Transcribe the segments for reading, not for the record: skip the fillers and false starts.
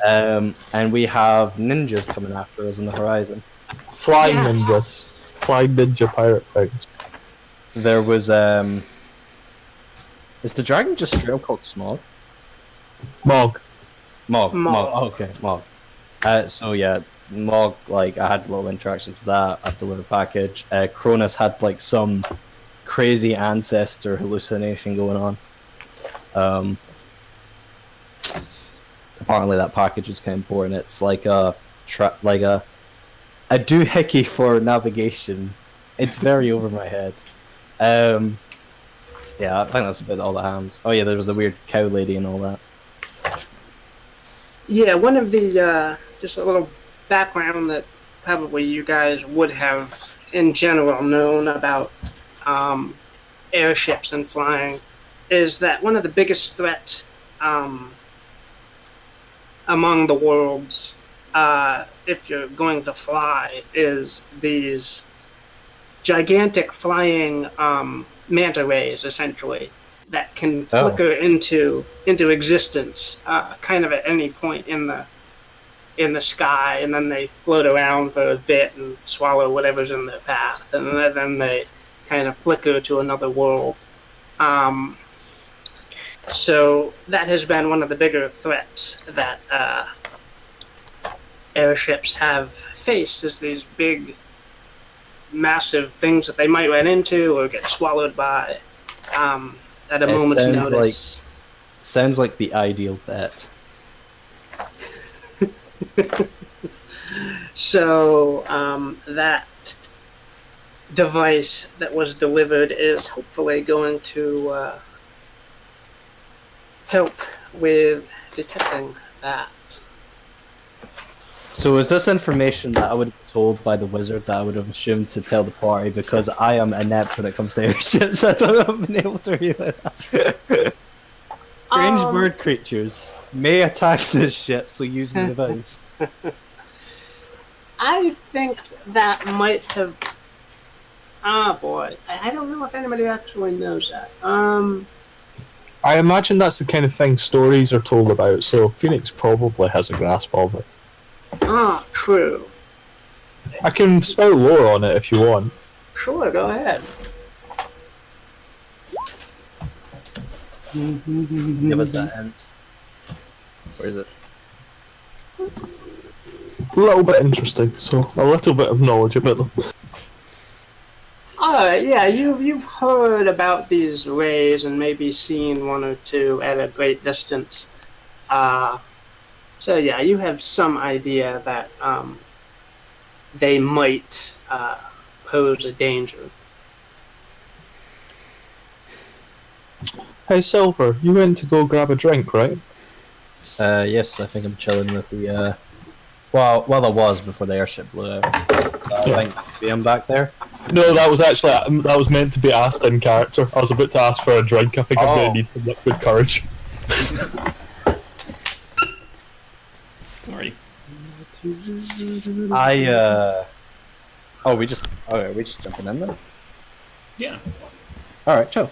And we have ninjas coming after us on the horizon. Flying ninjas. Flying ninja pirate things. There was, is the dragon just straight up called Smog? Mog. Mog. Oh, okay, Mog. So yeah, Mog, like, I had little interactions with that. I've delivered a package. Cronus had, like, some crazy ancestor hallucination going on. Apparently that package is kind of important. It's like a doohickey for navigation. It's very over my head. Yeah, I think that's about all the hams. Oh yeah, there was the weird cow lady and all that. Yeah, one of the, just a little background that probably you guys would have in general known about airships and flying is that one of the biggest threats among the worlds, if you're going to fly, is these gigantic flying manta rays, essentially, that can flicker into existence, kind of at any point in the sky, and then they float around for a bit and swallow whatever's in their path, and then they kind of flicker to another world. So that has been one of the bigger threats that airships have faced, is these big, massive things that they might run into or get swallowed by at a moment's notice. Sounds like the ideal bet. So that device that was delivered is hopefully going to help with detecting that. So is this information that I would have told by the wizard that I would have assumed to tell the party, because I am inept when it comes to airships? I don't have been able to read that. Strange bird creatures may attack this ship, so use the device. I think that might have... boy. I don't know if anybody actually knows that. I imagine that's the kind of thing stories are told about, so Phoenix probably has a grasp of it. True. I can spout lore on it if you want. Sure, go ahead. Give us that hint. Where is it? A little bit interesting, so a little bit of knowledge about them. Alright, yeah, you've heard about these rays and maybe seen one or two at a great distance. So yeah, you have some idea that they might pose a danger. Hey Silver, you went to go grab a drink, right? Yes, I think I'm chilling with the, well, I was before the airship blew out. I think I'm back there. No, that was actually, that was meant to be asked in character. I was about to ask for a drink. I think I'm going to need some liquid courage. Sorry. Oh, we just jumping in then? Yeah. Alright, chill.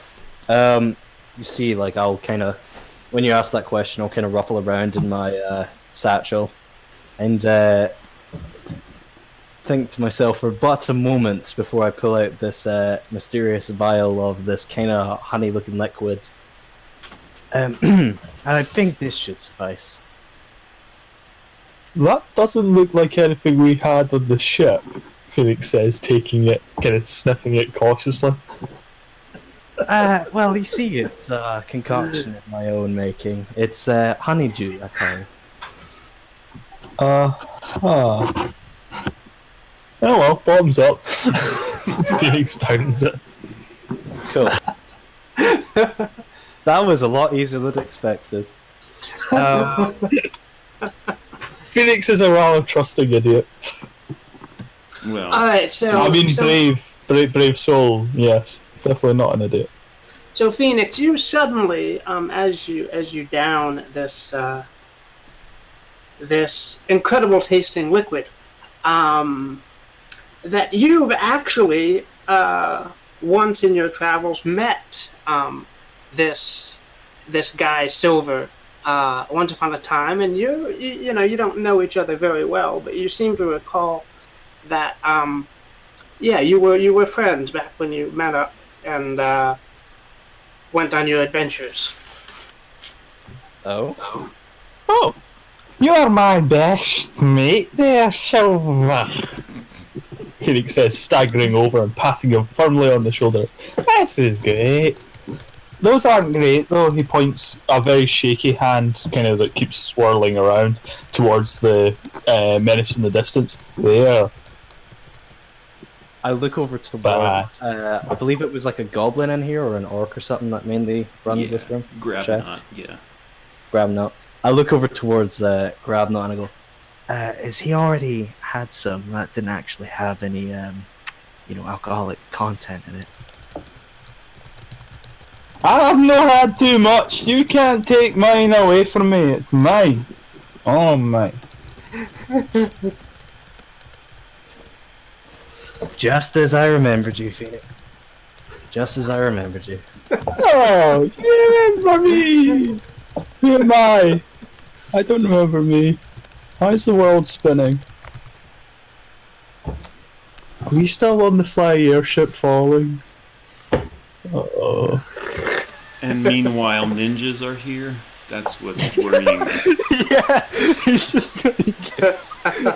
You see, like, I'll kind of, when you ask that question, I'll kind of ruffle around in my satchel and think to myself for but a moment before I pull out this mysterious vial of this kind of honey-looking liquid. And I think this should suffice. That doesn't look like anything we had on the ship, Phoenix says, taking it, kind of sniffing it cautiously. Well, you see, it's a concoction of my own making. It's honeydew, I call it. Oh well, bottoms up. Phoenix downs it. Cool. That was a lot easier than expected. Phoenix is a rather trusting idiot. Well, Alright, so... I mean, brave soul, yes. Definitely not an idiot. So Phoenix, you suddenly, as you down this this incredible tasting liquid, that you've actually once in your travels met this guy Silver once upon a time, and you don't know each other very well, but you seem to recall that you were friends back when you met up and went on your adventures. Oh? Oh, you're my best mate there, Silver. Phoenix says, staggering over and patting him firmly on the shoulder. This is great. Those aren't great, though. He points a very shaky hand, kind of that keeps swirling around towards the menace in the distance. There. I look over to I believe it was like a goblin in here or an orc or something that mainly runs this room. Grabnot, yeah. Grabnot. I look over towards Grabnot and I go, has he already had some that didn't actually have any, alcoholic content in it? I've not had too much. You can't take mine away from me. It's mine. Oh, mine. Just as I remembered you, Phoenix. Just as I remembered you. Oh, you remember me? Who am I? I don't remember me. How's the world spinning? Are we still on the fly airship falling? Uh-oh. And meanwhile, ninjas are here. That's what's worrying me. Yeah, he's just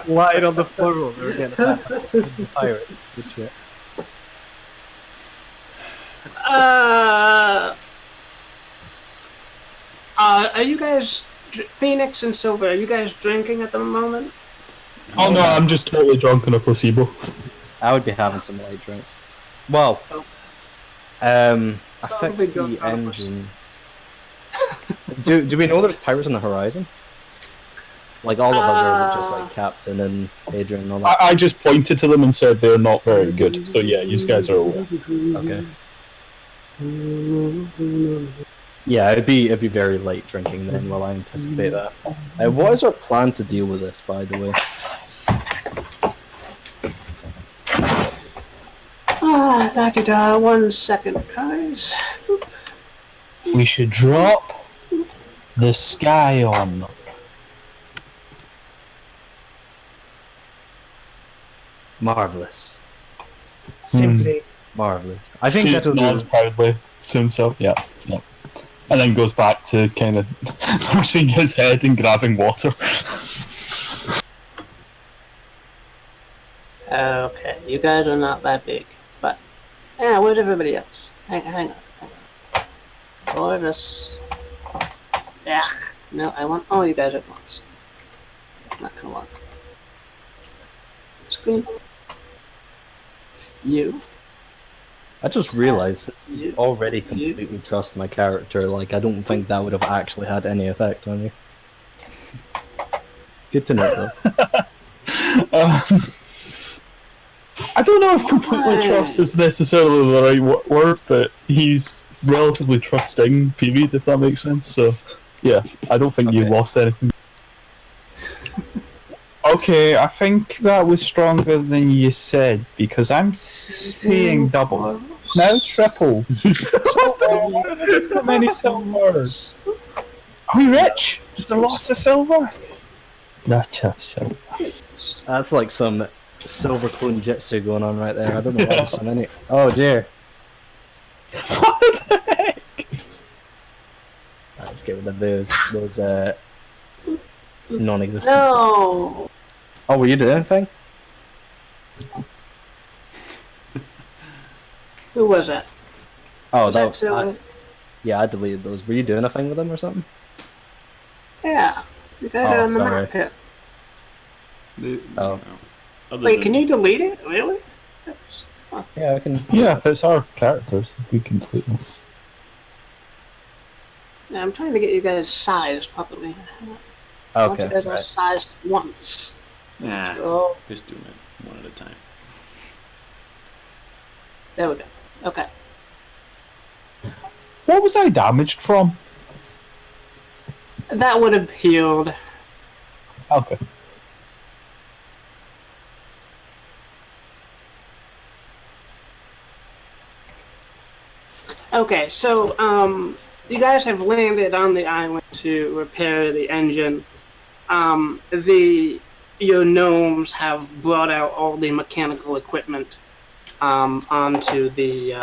lying on the floor while we're getting attacked by the pirates. Good shit. Are you guys, Phoenix and Silver, are you guys drinking at the moment? Oh no, I'm just totally drunk on a placebo. I would be having some light drinks. Well, I fixed the engine. Do we know there's pirates on the horizon? Like all of us are just like Captain and Adrian and all that? I just pointed to them and said they're not very good, so yeah, you guys are aware. Okay. Yeah, it'd be very light drinking then while I anticipate that. What is our plan to deal with this, by the way? Navigator, 1 second, guys. We should drop the sky on them. Marvelous. Simply marvelous. I think that'll nods proudly to himself, yeah. And then goes back to kind of nursing his head and grabbing water. Okay, you guys are not that big, but yeah, where's everybody else? Hang on. Corvus. Yeah, no, I want all you guys at once. Not gonna work. Screen. You. I just realised that you already completely trust my character. Like, I don't think that would have actually had any effect on you. Good to know, though. I don't know if completely trust is necessarily the right word, but he's relatively trusting, period, if that makes sense. So, yeah, I don't think you lost anything. Okay, I think that was stronger than you said, because I'm seeing double. Now triple. Silver! So many silvers! Are we rich? Is there lots of silver? Not just silver. That's like some silver clone jitsu going on right there. I don't know why there's so many. Oh dear. What the heck? Let's get rid of those non-existent. No! Oh, were you doing anything? Who was that? Oh, Was that that yeah, I deleted those. Were you doing a thing with them or something? Yeah. You guys are on the sorry. map here. Wait, can you delete it? Really? Yeah, I can. Yeah, if it's our characters, we can delete them. Yeah, I'm trying to get you guys sized properly. I want you guys all sized once. Nah, So, just doing it one at a time. there we go. Okay. What was I damaged from? That would have healed. Okay. Okay, so, you guys have landed on the island to repair the engine. Your gnomes have brought out all the mechanical equipment onto the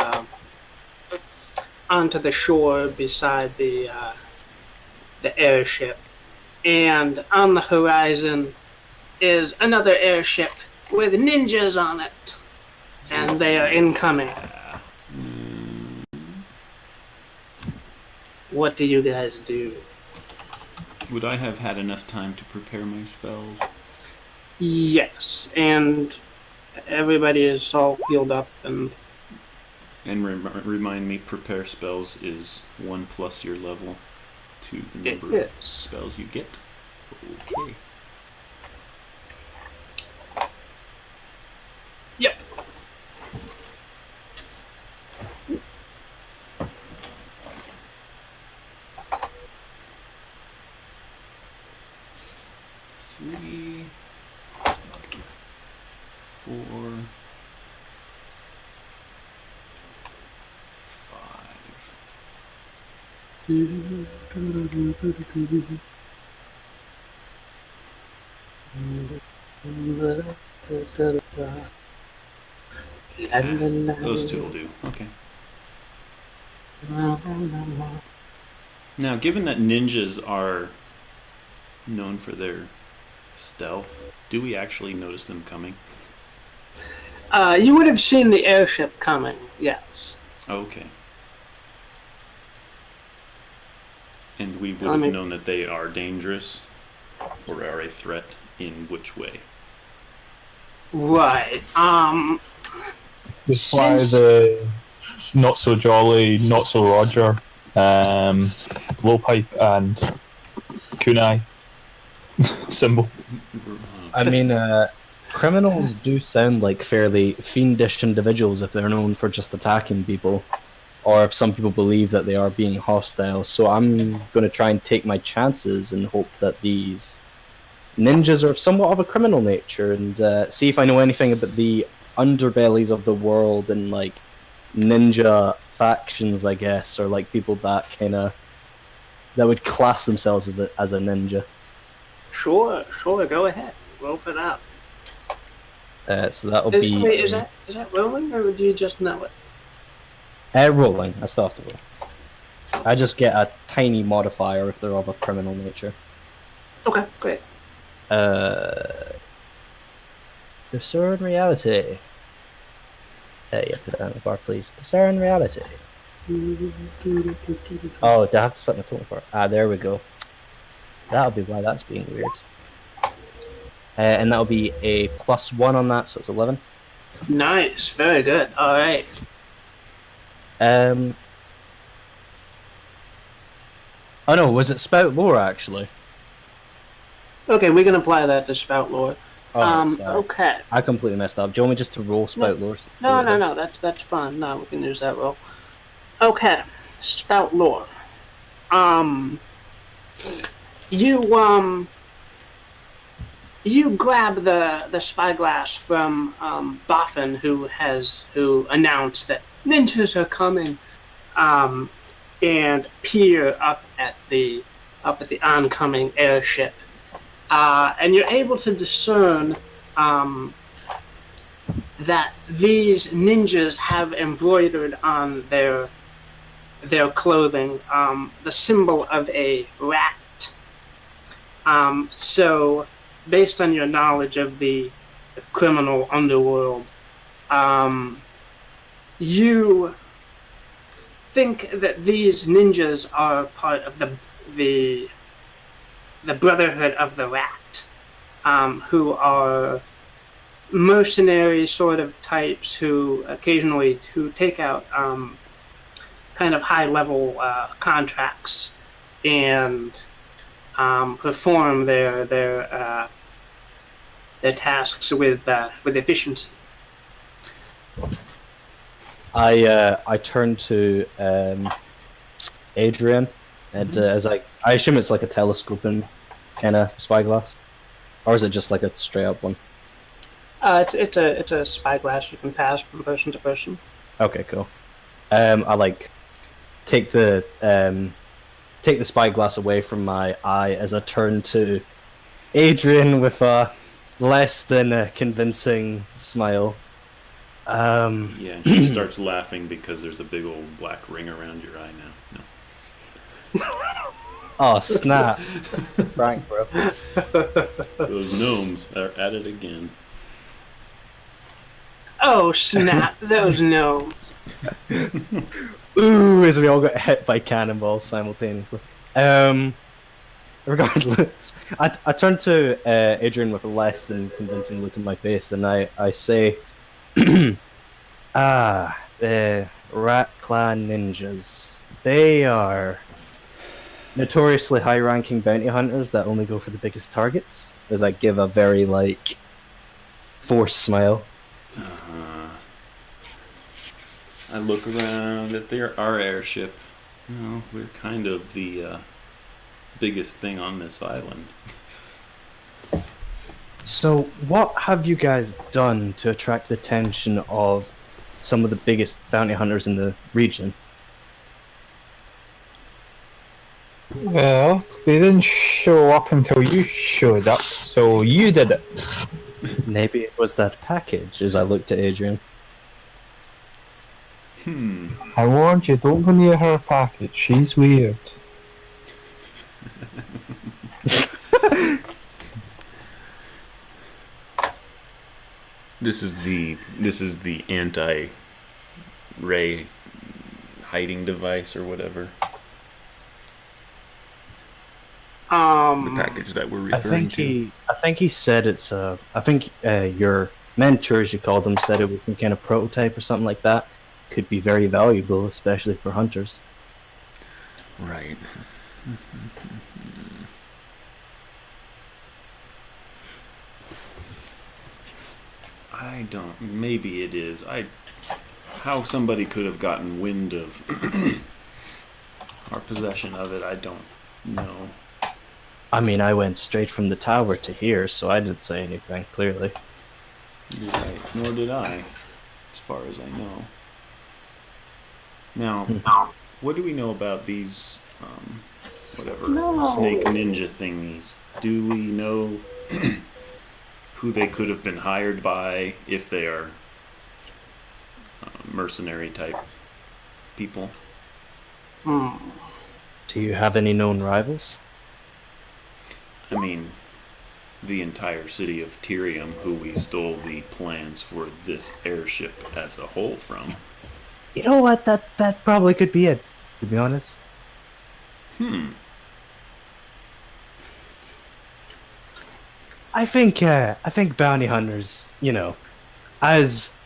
shore beside the airship, and on the horizon is another airship with ninjas on it, and they are incoming. What do you guys do? Would I have had enough time to prepare my spells? Yes, and everybody is all healed up and... And remind me, prepare spells is 1 plus your level to the number of spells you get. Okay. Yep. Three, 4, 5. Those two will do. Okay. Now, given that ninjas are known for their stealth, do we actually notice them coming? You would have seen the airship coming, yes. Okay. And we would have known that they are dangerous, or are a threat, in which way? Right. We fly the not so jolly, not so Roger, blowpipe and kunai symbol. I mean, criminals do sound like fairly fiendish individuals if they're known for just attacking people, or if some people believe that they are being hostile. So I'm going to try and take my chances and hope that these ninjas are of somewhat of a criminal nature, and see if I know anything about the underbellies of the world and like ninja factions, I guess, or like people that that would class themselves as a ninja. Sure, go ahead. Roll for that. So that'll be... Wait, is that rolling, or do you just know it? Rolling. I still have to roll. I just get a tiny modifier if they're of a criminal nature. Okay, great. Discern reality. Yeah, put that in the bar, please. Discern reality. Oh, do I have to set my total for it? Ah, there we go. That'll be why that's being weird. And that'll be a +1 on that, so it's 11. Nice, very good. All right. Oh no, was it spout lore actually? Okay, we can apply that to spout lore. Oh, sorry. Okay. I completely messed up. Do you want me just to roll spout lore? No, that's fine. No, we can use that roll. Okay, spout lore. You grab the spyglass from Boffin, who announced that ninjas are coming, and peer up at the oncoming airship, and you're able to discern that these ninjas have embroidered on their clothing the symbol of a rat. So, based on your knowledge of the criminal underworld, you think that these ninjas are part of the Brotherhood of the Rat, who are mercenary sort of types who occasionally take out kind of high-level contracts and perform their tasks with efficiency. I turn to Adrian, and as I assume it's like a telescoping kind of spyglass, or is it just like a straight up one? It's a spyglass you can pass from person to person. Okay, cool. I like take the spyglass away from my eye as I turn to Adrian with a less than a convincing smile. Yeah, and she starts laughing because there's a big old black ring around your eye now. No. Oh, snap. Frank, bro. Those gnomes are at it again. Oh, snap. Those gnomes. Ooh, as we all got hit by cannonballs simultaneously. Regardless, I turn to Adrian with a less than convincing look in my face, and I say, the Rat Clan ninjas. They are notoriously high-ranking bounty hunters that only go for the biggest targets. As I give a very, forced smile. I look around at our airship. Well, we're kind of the biggest thing on this island. So, what have you guys done to attract the attention of some of the biggest bounty hunters in the region? Well, they didn't show up until you showed up, so you did it. Maybe it was that package, as I looked at Adrian. I warned you, don't go near her package. She's weird. This is the anti-ray hiding device or whatever. The package that we're referring to. I think he said it's I think your mentor, as you called him, said it was some kind of prototype or something like that. Could be very valuable, especially for hunters. Right. I don't. Maybe it is. How somebody could have gotten wind of our possession of it, I don't know. I mean, I went straight from the tower to here, so I didn't say anything, clearly. Right, nor did I, as far as I know. Now, what do we know about these, snake ninja thingies? Do we know who they could have been hired by, if they are mercenary type people? Do you have any known rivals? I mean, the entire city of Tyrium, who we stole the plans for this airship as a whole from. You know what? That probably could be it, to be honest. I think bounty hunters, as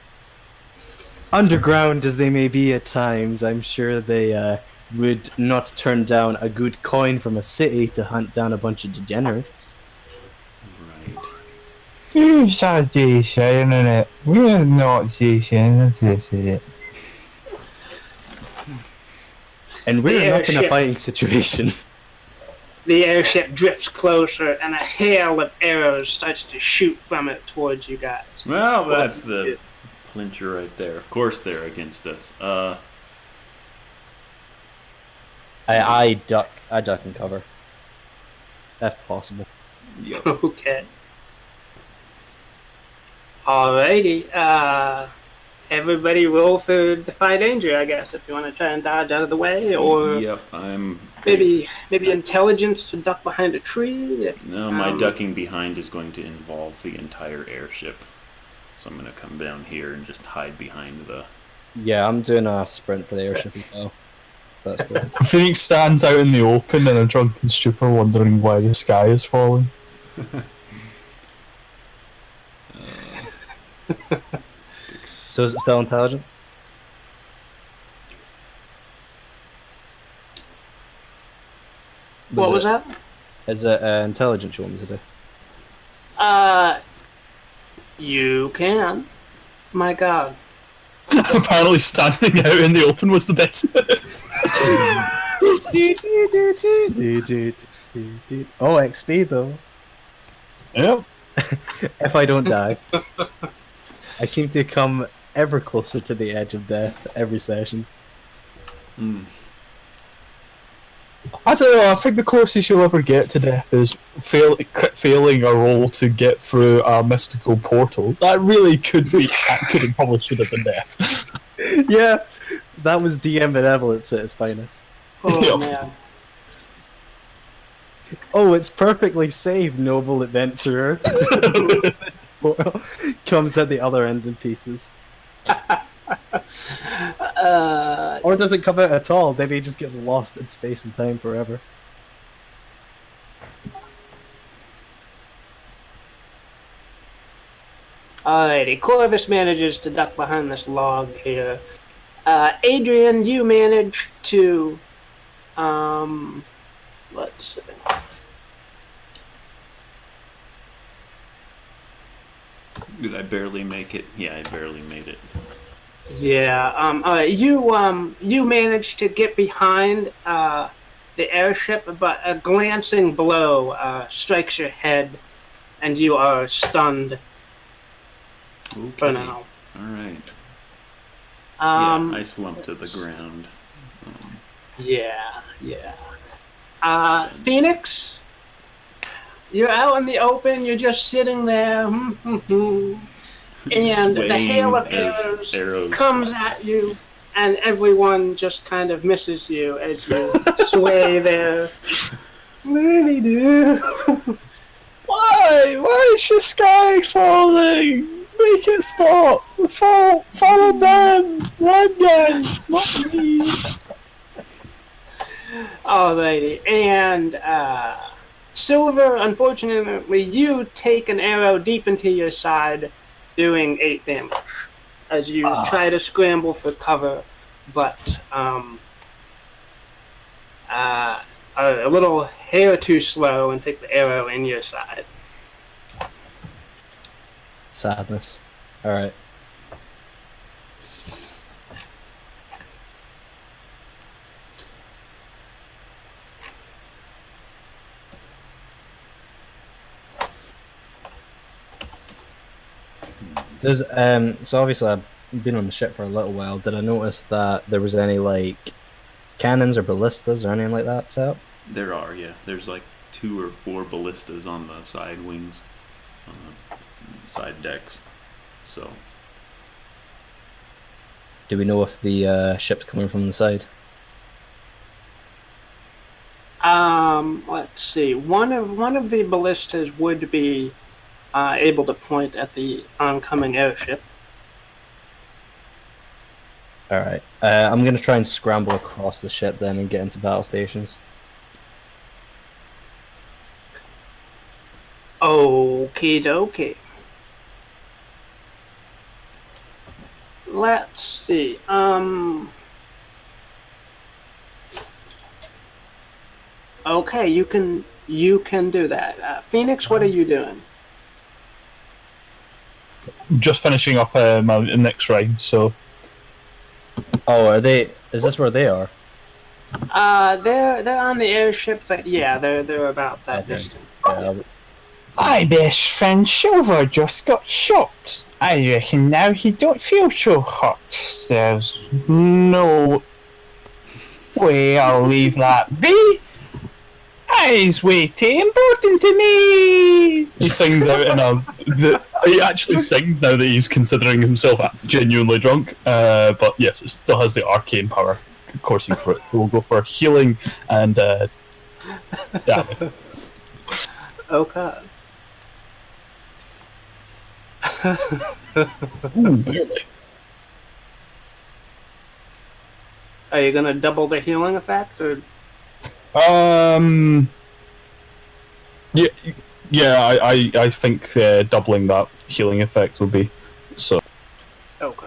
underground as they may be at times, I'm sure they would not turn down a good coin from a city to hunt down a bunch of degenerates. Right. You start saying it. We're not saying this is it. And we're not in a fighting situation. The airship drifts closer, and a hail of arrows starts to shoot from it towards you guys. Well, that's the clincher right there. Of course they're against us. I duck and cover, if possible. Yep. Okay. Alrighty. Everybody roll for defy danger, I guess, if you want to try and dodge out of the way, or Yep, I'm... maybe intelligence to duck behind a tree. No, my ducking behind is going to involve the entire airship. So I'm going to come down here and just hide behind the... Yeah, I'm doing a sprint for the airship as well. That's cool. Phoenix stands out in the open in a drunken stupor, wondering why the sky is falling. So is it still intelligence? What was that? Is it intelligence you want me to do? You can. My god. Apparently standing out in the open was the best bit. Oh, XP though. Yep. If I don't die. I seem to come ever closer to the edge of death every session. I don't know, I think the closest you'll ever get to death is failing a roll to get through a mystical portal. That really could and probably should have been death. Yeah, that was DM benevolence at its finest. Oh Yep. man. Oh, it's perfectly safe, noble adventurer. Comes at the other end in pieces. Or doesn't come out at all, maybe he just gets lost in space and time forever. Alrighty, Corvus manages to duck behind this log here. Adrian, you manage to, let's see. Did I barely make it? Yeah, I barely made it. Yeah, you managed to get behind the airship, but a glancing blow strikes your head, and you are stunned Okay. for now. Alright. Um, Yeah, I slumped to the ground. Yeah. Phoenix, you're out in the open, you're just sitting there, and the hail of Swaying as arrows comes at you, and everyone just kind of misses you as you sway there. Really do. Why? Why is the sky falling? Make it stop! Follow them guys, not me. Alrighty, and Silver, unfortunately, you take an arrow deep into your side, doing 8 damage as you try to scramble for cover, but are a little hair too slow and take the arrow in your side. Sadness. Alright. Does so obviously I've been on the ship for a little while. Did I notice that there was any like cannons or ballistas or anything like that set up? There are, yeah. There's like 2 or 4 ballistas on the side wings, on the side decks. So, Do we know if the ship's coming from the side? Let's see. One of the ballistas would be able to point at the oncoming airship. Alright. I'm gonna try and scramble across the ship then and get into battle stations. Okie dokie. Let's see. Okay, you can do that. Phoenix, what are you doing? Just finishing up my next round, so Oh, are they? Is this where they are? They're on the airship, but yeah, they're about that Okay. distance. Yeah, my best friend Silver just got shot. I reckon now he don't feel so hot. There's no way I'll leave that be. He's way too important to me. He sings out in he actually sings now that he's considering himself genuinely drunk. But yes, it still has the arcane power coursing through it. So we'll go for healing and damage. Okay. Ooh, barely. Are you gonna double the healing effect, or? Yeah. I think doubling that healing effect would be so. Okay.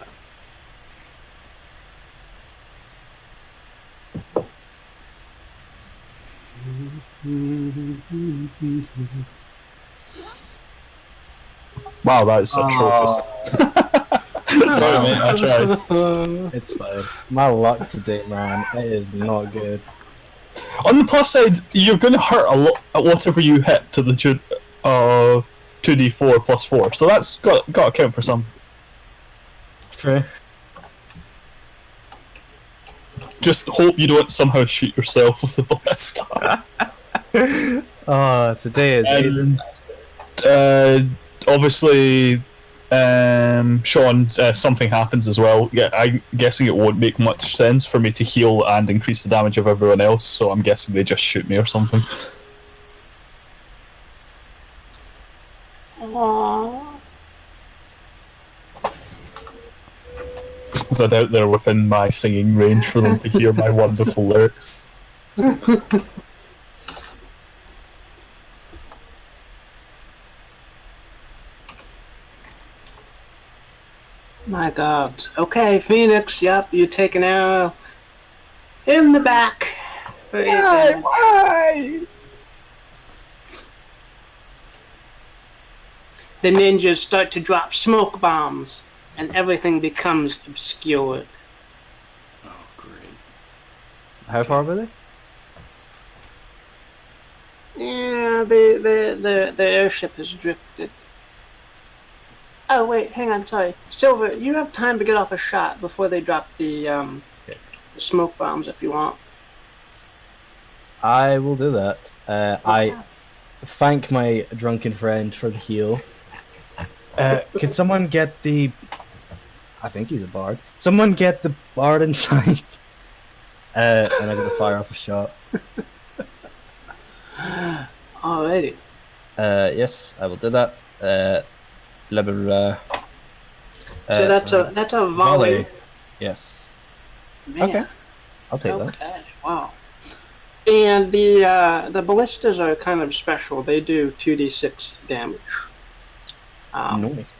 Wow, that is atrocious. Sorry, mate. I tried. it's fine. My luck today, man, it is not good. On the plus side, you're going to hurt a lot at whatever you hit to the 2d4 plus 4, so that's got to count for some. True. Just hope you don't somehow shoot yourself with the ballista. Oh, today is Obviously, Sean, something happens as well. Yeah, I'm guessing it won't make much sense for me to heal and increase the damage of everyone else, so I'm guessing they just shoot me or something. Aww. Because I doubt they're within my singing range for them to hear my wonderful lyrics. My God. Okay, Phoenix. Yep, you take an arrow in the back. Why? The ninjas start to drop smoke bombs, and everything becomes obscured. Oh, great. How far were they? Yeah, the airship has drifted. Oh wait, hang on, sorry. Silver, you have time to get off a shot before they drop the smoke bombs if you want. I will do that. I thank my drunken friend for the heal. Can someone get the... I think he's a bard. Someone get the bard inside. And I get to fire off a shot. Alrighty. Yes, I will do that. Level, So that's a volley. Yes. Man. Okay. I'll take that. Okay. Wow. And the ballistas are kind of special. They do 2d6 damage. Nice.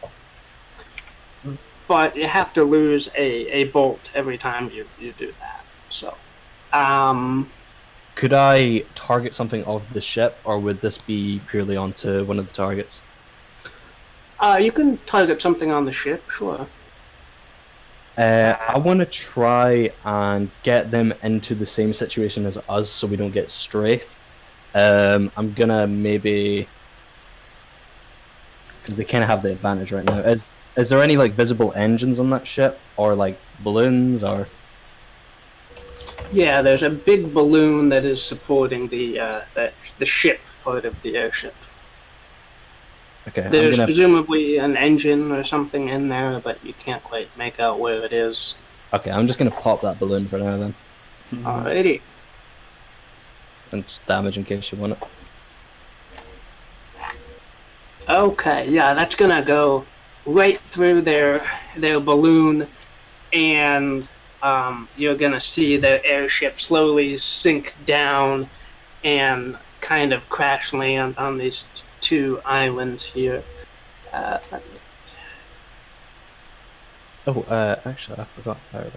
But you have to lose a bolt every time you do that. So, Could I target something off the ship, or would this be purely onto one of the targets? you can target something on the ship, sure. I want to try and get them into the same situation as us, so we don't get strafed. I'm gonna maybe, because they kind of have the advantage right now. Is there any like visible engines on that ship, or like balloons, or? Yeah, there's a big balloon that is supporting the ship part of the airship. Okay. There's presumably an engine or something in there, but you can't quite make out where it is. Okay, I'm just gonna pop that balloon for now then, Alrighty. and just damage in case you want it. Okay, yeah, that's gonna go right through their balloon, and you're gonna see the airship slowly sink down and kind of crash land on these two islands here. Actually, I forgot power.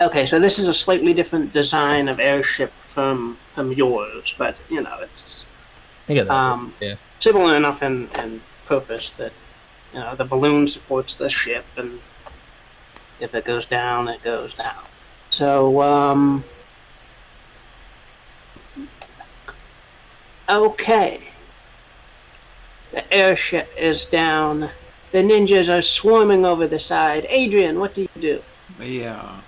Okay, so this is a slightly different design of airship from yours, but you know it's I get that. Yeah. similar enough in purpose that you know the balloon supports the ship, and if it goes down, it goes down. So okay, the airship is down. The ninjas are swarming over the side. Adrian, what do you do? Yeah.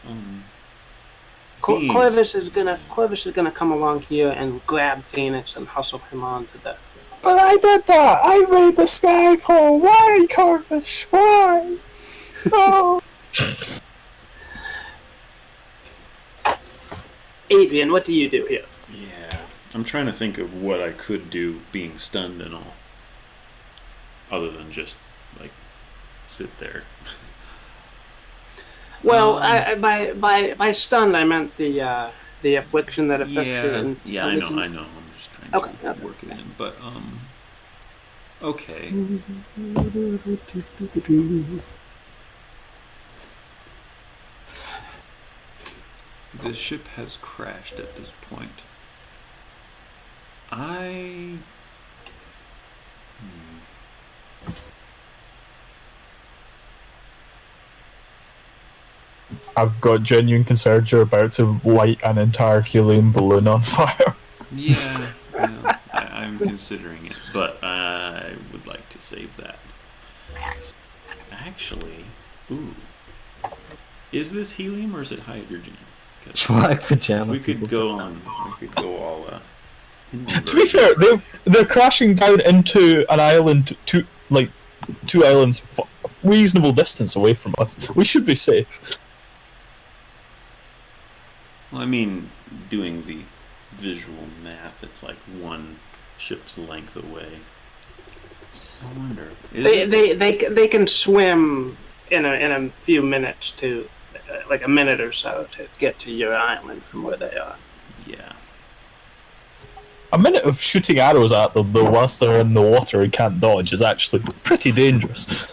Corvus is gonna come along here and grab Phoenix and hustle him onto the. But I did that! I made the sky hole! Why, Corvus? Why? Oh! Adrian, what do you do here? Yeah. I'm trying to think of what I could do being stunned and all. Other than just, like, sit there. Well, by stunned I meant the affliction that affects you. Yeah, I know. I'm just trying to work it in, but okay. The ship has crashed at this point. I've got genuine concerns you're about to light an entire helium balloon on fire. Yeah, well, I'm considering it, but I would like to save that. Actually, ooh. Is this helium or is it hydrogen? Black pajama. We could go on. We could go all. To be fair, they're crashing down into an island, two islands, reasonable distance away from us. We should be safe. Well, I mean, doing the visual math, it's like one ship's length away. I wonder. They can swim in a few minutes to, like a minute or so, to get to your island from where they are. Yeah. A minute of shooting arrows at them, though, whilst they're in the water and can't dodge, is actually pretty dangerous.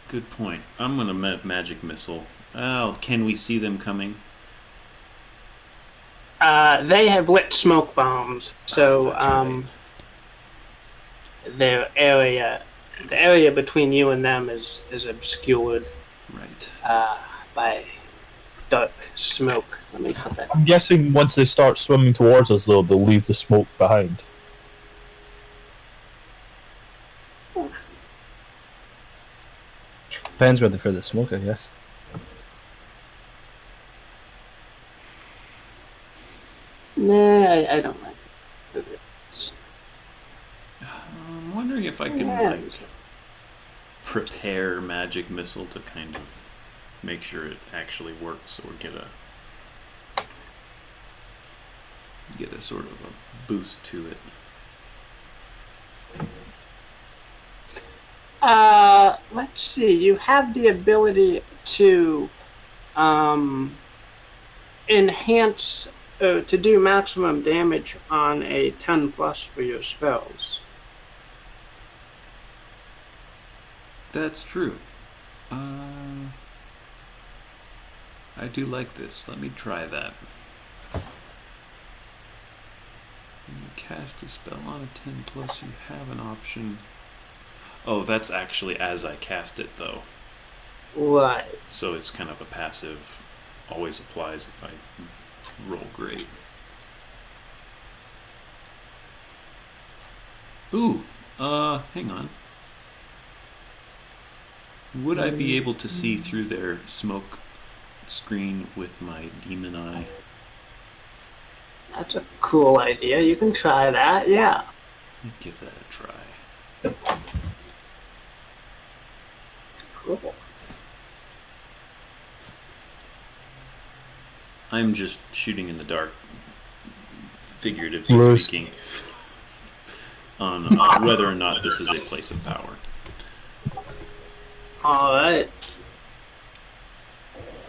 Good point. I'm gonna magic missile. Oh, can we see them coming? They have lit smoke bombs, so Right. the area between you and them is obscured Right. by dark smoke. Let me put that. I'm guessing once they start swimming towards us, though, they'll leave the smoke behind. Depends where the furthest smoke, I guess. Nah, I don't like it. I'm wondering if I can like prepare magic missile to kind of make sure it actually works, or get a sort of a boost to it. Let's see. You have the ability to enhance, to do maximum damage on a 10+ for your spells. That's true. I do like this. Let me try that. When you cast a spell on a 10+, you have an option. Oh, that's actually as I cast it, though. Right. So it's kind of a passive, always applies if I roll great. Ooh, hang on. Would I be able to see through their smoke screen with my demon eye? That's a cool idea. You can try that, yeah. Let's give that a try. Cool. I'm just shooting in the dark, figuratively Roast. speaking, on whether or not this is a place of power. Alright.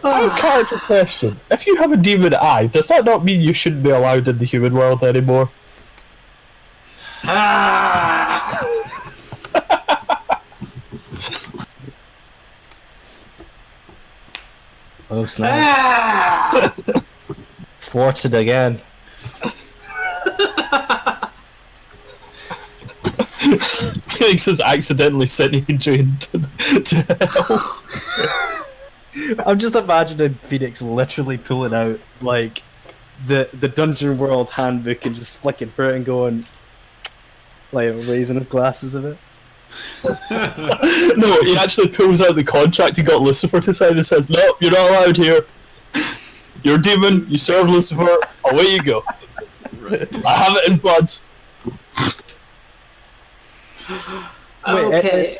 I have a character question. If you have a demon eye, does that not mean you shouldn't be allowed in the human world anymore? Oh snap. Thwarted again. Felix has accidentally sent Adrian to hell. I'm just imagining Phoenix literally pulling out like the Dungeon World handbook and just flicking through it and going, like, raising his glasses a bit. No, he actually pulls out the contract he got Lucifer to sign and says, "No, you're not allowed here. You're a demon, you serve Lucifer, away you go. Right. I have it in blood." Wait, Okay.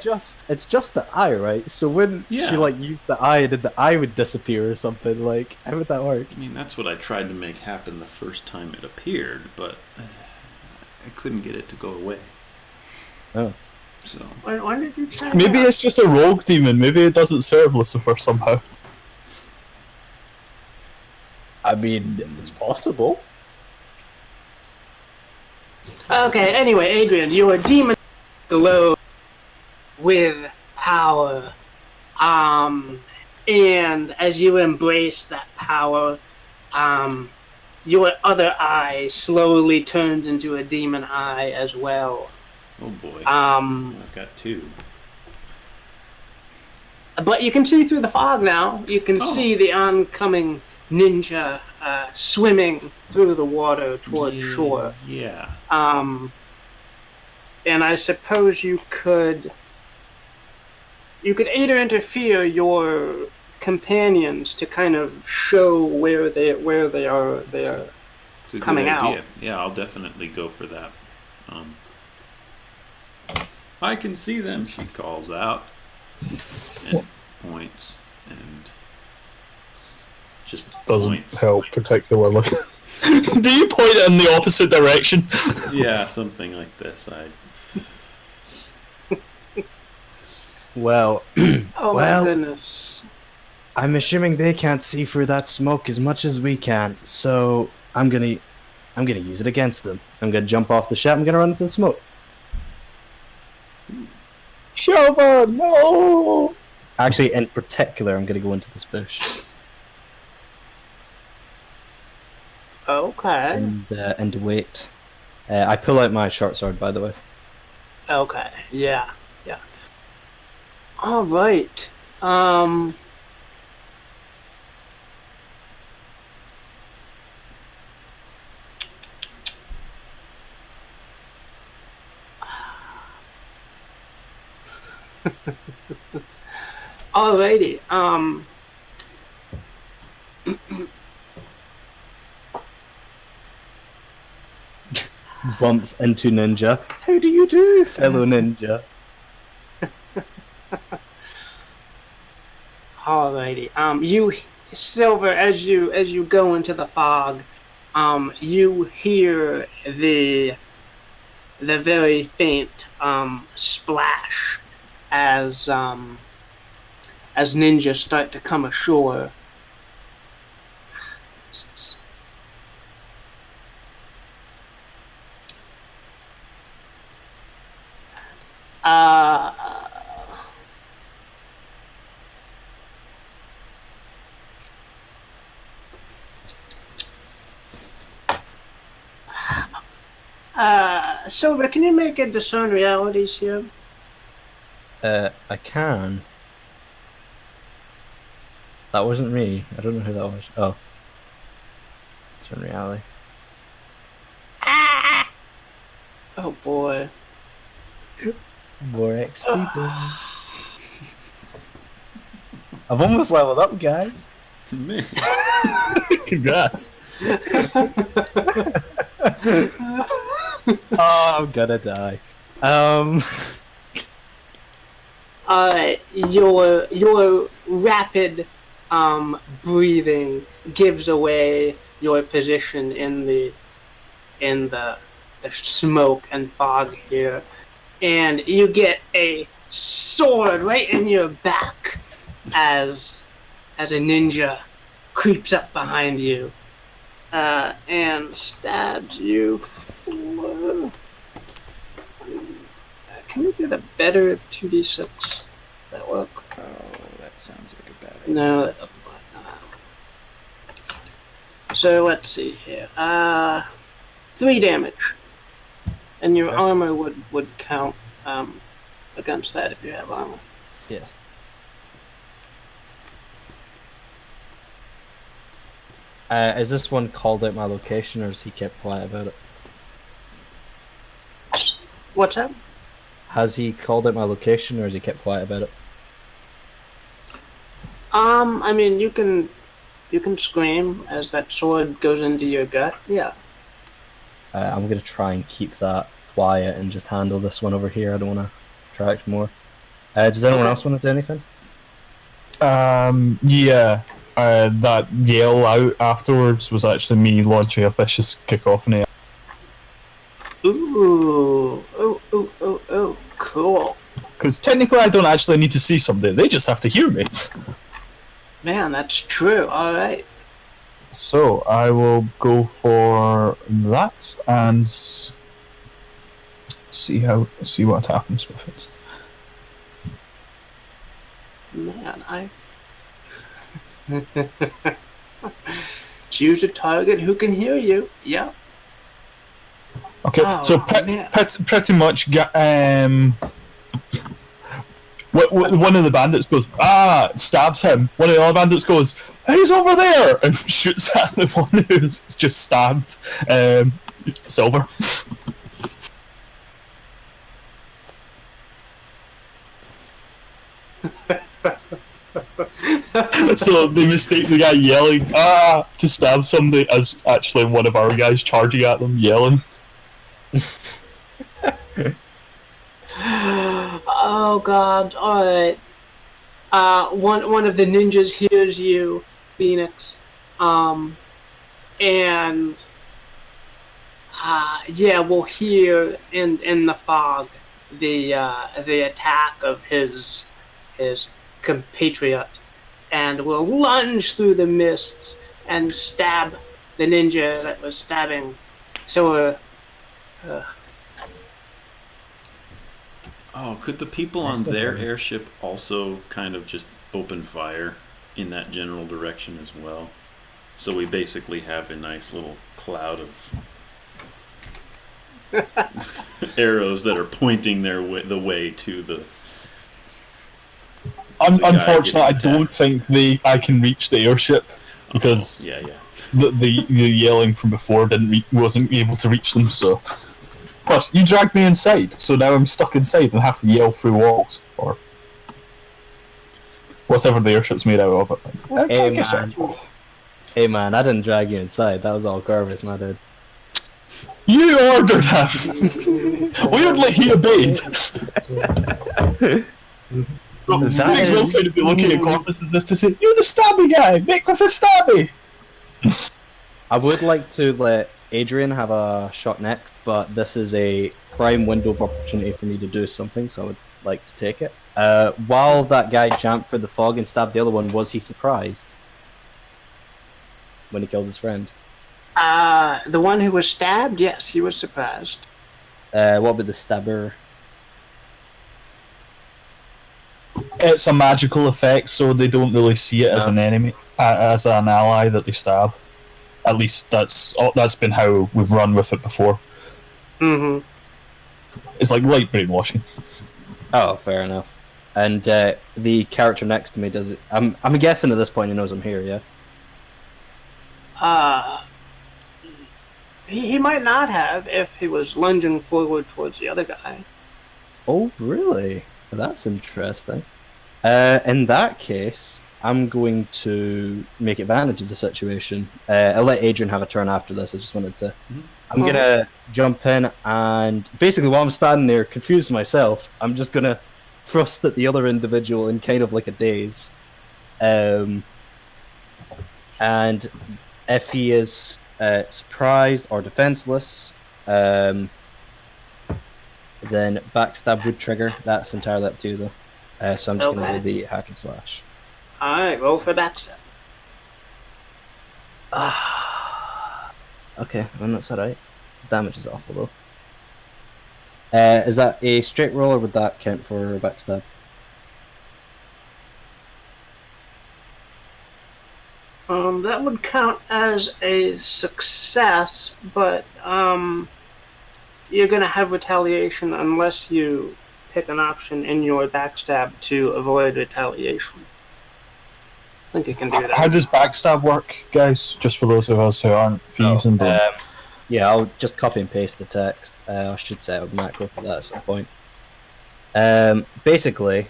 it's just the eye, right? So wouldn't Yeah. she like use the eye and then the eye would disappear or something? Like, how would that work? I mean, that's what I tried to make happen the first time it appeared, but I couldn't get it to go away. Oh. So, When did you try Maybe that? it's just a rogue demon, maybe it doesn't serve Lucifer somehow. I mean, it's possible. Okay, anyway, Adrian, you are demon glow with power. And as you embrace that power, your other eye slowly turns into a demon eye as well. Oh boy. I've got two. But you can see through the fog now. You can see the oncoming ninja swimming through the water toward shore. Yeah. And I suppose you could either interfere your companions to kind of show where they are It's a coming good out. idea. Yeah, I'll definitely go for that. I can see them, she calls out. And points and just Doesn't points. help particularly. Do you point it in the opposite direction? Yeah, something like this. Well, Oh Well- my goodness. I'm assuming they can't see through that smoke as much as we can, so I'm gonna use it against them. I'm gonna jump off the ship. I'm gonna run into the smoke. Shover, no! Actually, in particular, I'm gonna go into this bush Okay. and wait. I pull out my short sword, by the way. Okay. Yeah. Yeah. All right. Alrighty. Bumps into ninja. How do you do, fellow ninja? Alrighty. You, Silver, as you go into the fog, you hear the very faint splash as ninjas start to come ashore. Silver, can you make a discern realities here? I can. That wasn't me. I don't know who that was. Oh. It's in reality. Oh boy. More XP. I've almost leveled up, guys. Man. Congrats. Oh, I'm gonna die. Alright, your rapid breathing gives away your position in the smoke and fog here, and you get a sword right in your back as a ninja creeps up behind you and stabs you. Can we get a better 2d6? That work? Oh, that sounds like a bad idea. No, that doesn't work. So let's see here. 3 damage, and your armor would count against that if you have armor. Yes. Is this one called out my location, or has he kept quiet about it? What's that? Has he called out my location, or has he kept quiet about it? I mean, you can scream as that sword goes into your gut. Yeah. I'm gonna try and keep that quiet and just handle this one over here. I don't want to attract more. Does anyone else want to do anything? Yeah. That yell out afterwards was actually me launching a vicious kick-off in the air. Ooh. Oh. Cool. Because technically I don't actually need to see somebody, they just have to hear me. Man, that's true. All right. So I will go for that and see what happens with it. Man, Choose a target who can hear you. Yep. Okay, Oh, so man. pretty much, one of the bandits goes, stabs him. One of the other bandits goes, he's over there, and shoots at the one who's just stabbed Silver. So they mistake the guy yelling to stab somebody as actually one of our guys charging at them yelling. Oh god, alright. One of the ninjas hears you, Phoenix. And yeah, we'll hear in the fog the attack of his compatriot, and will lunge through the mists and stab the ninja that was stabbing Silver. Oh, could the people on their airship also kind of just open fire in that general direction as well? So we basically have a nice little cloud of arrows that are pointing the way to the. Unfortunately, I don't think I can reach the airship because yeah. the yelling from before wasn't able to reach them. So, plus you dragged me inside, so now I'm stuck inside and have to yell through walls or whatever the airship's made out of. Hey man, I didn't drag you inside. That was all Corvus, my dude. You ordered him. Weirdly, he obeyed. Felix will kind of be looking at Corvus as if to say, "You're the stabby guy. Make with the stabby." I would like to let Adrian have a shot next, but this is a prime window of opportunity for me to do something, so I would like to take it. While that guy jumped for the fog and stabbed the other one, was he surprised when he killed his friend? The one who was stabbed, yes, he was surprised. What about the stabber? It's a magical effect, so they don't really see it as an enemy, as an ally that they stab. At least that's been how we've run with it before. Mm-hmm. It's like light brainwashing. Oh, fair enough. And the character next to me does it. I'm guessing at this point he knows I'm here, yeah? He might not have if he was lunging forward towards the other guy. Oh, really? That's interesting. In that case, I'm going to make advantage of the situation. I'll let Adrian have a turn after this. I just wanted to. I'm gonna jump in and basically while I'm standing there, confused myself, I'm just gonna thrust at the other individual in kind of like a daze. And if he is surprised or defenseless, then backstab would trigger. That's entirely up to you though. So I'm just going to do the hack and slash. Alright, roll for backstab. Okay, then that's alright. Damage is awful though. Is that a straight roll or would that count for backstab? That would count as a success, but you're going to have retaliation unless you pick an option in your backstab to avoid retaliation. I think you can do that. How does backstab work, guys? Just for those of us who aren't using the... Yeah, I'll just copy and paste the text. I should set a macro for that at some point. Basically,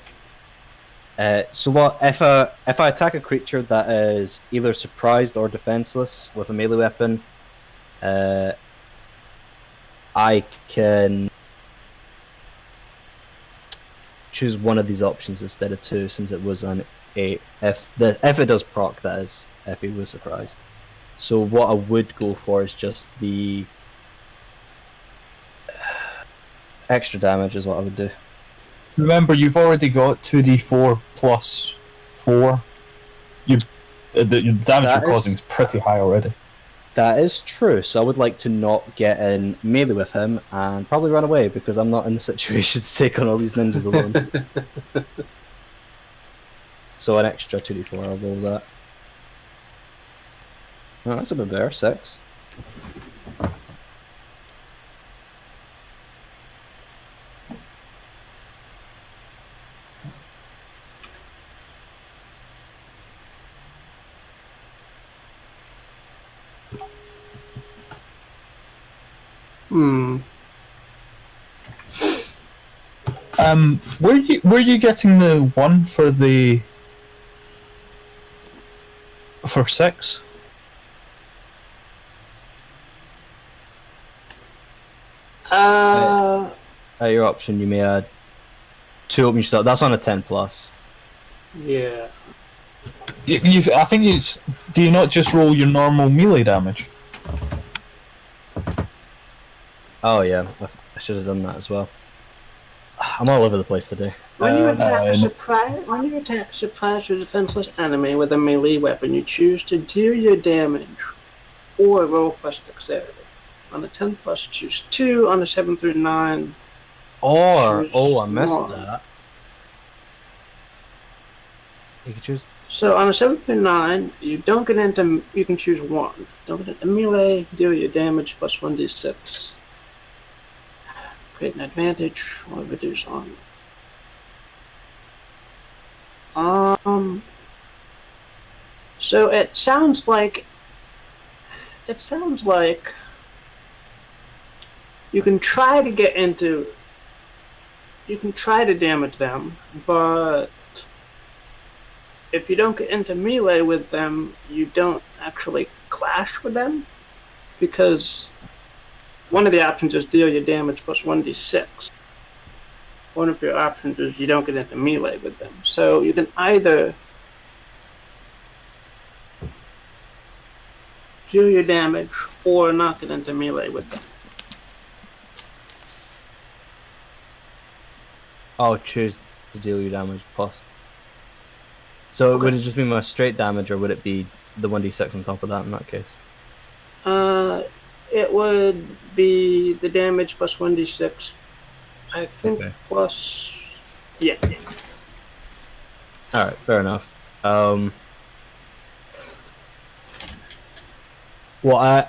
so what if I attack a creature that is either surprised or defenseless with a melee weapon, I can choose one of these options instead of two, since it was an 8. If it does proc, that is, if he was surprised. So what I would go for is just the extra damage is what I would do. Remember, you've already got 2d4 plus 4. The damage you're causing is pretty high already. That is true, so I would like to not get in melee with him and probably run away because I'm not in the situation to take on all these ninjas alone. So an extra 2d4, I'll roll that. Oh, that's a bit better. 6. Were you getting the 1 for 6? At your option, you may add 2 open yourself. That's on a 10 plus. Yeah. I think it's. Do you not just roll your normal melee damage? Oh yeah, I should have done that as well. I'm all over the place today. When you attack a surprise or defenseless enemy with a melee weapon, you choose to deal your damage or roll plus dexterity. On the 10 plus, choose 2. On the 7 through 9, Or choose I missed 1. that. You can choose. So on the 7 through 9, you don't get into. You can choose 1. Don't get into melee. Deal your damage plus 1d6. Create an advantage or reduce on. So it sounds like you can try to get into. You can try to damage them, but if you don't get into melee with them, you don't actually clash with them, because one of the options is deal your damage plus 1d6. One of your options is you don't get into melee with them. So you can either deal your damage or not get into melee with them. Oh, choose to deal your damage plus. So would it just be my straight damage, or would it be the 1d6 on top of that in that case? It would be the damage plus 1d6. I think Okay. plus. Yeah. Alright, fair enough. Well,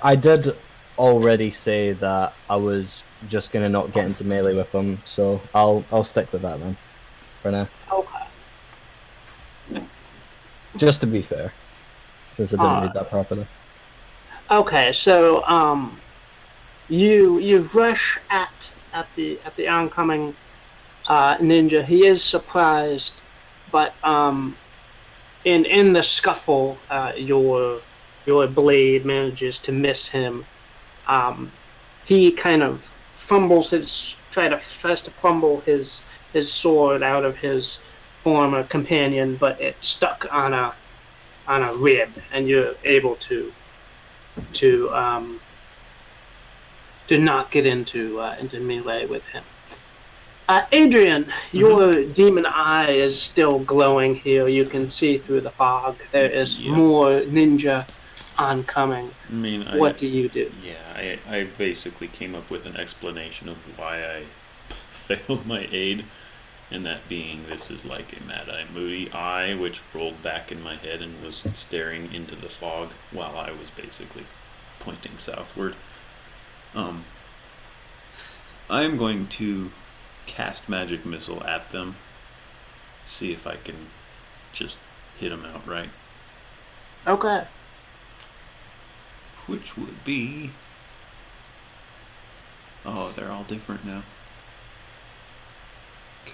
I did already say that I was just gonna not get into melee with them, so I'll stick with that then, for now. Okay. Just to be fair, since I didn't read that properly. Okay, so you rush at the oncoming ninja. He is surprised, but in the scuffle, your blade manages to miss him. He kind of fumbles tries to fumble his sword out of his former companion, but it's stuck on a rib, and you're able to not get into melee with him. Adrian, your demon eye is still glowing here. You can see through the fog. There is more ninja oncoming. I mean, what do you do? Yeah, I basically came up with an explanation of why I failed my aid, and that being this is like a mad-eye, moody eye which rolled back in my head and was staring into the fog while I was basically pointing southward. I am going to cast magic missile at them, see if I can just hit them outright. Okay. Which would be... Oh, they're all different now.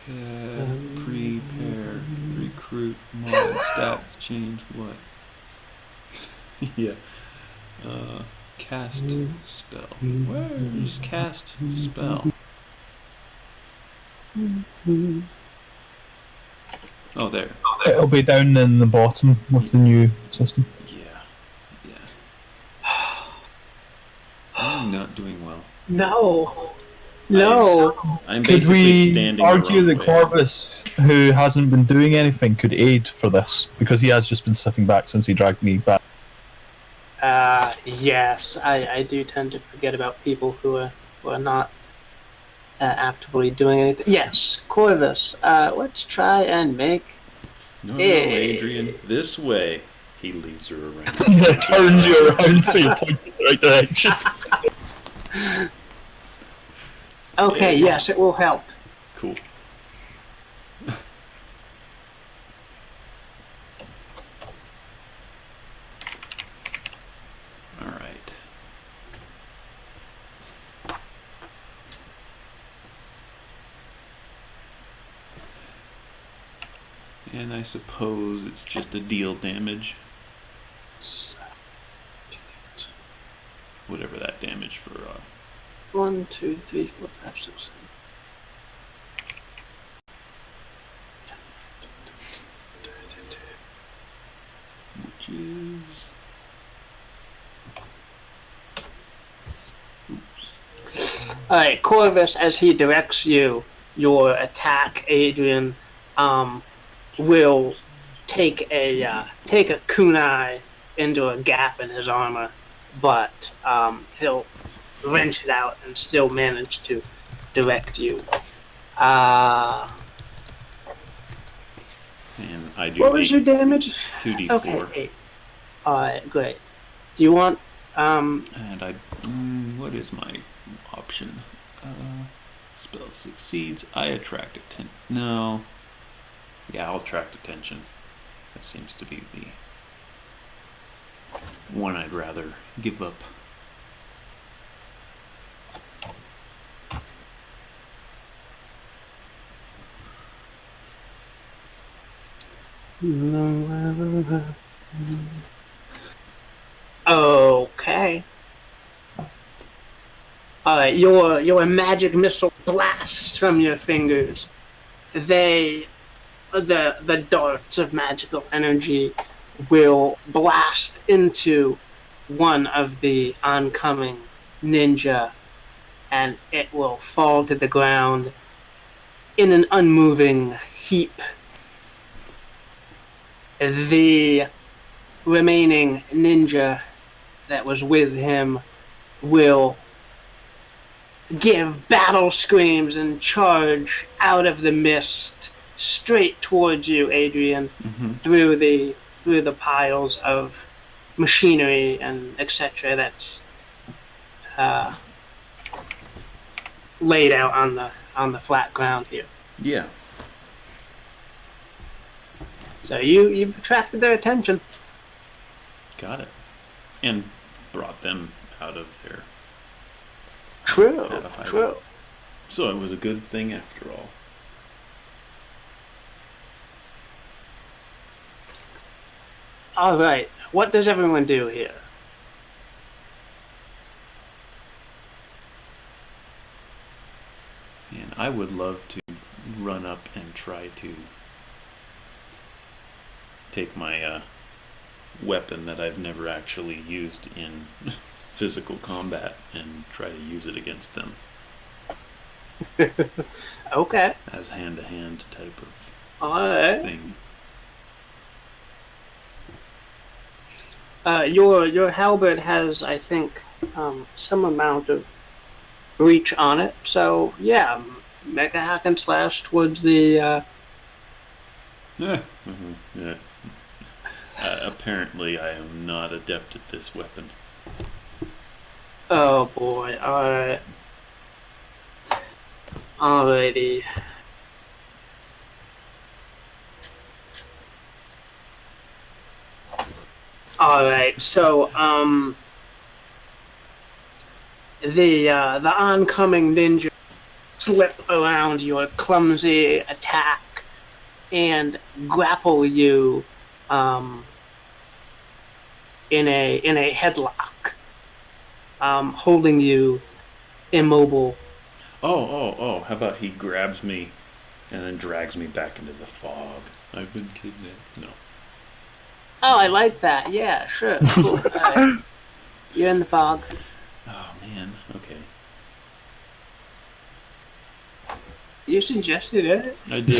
Prepare, recruit, mod, stats, change, what? Yeah. Cast spell. Where's cast spell? Oh, there. It'll be down in the bottom with the new system. Yeah. I'm not doing well. No. I'm Could basically we standing argue the that wrong way. Corvus, who hasn't been doing anything, could aid for this? Because he has just been sitting back since he dragged me back. Yes, I do tend to forget about people who are not actively doing anything. Yes, Corvus, let's try and make No, Adrian, this way. He leaves her around. Turns you around so you point in the right direction. Okay, Yeah. yes, it will help. Cool. All right. And I suppose it's just a deal damage. Whatever that damage for 1, 2, 3, 4, 5, 6, 7. which is Alright, Corvus, as he directs you, your attack, Adrian, will take a kunai into a gap in his armor, but he'll wrench it out and still manage to direct you. and I do What was your damage? 2d4. Okay, 8. Alright, great. Do you want And I what is my option? Spell succeeds. I attract attention. No. Yeah, I'll attract attention. That seems to be the one I'd rather give up. Okay. Alright, your magic missile blasts from your fingers. The darts of magical energy will blast into one of the oncoming ninja, and it will fall to the ground in an unmoving heap. The remaining ninja that was with him will give battle screams and charge out of the mist straight towards you, Adrian, through the piles of machinery and etc. that's laid out on the flat ground here. Yeah. So you've attracted their attention. Got it. And brought them out of their... True. out of hiding. True. So it was a good thing after all. All right. What does everyone do here? And I would love to run up and try to take my weapon that I've never actually used in physical combat and try to use it against them Okay. as hand-to-hand type of All right. thing. Your halberd has, I think, some amount of reach on it. So yeah, make a hack and slash towards the. Yeah. Apparently, I am not adept at this weapon. Oh boy! All right. Alrighty. All right. So the oncoming ninja slip around your clumsy attack and grapple you in a headlock, holding you immobile. Oh, how about he grabs me and then drags me back into the fog? I've been kidnapped. No. Oh, I like that. Yeah, sure. Cool. All right. You're in the fog. Oh, man. Okay. You suggested it. I did.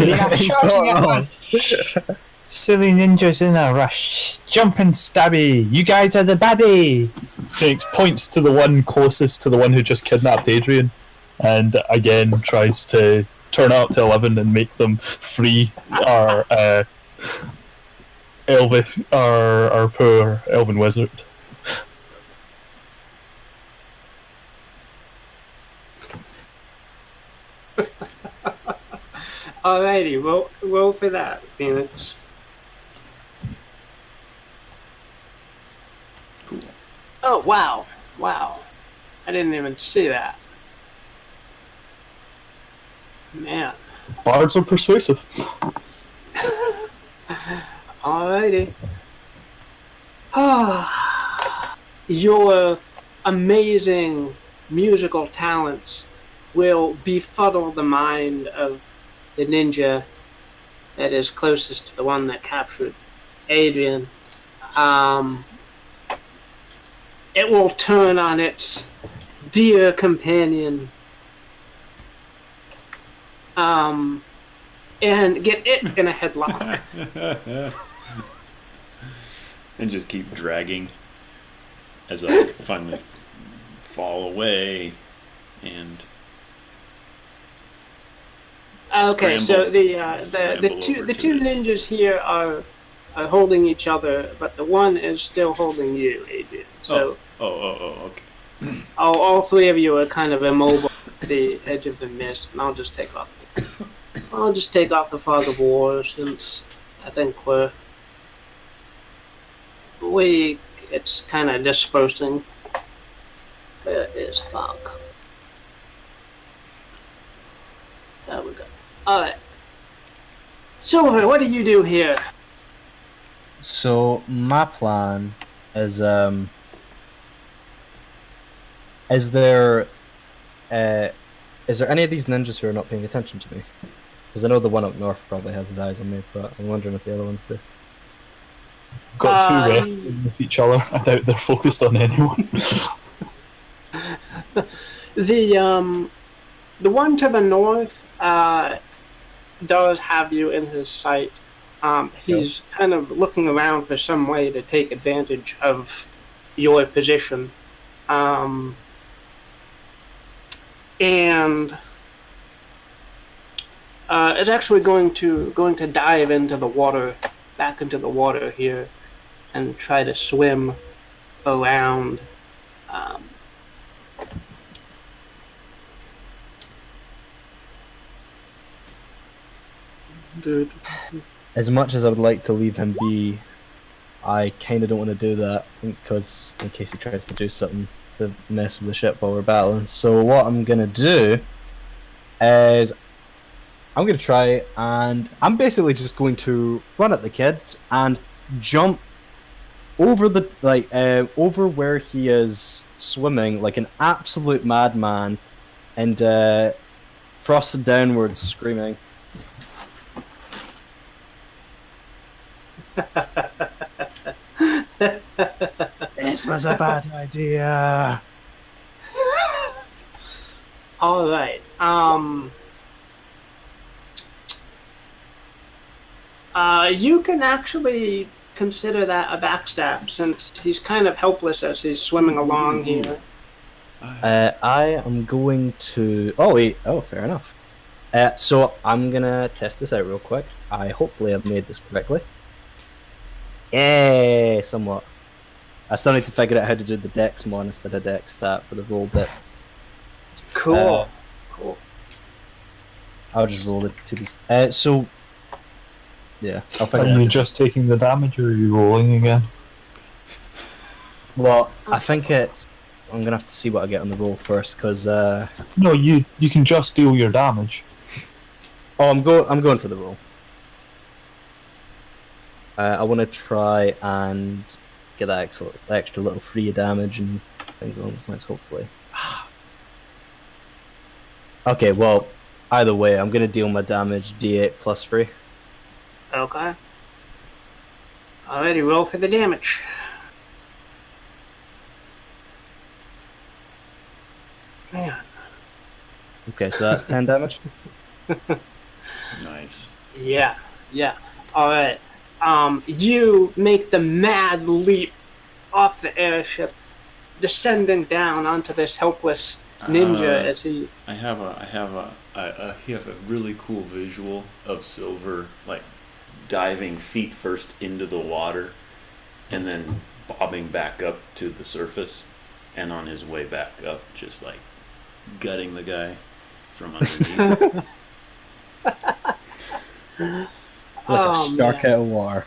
Silly ninjas in a rush. Jump and stabby. You guys are the baddie. Phoenix points to the one closest to the one who just kidnapped Adrian, and again tries to turn it up to 11 and make them free our Elvis, our poor elven wizard. Alrighty, roll for that, Phoenix. Cool. Oh, wow. Wow. I didn't even see that. Man. Bards are persuasive. Alrighty. Your amazing musical talents will befuddle the mind of the ninja that is closest to the one that captured Adrian. It will turn on its dear companion and get it in a headlock. And just keep dragging as I finally fall away and Okay, so the scramble two over to this. ninjas here are holding each other, but the one is still holding you, Adrian. So okay. all three of you are kind of immobile at the edge of the mist, and I'll just take off the fog of war, since I think it's kind of dispersing. There is fog. There we go. Alright. Silver, what do you do here? So my plan is is there any of these ninjas who are not paying attention to me? Because I know the one up north probably has his eyes on me, but I'm wondering if the other ones do. Got two wrestling with each other. I doubt they're focused on anyone. The one to the north does have you in his sight. He's kind of looking around for some way to take advantage of your position. And it's actually going to dive into the water, back into the water here, and try to swim around. Dude. As much as I would like to leave him be, I kind of don't want to do that, because in case he tries to do something to mess with the ship while we're battling. So what I'm going to do is I'm going to try, and I'm basically just going to run at the kid and jump over the over where he is swimming like an absolute madman, and thrust downwards screaming. This was a bad idea. All right. You can actually consider that a backstab, since he's kind of helpless as he's swimming along here. I am going to. Oh wait. Oh, fair enough. So I'm gonna test this out real quick. Hopefully I've made this correctly. Yeah, somewhat. I still need to figure out how to do the dex mod instead of dex stat for the roll bit. Cool. Cool. I'll just roll the 2d. So yeah, I'll figure Are it you out. just taking the damage, or are you rolling again? Well, I think it's. I'm gonna have to see what I get on the roll first, because. No, you can just deal your damage. Oh, I'm going for the roll. I want to try and get that extra little free damage and things along those lines, hopefully. Okay, well, either way, I'm going to deal my damage d8 plus 3. Okay. Alrighty, roll for the damage. Man. Okay, so that's 10 damage. Nice. Yeah. Alright. You make the mad leap off the airship, descending down onto this helpless ninja as he. I have a really cool visual of Silver like diving feet first into the water and then bobbing back up to the surface, and on his way back up just like gutting the guy from underneath. Like a shark out of water.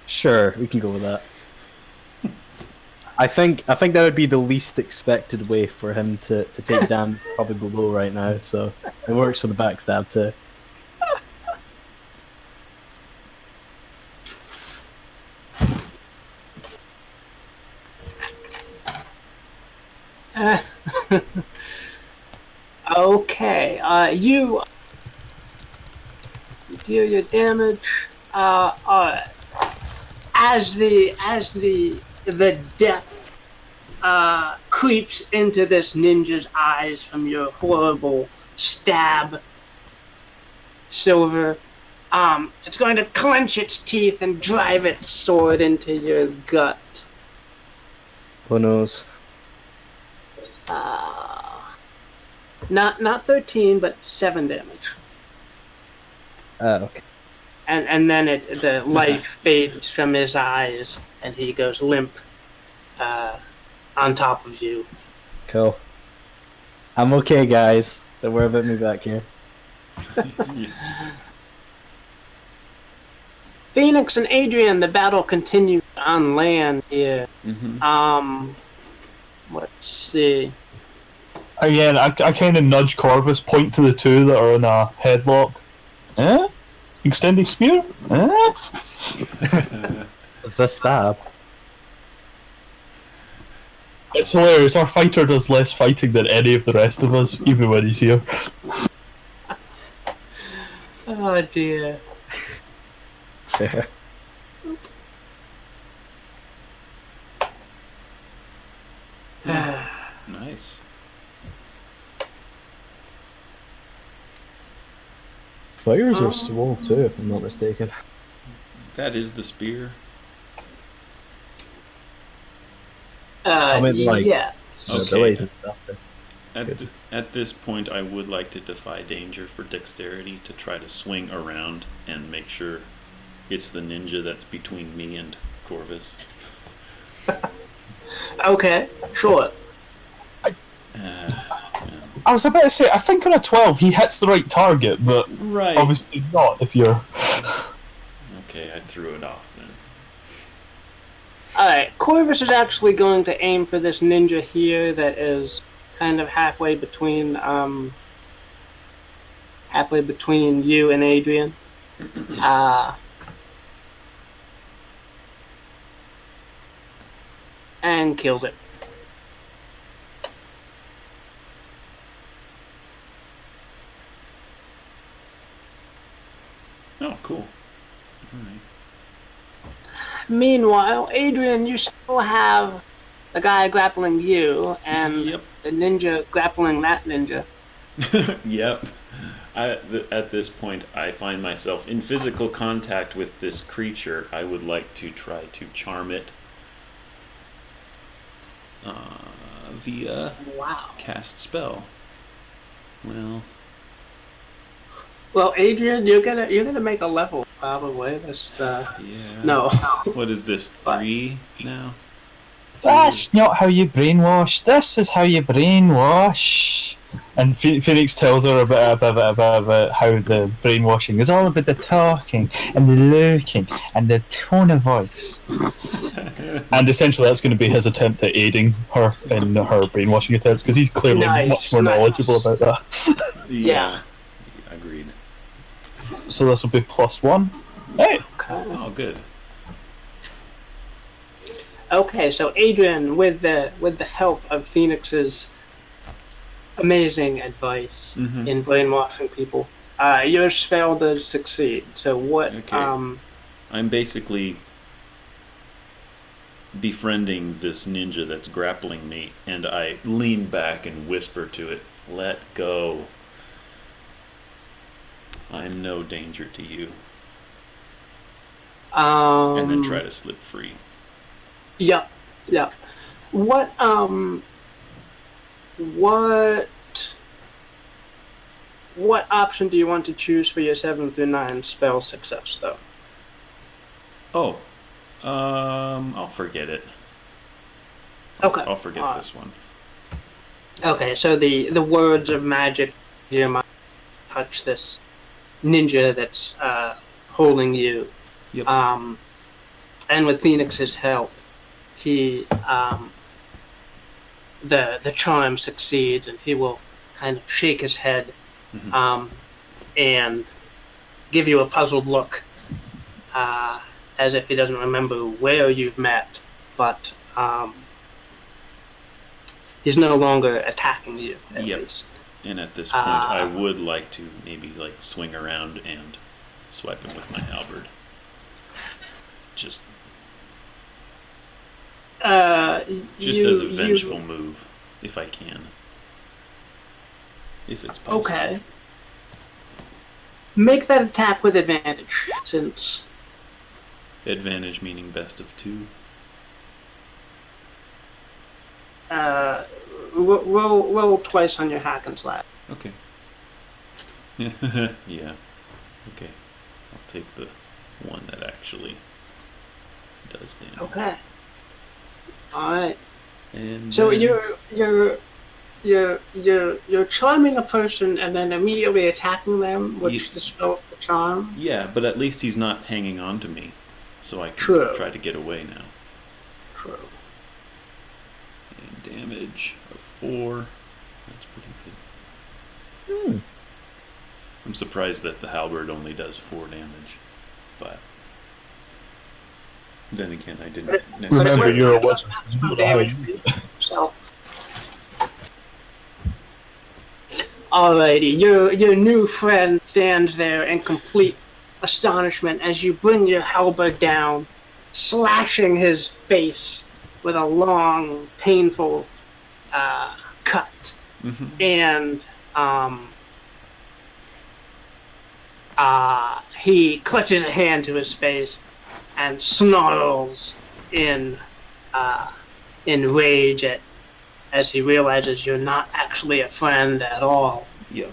Sure, we can go with that. I think that would be the least expected way for him to take damage, probably below right now, so it works for the backstab too. Okay, you deal your damage. As the death creeps into this ninja's eyes from your horrible stab, Silver, it's going to clench its teeth and drive its sword into your gut. Who knows? Not 13, but 7 damage. Okay. And then the life fades from his eyes, and he goes limp on top of you. Cool. I'm okay, guys. Don't worry about me back here. Phoenix and Adrian, the battle continues on land here. Mm-hmm. Let's see. Again, I kind of nudge Corvus, point to the two that are in a headlock. Extending spear? The stab. It's hilarious. Our fighter does less fighting than any of the rest of us, even when he's here. Oh dear. Fair. Nice. Fires are slow too, if I'm not mistaken. That is the spear. I mean, like, yeah. Okay. abilities and stuff. At this point, I would like to defy danger for dexterity to try to swing around and make sure it's the ninja that's between me and Corvus. Okay, sure. I was about to say, I think on a 12 he hits the right target, but Right. obviously not if you're... Okay, I threw it off then. Alright, Corvus is actually going to aim for this ninja here that is kind of halfway between you and Adrian. And kills it. Oh, cool. Alright. Meanwhile, Adrian, you still have the guy grappling you and Yep. the ninja grappling that ninja. Yep. At this point, I find myself in physical contact with this creature. I would like to try to charm it via Wow. cast spell. Well, Adrian, you're gonna make a level probably. That's Yeah. no. What is this, 3 now? That's not how you brainwash. This is how you brainwash. And Phoenix tells her about how the brainwashing is all about the talking and the looking and the tone of voice. And essentially that's going to be his attempt at aiding her in her brainwashing attempts, because he's clearly much more knowledgeable about that. Yeah. Agreed. So this will be +1. Hey! Oh, good. Okay, so Adrian, with the help of Phoenix's amazing advice in brainwashing people, your spell does succeed. So what? Okay. I'm basically befriending this ninja that's grappling me, and I lean back and whisper to it, "Let go. I'm no danger to you." And then try to slip free. Yeah. what option do you want to choose for your 7 through 9 spell success, though? Oh, I'll forget it. Okay. I'll forget this one. Okay, so the words of magic you might touch this ninja that's holding you. Yep. And with Phoenix's help, he the charm succeeds, and he will kind of shake his head and give you a puzzled look, as if he doesn't remember where you've met, but he's no longer attacking you, at least. And at this point, I would like to maybe like swing around and swipe him with my halberd. Just as a vengeful move, if I can. If it's possible. Okay. Make that attack with advantage, since... Advantage meaning best of 2. Roll twice on your hack and slash. Okay. Yeah. Okay. I'll take the one that actually does damage. Okay. Alright. And so you're charming a person and then immediately attacking them, which dispels the charm. Yeah, but at least he's not hanging on to me, so I can try to get away now. True. And damage of 4. That's pretty good. I'm surprised that the halberd only does 4 damage, but then again, I didn't necessarily... Remember, you're a wizard. Alrighty, your new friend stands there in complete astonishment as you bring your halberd down, slashing his face with a long, painful cut. And he clutches a hand to his face and snarls in rage as he realizes you're not actually a friend at all. Yep.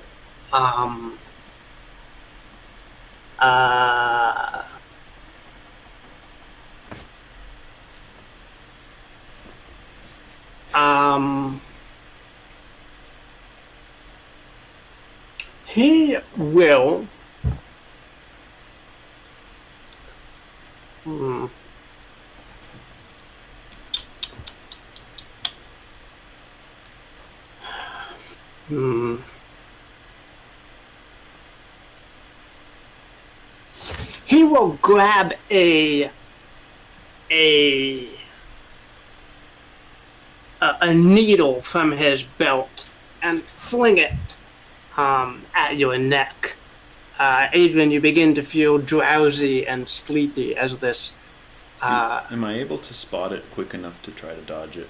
He will... He will grab a needle from his belt and fling it at your neck. Adrian, you begin to feel drowsy and sleepy as this... Am I able to spot it quick enough to try to dodge it?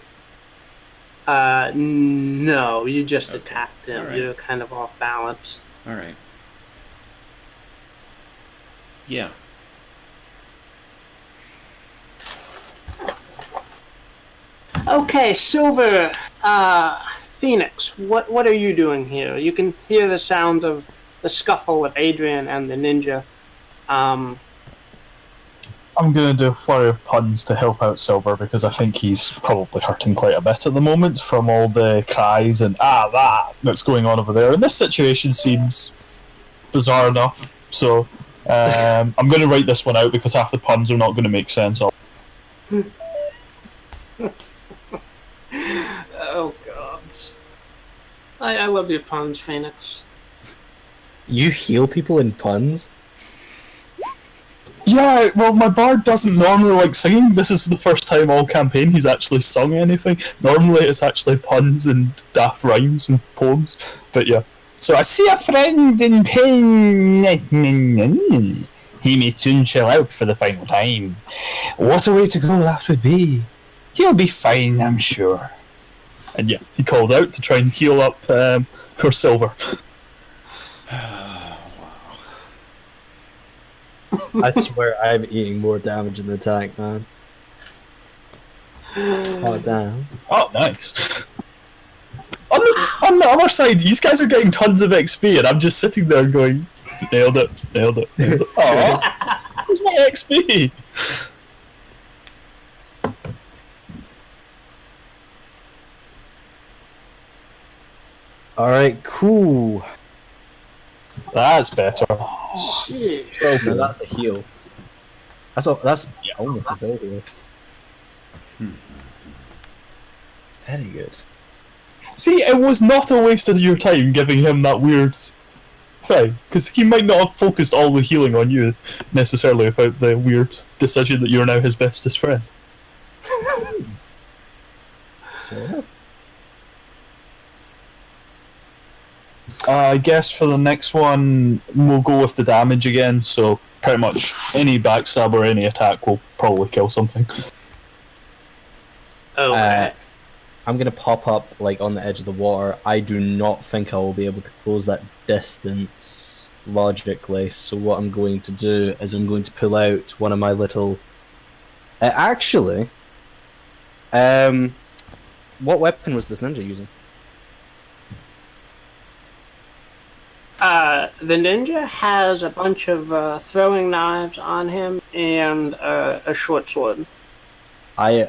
No, you just attacked him. Right. You're kind of off balance. Alright. Yeah. Okay, Silver, Phoenix, what are you doing here? You can hear the sound of the scuffle of Adrian and the ninja. I'm going to do a flurry of puns to help out Silver, because I think he's probably hurting quite a bit at the moment from all the cries and that's going on over there. And this situation seems bizarre enough, so I'm going to write this one out because half the puns are not going to make sense. Oh, God. I love your puns, Phoenix. You heal people in puns? Yeah, well, my bard doesn't normally like singing. This is the first time all campaign he's actually sung anything. Normally it's actually puns and daft rhymes and poems. But yeah. So I see a friend in pain. He may soon chill out for the final time. What a way to go that would be. He'll be fine, I'm sure. And yeah, he called out to try and heal up poor Silver. I swear I'm eating more damage in the tank, man. Oh, damn. Oh, nice. On the other side, these guys are getting tons of XP, and I'm just sitting there going, nailed it. Aww, where's my XP? Alright, cool. That's better. Jeez. No, that's a heal. That's almost a build heal. Very good. See, it was not a waste of your time giving him that weird thing, because he might not have focused all the healing on you necessarily without the weird decision that you're now his bestest friend. I guess for the next one, we'll go with the damage again, so pretty much any backstab or any attack will probably kill something. Okay. I'm gonna pop up like on the edge of the water. I do not think I will be able to close that distance logically. So what I'm going to do is I'm going to pull out one of my little. Actually, what weapon was this ninja using? The ninja has a bunch of throwing knives on him and a short sword. By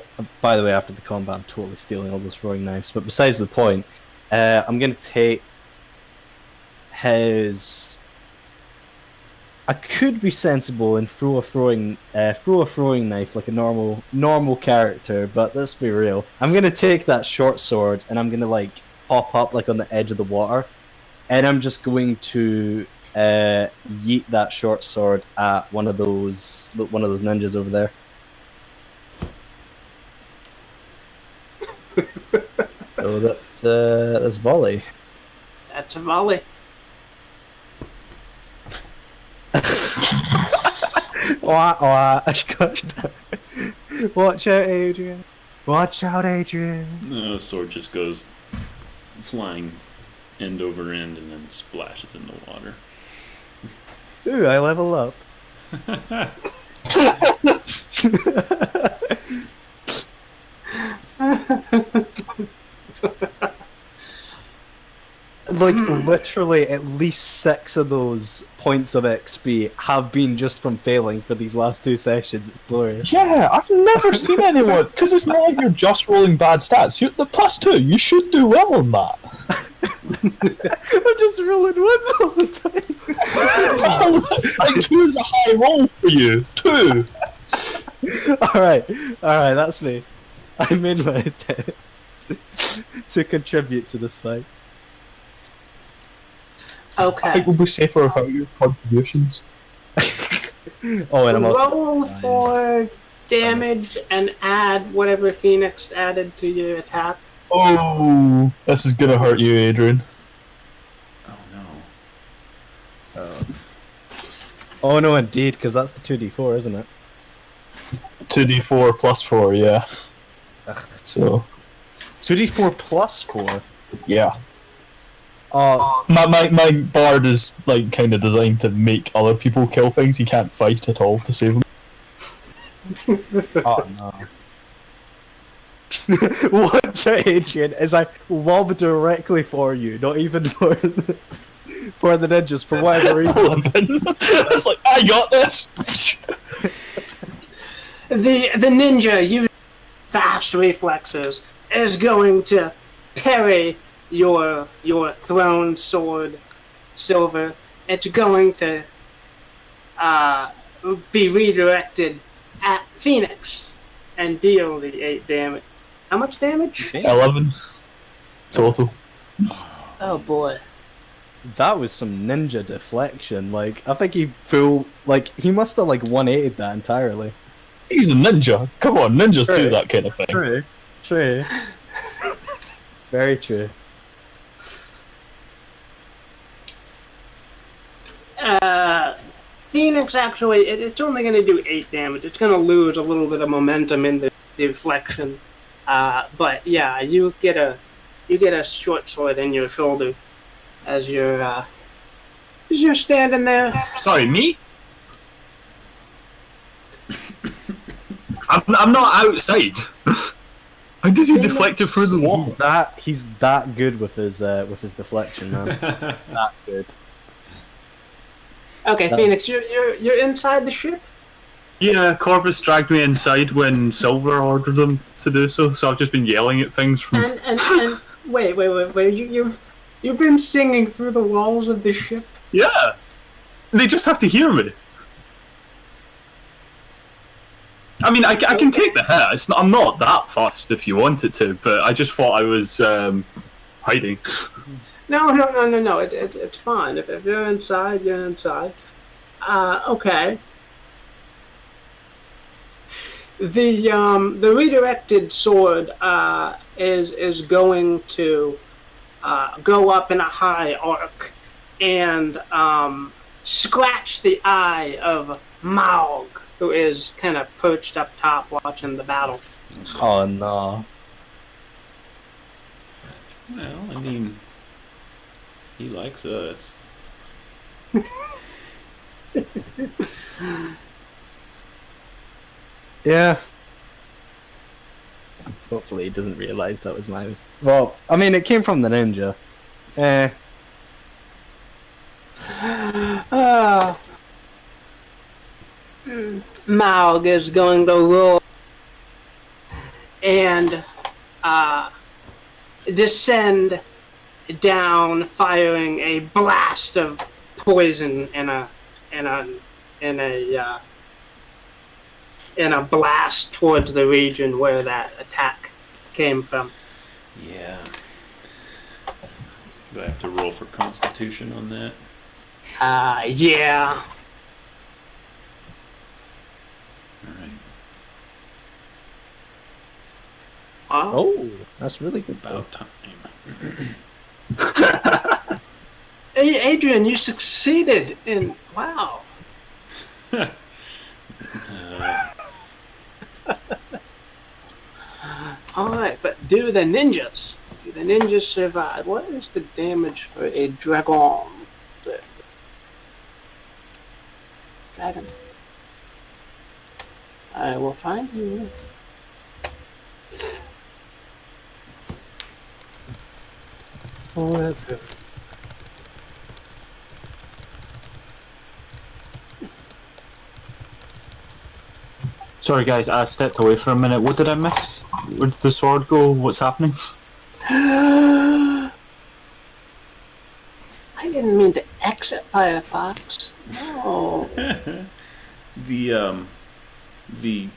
the way, after the combat, I'm totally stealing all those throwing knives. But besides the point, I'm gonna take his. I could be sensible and throw a throwing knife like a normal character, but let's be real. I'm gonna take that short sword and I'm gonna like pop up like on the edge of the water, and I'm just going to yeet that short sword at one of those ninjas over there. So that's volley. That's a volley. Watch out, Adrian. Watch out, Adrian. The sword just goes flying end over end and then splashes in the water. Ooh, I level up. Like, literally at least 6 of those points of XP have been just from failing for these last 2 sessions. It's glorious. Yeah, I've never seen anyone, because it's not like you're just rolling bad stats. You're the +2, you should do well on that. I'm just rolling ones all the time. Like 2 is a high roll for you. 2. Alright, that's me. I made my attempt to contribute to this fight. Okay. I think we'll be safer without your contributions. Oh, and I'm also roll for damage and add whatever Phoenix added to your attack. Oh, this is gonna hurt you, Adrian. Oh no. Oh no, indeed, because that's the 2d4, isn't it? 2d4 plus 4, yeah. So 2d4 plus 4? yeah. Oh, My bard is like kind of designed to make other people kill things. He can't fight at all to save them. oh no. Watch out, Adrian, as I lob directly for you, not even for the ninjas, for whatever reason. It's like, I got this! The ninja, using fast reflexes, is going to parry your thrown sword, Silver. It's going to be redirected at Phoenix and deal the 8 damage. How much damage? 11 total. Oh boy. That was some ninja deflection. Like, I think he he must have like 180'd that entirely. He's a ninja. Come on, ninjas do that kind of thing. True. Very true. Phoenix actually, it's only going to do 8 damage. It's going to lose a little bit of momentum in the deflection. But yeah, you get a short sword in your shoulder as you're standing there. Sorry, me? I'm not outside. How does he deflect it through the wall? He's that good with his deflection, man. That good. Okay, Phoenix, you're inside the ship. Yeah, Corvus dragged me inside when Silver ordered him to do so. So I've just been yelling at things from. And wait! You've been singing through the walls of the ship. Yeah, they just have to hear me. I mean, I can take the hit. I'm not that fast if you wanted to, but I just thought I was hiding. No. It's fine. If you're inside, you're inside. Okay. The redirected sword is going to go up in a high arc and scratch the eye of Maug, who is kind of perched up top watching the battle. Oh no. Well, I mean, he likes us. Yeah. Hopefully he doesn't realise that was my... Well, I mean, it came from the ninja. Maug is going to roll and descend down, firing a blast of poison in a blast towards the region where that attack came from. Yeah. Do I have to roll for Constitution on that? Yeah. Alright. Oh, that's really good. About time. Hey, Adrian, you succeeded in... Wow. Alright, but do the ninjas survive? What is the damage for a dragon? Dragon. I will find you. Forever. Sorry, guys, I stepped away for a minute. What did I miss? Where did the sword go? What's happening? I didn't mean to exit Firefox. No. The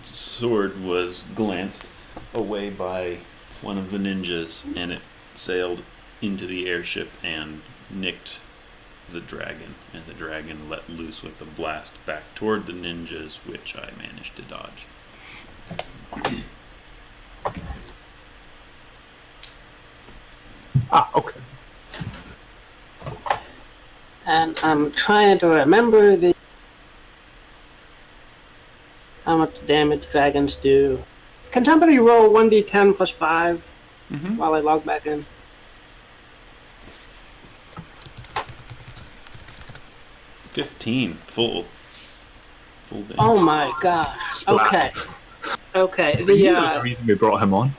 sword was glanced away by one of the ninjas, and it sailed into the airship and nicked the dragon, and the dragon let loose with a blast back toward the ninjas, which I managed to dodge. Okay. And I'm trying to remember how much damage dragons do. Can somebody roll 1d10 plus 5 while I log back in? Full damage. Oh my gosh. Splat. Okay. That's the reason we brought him on.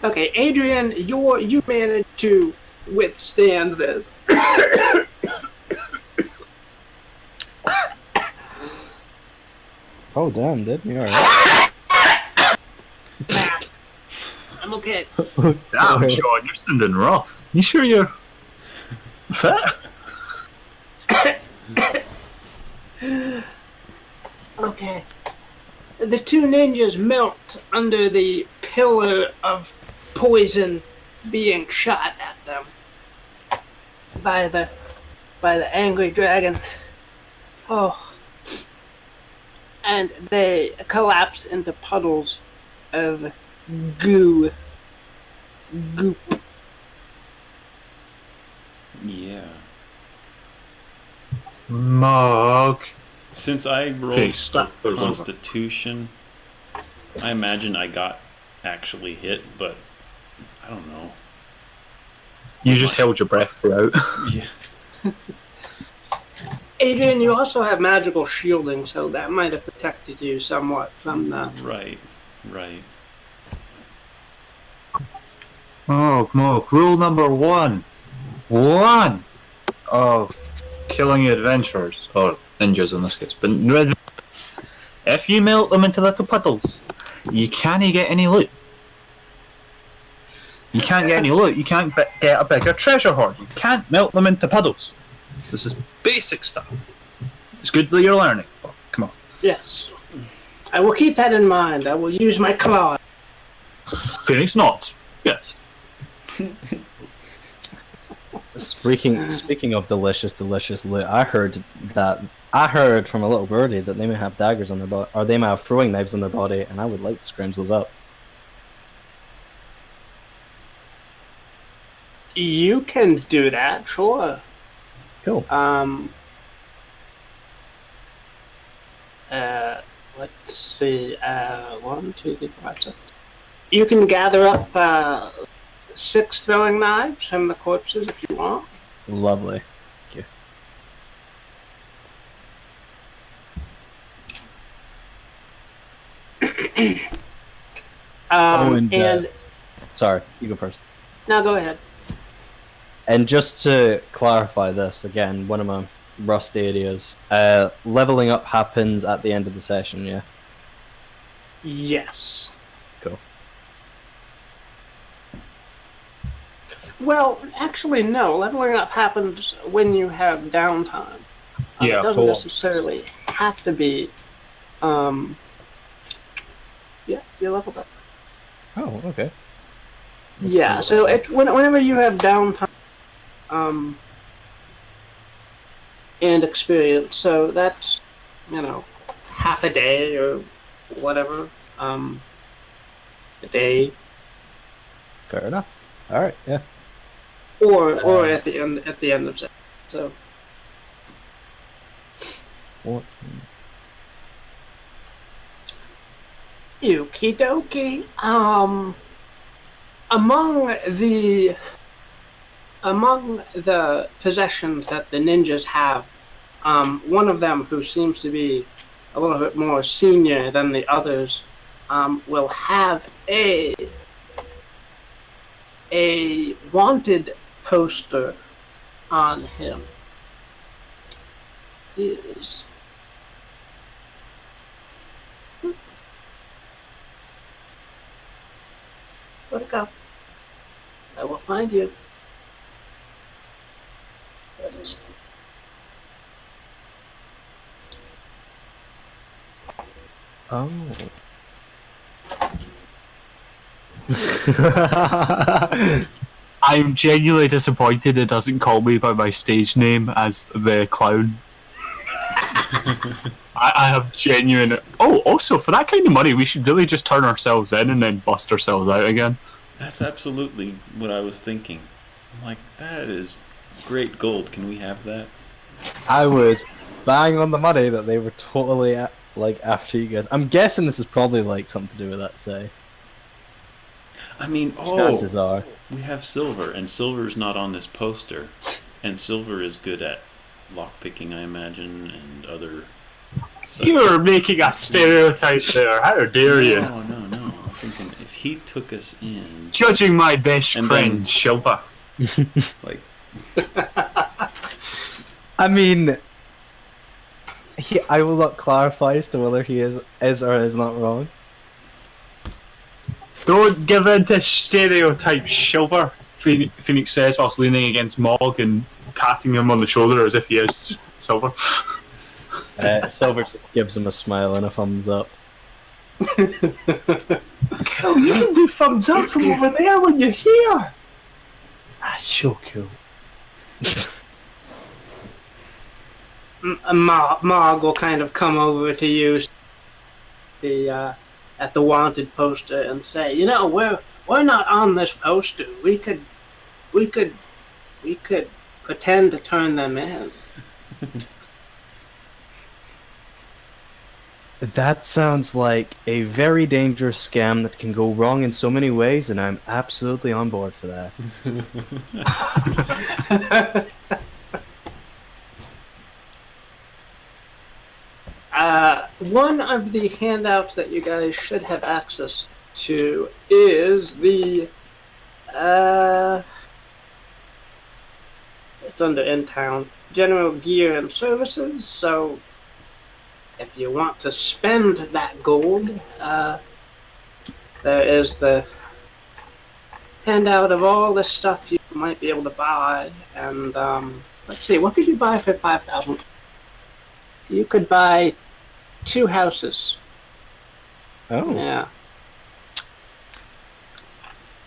Okay, Adrian, you managed to withstand this. Oh damn, dude, you alright? I'm okay. Damn, Sean, you're sounding rough. You sure you're fit? Okay. The two ninjas melt under the pillar of poison being shot at them by the angry dragon. Oh. And they collapse into puddles of goop. Yeah. Mug. Since I rolled for Constitution, I imagine I got actually hit, but I don't know. You just held your breath throughout. Yeah. Adrian, you also have magical shielding, so that might have protected you somewhat from the... Right, right. Oh, no. Rule number 1. Of killing adventurers, or ninjas in this case. But if you melt them into little puddles, you can't get any loot. You can't get any loot. You can't get a bigger treasure hoard. You can't melt them into puddles. This is basic stuff. It's good that you're learning, but come on. Yes. I will keep that in mind. I will use my claw. Phoenix knots. Yes. Speaking of delicious loot, I heard from a little birdie that they may have daggers on their body, or they may have throwing knives on their body, and I would like to scrounge those up. You can do that, sure. Cool. Let's see. 1, 2, 3, 4, 5, 6. You can gather up 6 throwing knives from the corpses if you want. Lovely. Thank you. Sorry, you go first. No, go ahead. And just to clarify this, again, one of my rust areas, leveling up happens at the end of the session, yeah? Yes. Cool. Well, actually, no. Leveling up happens when you have downtime. Yeah, it doesn't cool. necessarily have to be. Yeah, you're leveled up. Oh, okay. Yeah, so whenever you have downtime, and experience, so that's, half a day or whatever, a day. Fair enough. All right, yeah. Or at the end of session. So. What? Okie dokie. Among the possessions that the ninjas have, one of them, who seems to be a little bit more senior than the others, will have a wanted poster on him. Is where'd it go? I will find you. That is. Oh. I'm genuinely disappointed it doesn't call me by my stage name as the clown. I have genuine... Oh, also, for that kind of money, we should really just turn ourselves in and then bust ourselves out again. That's absolutely what I was thinking. I'm like, that is great gold. Can we have that? I was bang on the money that they were totally after you guys. I'm guessing this is probably something to do with that, say. I mean, Chances are. we have silver, and silver's not on this poster. And silver is good at lockpicking, I imagine, and other... You're making a stereotype there. How dare you? No. I'm thinking if he took us in... Judging my best And friend, then- Shilpa. Like, I mean, I will not clarify as to whether he is or is not wrong. Don't give in to stereotype, Silver, Phoenix says whilst leaning against Mog and patting him on the shoulder as if he is Silver. Silver just gives him a smile and a thumbs up. Cool, you can do thumbs up from over there when you're here. That's so cool. Mog will kind of come over to you at the wanted poster and say, we're not on this poster. We could pretend to turn them in. That sounds like a very dangerous scam that can go wrong in so many ways, and I'm absolutely on board for that. one of the handouts that you guys should have access to is the it's under in town general gear and services. So if you want to spend that gold, there is the handout of all the stuff you might be able to buy. And let's see, what could you buy for 5,000? You could buy 2 houses. Oh, Yeah.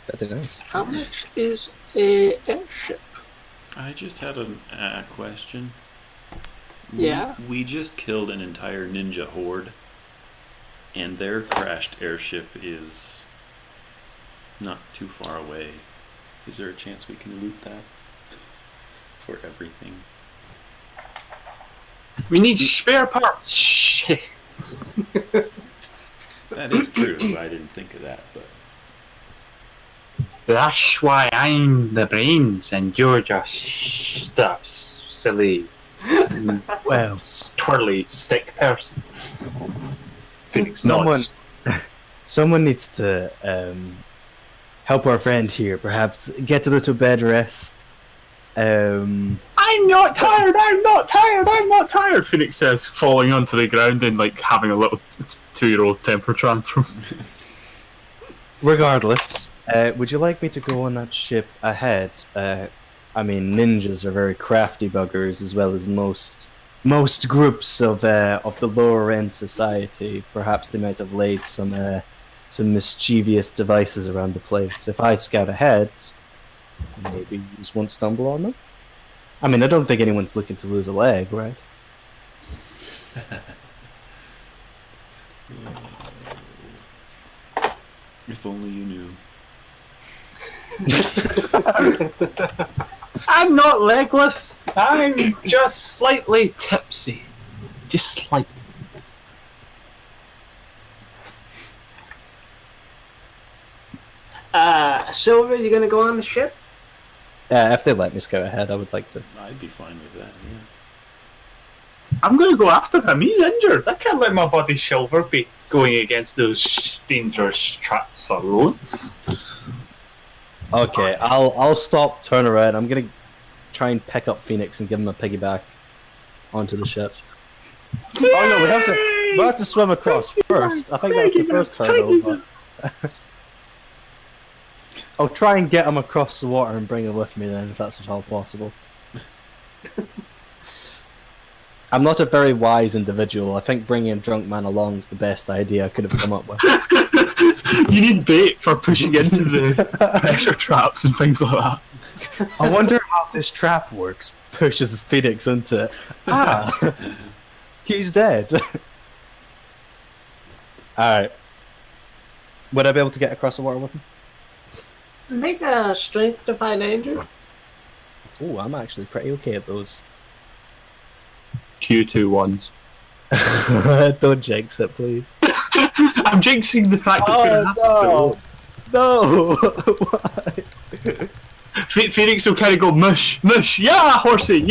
that'd be nice. How much is a airship? I just had a question. Yeah. We just killed an entire ninja horde, and their crashed airship is not too far away. Is there a chance we can loot that for everything? We need spare parts. Shit. That is true. I didn't think of that, but That's why I'm the brains and you're just stuff silly, well, twirly stick person. Phoenix nods. Someone needs to help our friend here. Perhaps get a little bed rest. I'm not tired. I'm not tired. I'm not tired. Phoenix says, falling onto the ground and like having a little 2-year-old temper tantrum. Regardless, would you like me to go on that ship ahead? I mean, ninjas are very crafty buggers, as well as most groups of the lower end society. Perhaps they might have laid some mischievous devices around the place. If I scout ahead, maybe you just won't stumble on them. I mean, I don't think anyone's looking to lose a leg, right? if only you knew. I'm not legless. I'm just slightly tipsy. Just slightly. Silver, you gonna go on the ship? If they let me scout ahead, I would like to. I'd be fine with that, yeah. I'm going to go after him. He's injured. I can't let my buddy Silver be going against those dangerous traps alone. Okay, I'll stop, turn around. I'm gonna try and pick up Phoenix and give him a piggyback onto the ship. Oh no, we have to swim across first. I think that's the first hurdle. But I'll try and get him across the water and bring him with me then, if that's at all possible. I'm not a very wise individual. I think bringing a drunk man along is the best idea I could have come up with. You need bait for pushing into the pressure traps and things like that. I wonder how this trap works. Pushes Phoenix into it. Ah! He's dead. Alright. Would I be able to get across the water with him? Make a strength to find danger. Oh, I'm actually pretty okay at those. Q2 ones. Don't jinx it, please. I'm jinxing the fact it's going to happen. No! Why? Phoenix will kind of go mush, mush, yeah, horsey,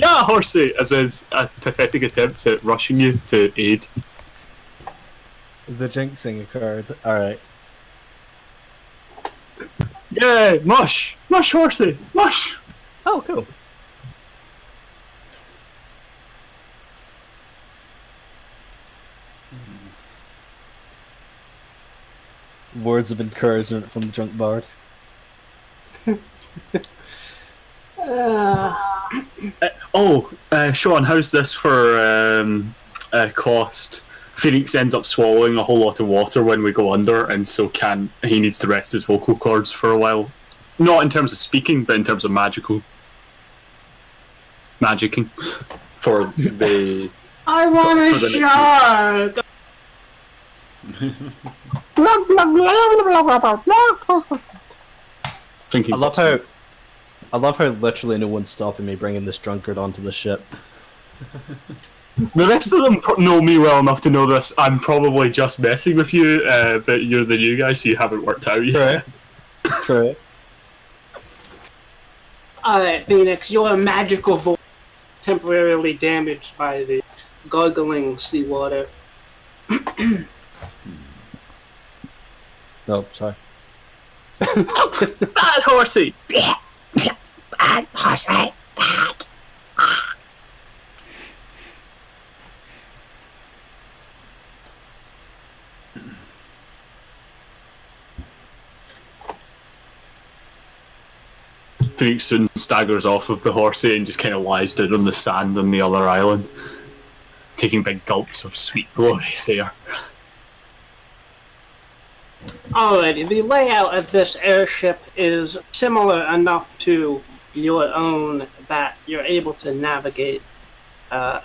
as is a pathetic attempt at rushing you to aid. The jinxing occurred. Alright. Yeah, mush, mush, horsey, mush. Oh, cool. Words of encouragement from the drunk bard. Sean, how's this for cost? Phoenix ends up swallowing a whole lot of water when we go under, and so he needs to rest his vocal cords for a while. Not in terms of speaking, but in terms of magicking for the. I want a shark. Drinking I love how literally no one's stopping me bringing this drunkard onto the ship. The rest of them know me well enough to know this. I'm probably just messing with you, but you're the new guy, so you haven't worked out yet. True. Alright, Phoenix, your magical voice temporarily damaged by the gargling seawater. No, sorry. Bad horsey! Bad horsey. Bad. Phoenix soon staggers off of the horsey and just kind of lies down on the sand on the other island, taking big gulps of sweet glorious air. Alrighty, the layout of this airship is similar enough to your own that you're able to navigate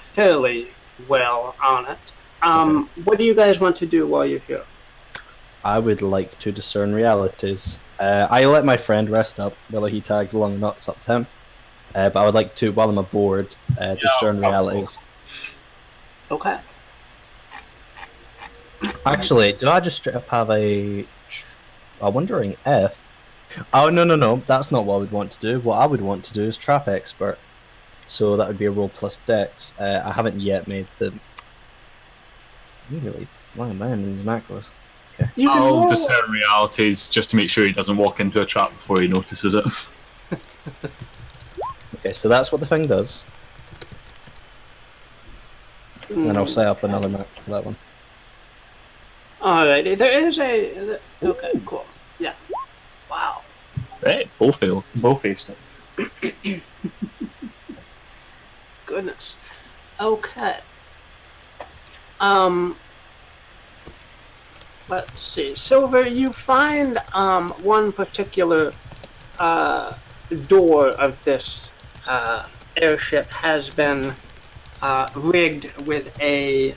fairly well on it. What do you guys want to do while you're here? I would like to discern realities. I let my friend rest up while he tags along, not it's up to him. But I would like to, while I'm aboard, discern realities. Okay. Actually, do I just straight up have a wondering if... Oh, no, that's not what I would want to do. What I would want to do is trap expert. So that would be a roll plus dex. I haven't yet made the... Really? Why am I in these macros? Okay. I'll discern realities just to make sure he doesn't walk into a trap before he notices it. Okay, so that's what the thing does. And I'll set up another map for that one. Alrighty, there is a... Okay, cool. Yeah. Wow. Right, both failed. Both faced it. Goodness. Okay. Let's see. Silver, you find one particular door of this airship has been rigged with a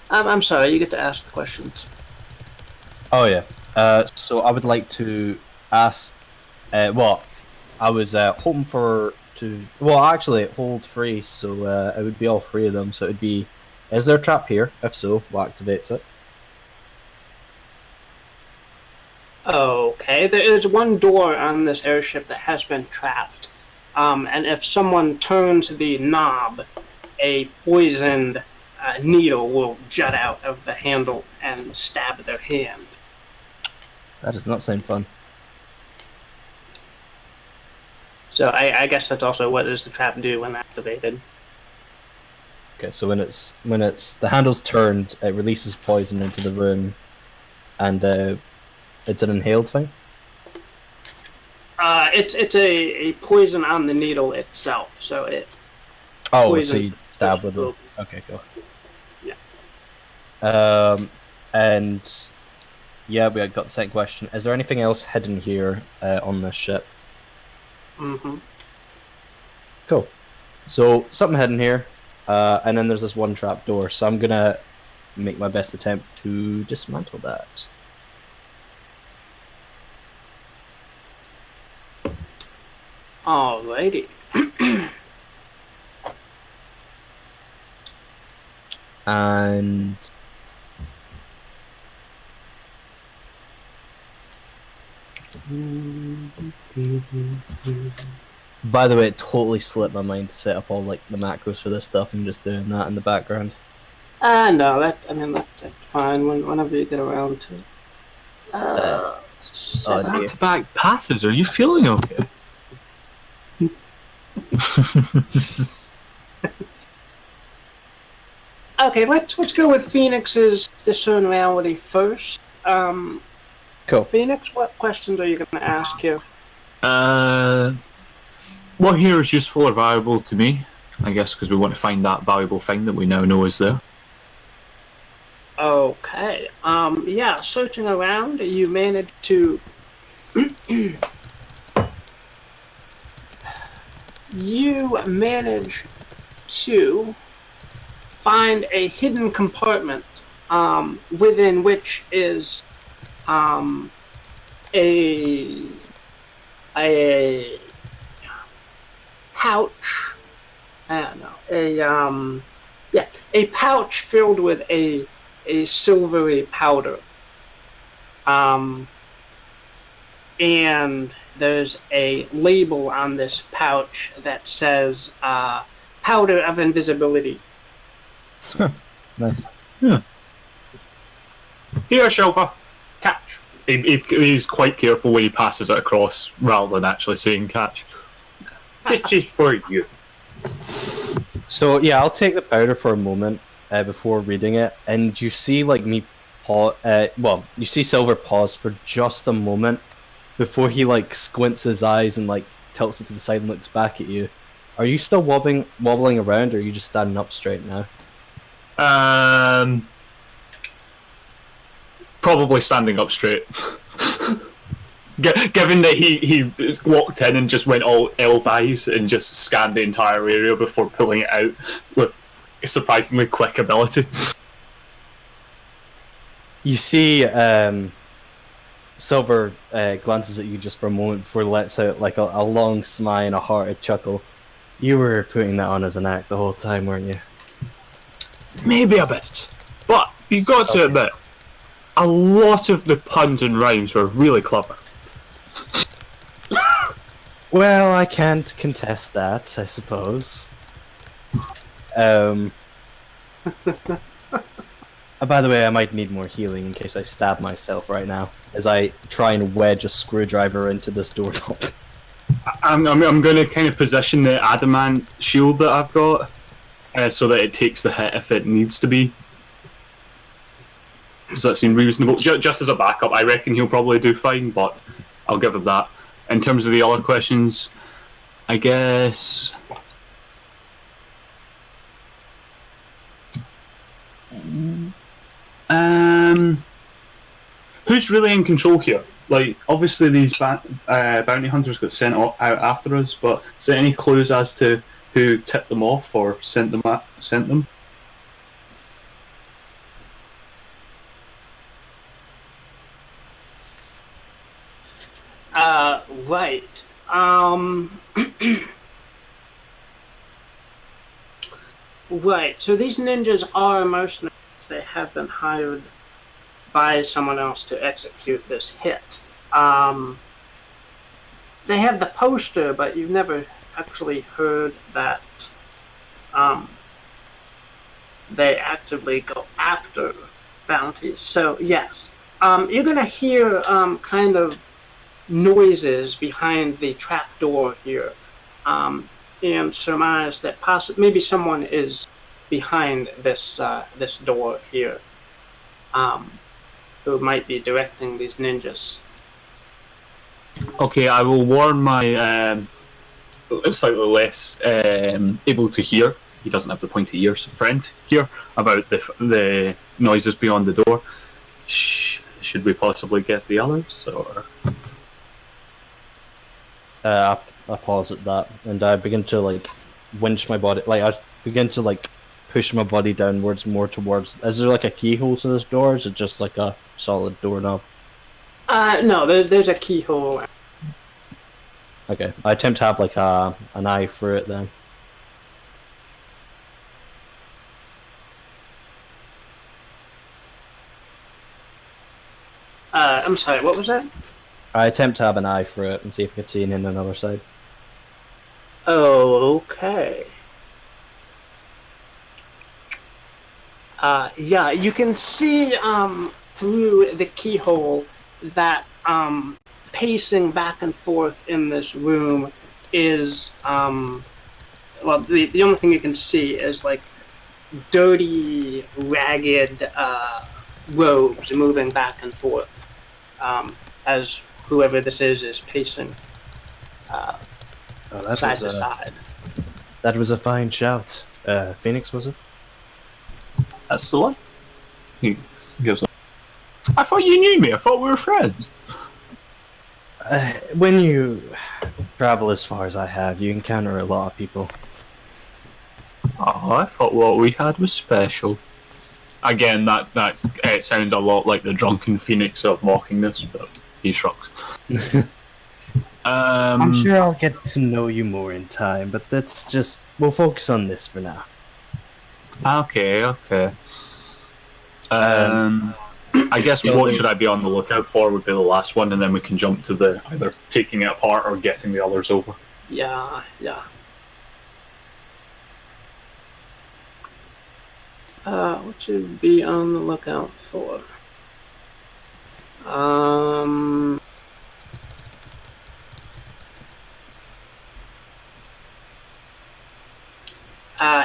I'm sorry, you get to ask the questions. Oh yeah. So I would like to ask. Well, I was hoping for to. Well, actually, hold free, so it would be all three of them. So it would be. Is there a trap here? If so, what activates it? Okay, there is one door on this airship that has been trapped. And if someone turns the knob, a poisoned needle will jut out of the handle and stab their hand. That does not sound fun. So I guess that's also what does the trap do when activated. Okay, so when it's the handle's turned, it releases poison into the room, and it's an inhaled thing. It's a poison on the needle itself, so it. Oh, poison so you stab with it. Okay, cool. Yeah. And yeah, we got the second question. Is there anything else hidden here on this ship? Mm-hmm. Cool. So something hidden here, and then there's this one trap door. So I'm gonna make my best attempt to dismantle that. Alrighty. And by the way, it totally slipped my mind to set up all like the macros for this stuff and just doing that in the background. No, that's fine whenever you get around to it. Back-to-back passes, are you feeling okay? Okay, let's go with Phoenix's discern reality first. Cool. Phoenix, what questions are you going to ask here? What here is useful or valuable to me? I guess because we want to find that valuable thing that we now know is there. Okay. Yeah, searching around, you managed to find a hidden compartment within which is a pouch. I don't know. A pouch filled with a silvery powder. and there's a label on this pouch that says powder of invisibility. Nice. Here, Silver. Catch. He's quite careful when he passes it across rather than actually saying catch. This is for you. So yeah, I'll take the powder for a moment before reading it, and you see like me you see Silver pause for just a moment before he like squints his eyes and like tilts it to the side and looks back at you. Are you still wobbling around, or are you just standing up straight now? Probably standing up straight. Given that he walked in and just went all elf eyes and just scanned the entire area before pulling it out with a surprisingly quick ability. You see, Silver glances at you just for a moment before he lets out like a long smile and a hearted chuckle. You were putting that on as an act the whole time, weren't you? Maybe a bit. But you got to admit, a lot of the puns and rhymes were really clever. Well, I can't contest that, I suppose. By the way, I might need more healing in case I stab myself right now, as I try and wedge a screwdriver into this doorknob. I'm going to kind of position the adamant shield that I've got so that it takes the hit if it needs to be. Does that seem reasonable? Just as a backup, I reckon he'll probably do fine, but I'll give him that. In terms of the other questions, I guess... who's really in control here? Like, obviously these bounty hunters got sent out after us, but is there any clues as to who tipped them off or sent them? Right. Right, so these ninjas are mercenaries. They have been hired by someone else to execute this hit. They have the poster, but you've never actually heard that they actively go after bounties. So, yes. You're going to hear kind of noises behind the trapdoor here, and surmise that maybe someone is behind this this door here, who might be directing these ninjas. Okay, I will warn my slightly less able to hear. He doesn't have the pointy ears friend here about the noises beyond the door. Should we possibly get the others, or? I pause at that, and I begin to like winch my body. Like I begin to like push my body downwards more towards. Is there like a keyhole to this door? Or is it just like a solid doorknob? No, there's a keyhole. Okay, I attempt to have like an eye through it then. I'm sorry, what was that? I attempt to have an eye through it and see if I can see in another side. Oh, okay. Yeah, you can see through the keyhole that pacing back and forth in this room is well, the only thing you can see is like dirty, ragged robes moving back and forth as whoever this is pacing side to side. That was a fine shout. Phoenix, was it? That's the one. He goes on. I thought you knew me. I thought we were friends. When you travel as far as I have, you encounter a lot of people. Oh, I thought what we had was special. Again, that sounds a lot like the drunken Phoenix of mocking this, but he shrugs. I'm sure I'll get to know you more in time, but that's just... We'll focus on this for now. Okay. I guess what should I be on the lookout for would be the last one, and then we can jump to the either taking it apart or getting the others over. Yeah. What should be on the lookout for?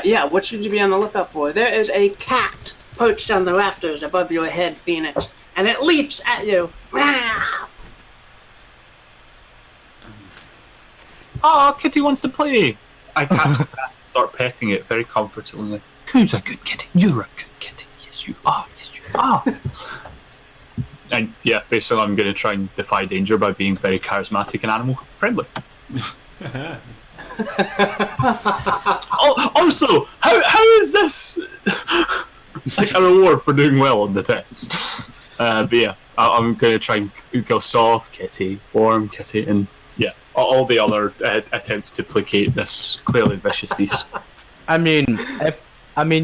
Yeah, what should you be on the lookout for? There is a cat perched on the rafters above your head, Phoenix, and it leaps at you. Oh, Kitty wants to play! I catch the cat and start petting it very comfortingly. Who's a good kitty? You're a good kitty. Yes, you are. Yes, you are. And yeah, basically I'm going to try and defy danger by being very charismatic and animal friendly. Also, how is this like a reward for doing well on the test? But yeah, I'm going to try and go soft kitty, warm kitty, and yeah, all the other attempts to placate this clearly vicious beast. I mean,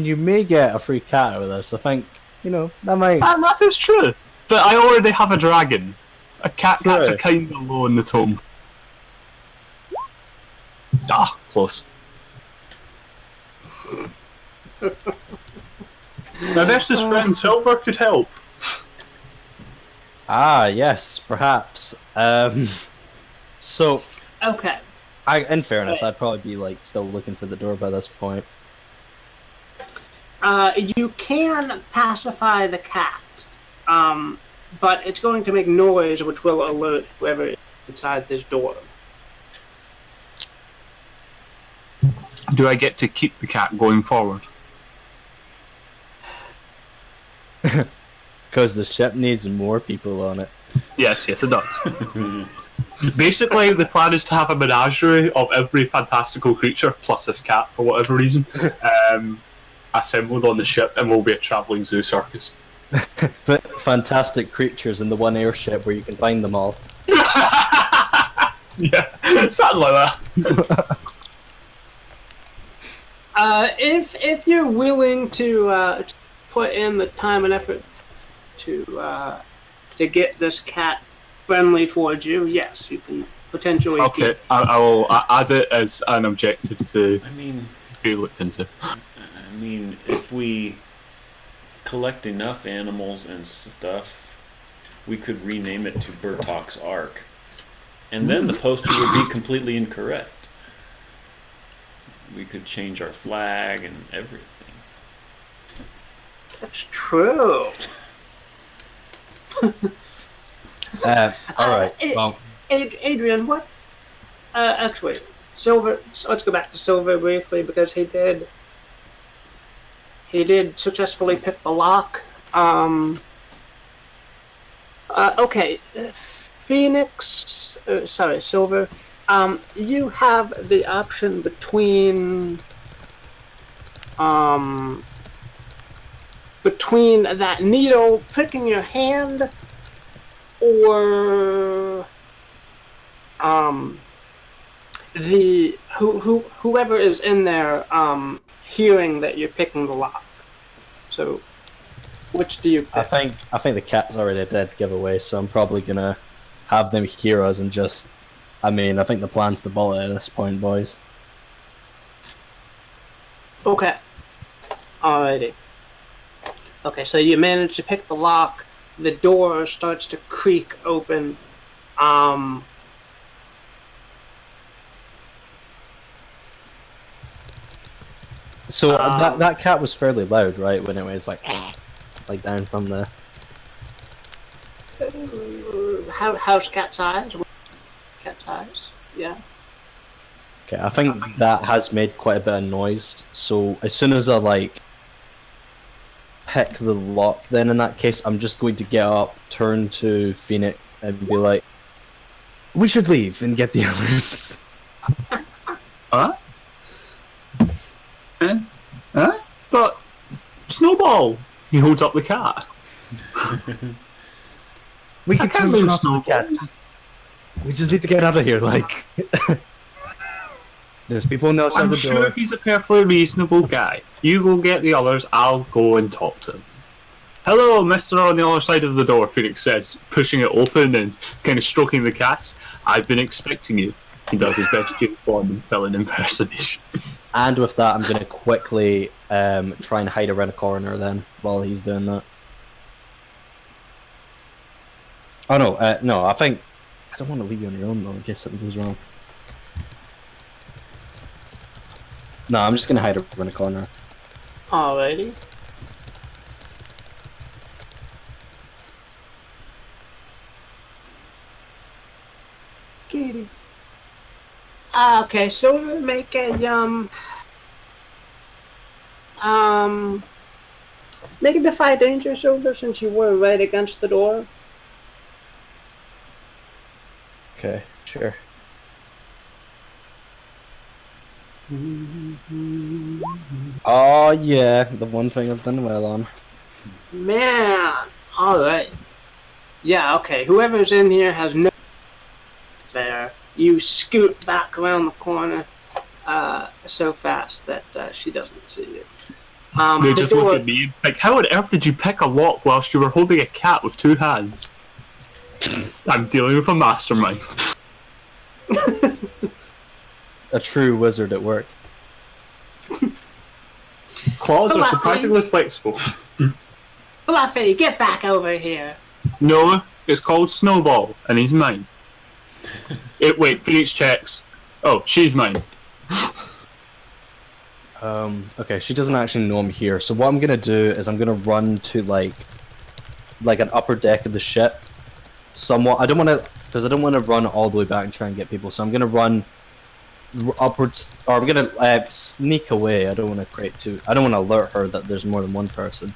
you may get a free cat out of this. I think, that might. And that is true. But I already have a dragon. Cats are kind of low in the tome. Ah, close. My bestest friend Silver could help. Ah, yes, perhaps. So. Okay. In fairness, I'd probably be still looking for the door by this point. You can pacify the cat, but it's going to make noise, which will alert whoever is inside this door. Do I get to keep the cat going forward? Because the ship needs more people on it. Yes, it does. Basically, the plan is to have a menagerie of every fantastical creature, plus this cat, for whatever reason, assembled on the ship, and we'll be a travelling zoo circus. Fantastic creatures in the one airship where you can find them all. Yeah, something like that. If you're willing to put in the time and effort to get this cat friendly towards you, yes, you can potentially. Okay, I will add it as an objective to be looked into. I mean, if we collect enough animals and stuff, we could rename it to Burtock's Ark, and then the poster would be completely incorrect. We could change our flag and everything. That's true. Alright, well. Adrian, what? Actually, Silver, so let's go back to Silver briefly, because he did successfully pick the lock. Okay, Phoenix, Silver, you have the option between that needle pricking your hand or whoever is in there hearing that you're picking the lock. So which do you pick? I think the cat's already a dead giveaway, so I'm probably gonna have them hear us and just I think the plan's to bullet at this point, boys. Okay. Alrighty. Okay, so you manage to pick the lock. The door starts to creak open. So that cat was fairly loud, right? When it was like down from the. How's cat size? Cat size? Yeah. Okay, I think that has made quite a bit of noise. So as soon as I pick the lock, then in that case, I'm just going to get up, turn to Phoenix, and be like, "We should leave and get the others." Huh? But Snowball, he holds up the cat. We can swim across the cat. We just need to get out of here. There's people on the outside I'm the door. sure he's a perfectly reasonable guy. You go get the others. I'll go and talk to him. Hello, mister on the other side of the door, Phoenix says, pushing it open and kind of stroking the cat. I've been expecting you. He does his best James Bond villain impersonation. And with that, I'm going to quickly try and hide around a corner then, while he's doing that. Oh no, no, I think... I don't want to leave you on your own though, in case something goes wrong. No, I'm just going to hide around a corner. Alrighty. Kitty. Okay, so we'll make a make a defy danger silver since you were right against the door. Okay, sure. Oh yeah, the one thing I've done well on. Man, alright. Yeah, okay, whoever's in here has no there. You scoot back around the corner so fast that she doesn't see you. They just look at me like, how on earth did you pick a lock whilst you were holding a cat with 2 hands? I'm dealing with a mastermind. A true wizard at work. Claws are surprisingly flexible. Fluffy, get back over here. No, it's called Snowball, and he's mine. Wait, Phoenix checks. Oh, she's mine. Okay, she doesn't actually know I'm here, so what I'm gonna do is I'm gonna run to like an upper deck of the ship. Somewhat. I don't want to, because I don't want to run all the way back and try and get people. So I'm gonna run upwards, or I'm gonna sneak away. I don't want to create two. I don't want to alert her that there's more than one person.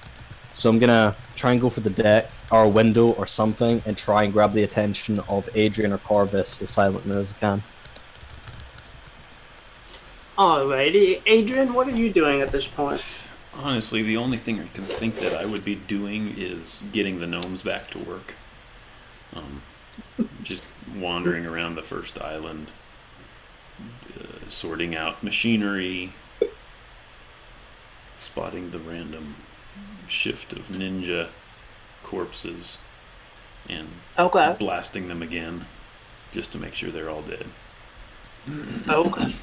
So I'm gonna try and go for the deck or a window or something, and try and grab the attention of Adrian or Corvus as silently as I can. Alrighty, Adrian, what are you doing at this point? Honestly, the only thing I can think that I would be doing is getting the gnomes back to work. Just wandering around the first island, sorting out machinery, spotting the random shift of ninja corpses, and blasting them again, just to make sure they're all dead. Okay.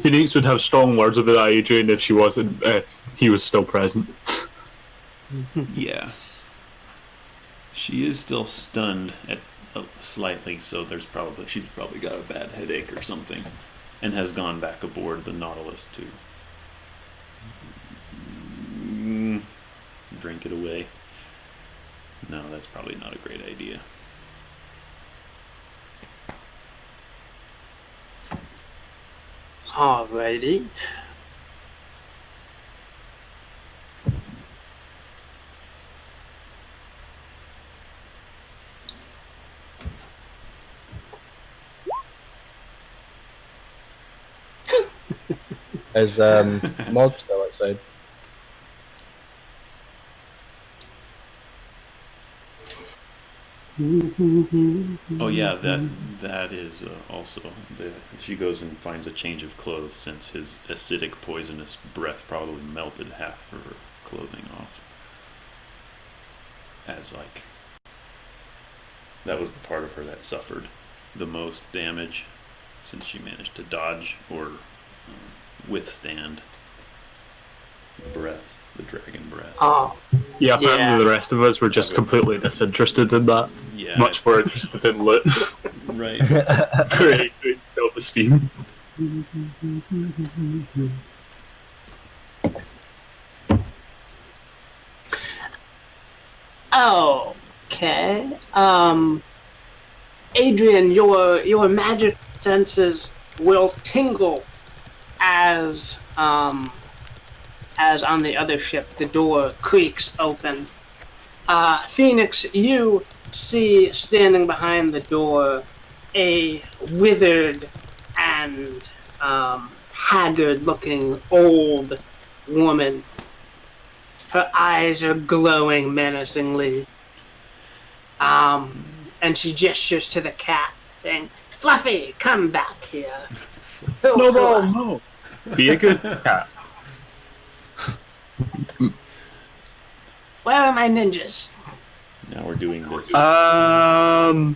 Phoenix would have strong words about Adrian if he was still present. Yeah. She is still stunned slightly, so she's probably got a bad headache or something, and has gone back aboard the Nautulus to drink it away. No, that's probably not a great idea. Alrighty. Is Mog still outside? Oh yeah, that is also she goes and finds a change of clothes, since his acidic poisonous breath probably melted half her clothing off. As like that was the part of her that suffered the most damage, since she managed to dodge or withstand the breath, the dragon breath. Oh. Yeah, apparently the rest of us were just completely disinterested in that. Yeah, much more interested in loot. Right. Great self-esteem. Okay. Adrian, your magic senses will tingle as on the other ship the door creaks open. Phoenix, you see standing behind the door a withered and haggard-looking old woman. Her eyes are glowing menacingly. And she gestures to the cat, saying, "Fluffy, come back here." Snowball, no. Be a good cat. Where are my ninjas? Now we're doing this. The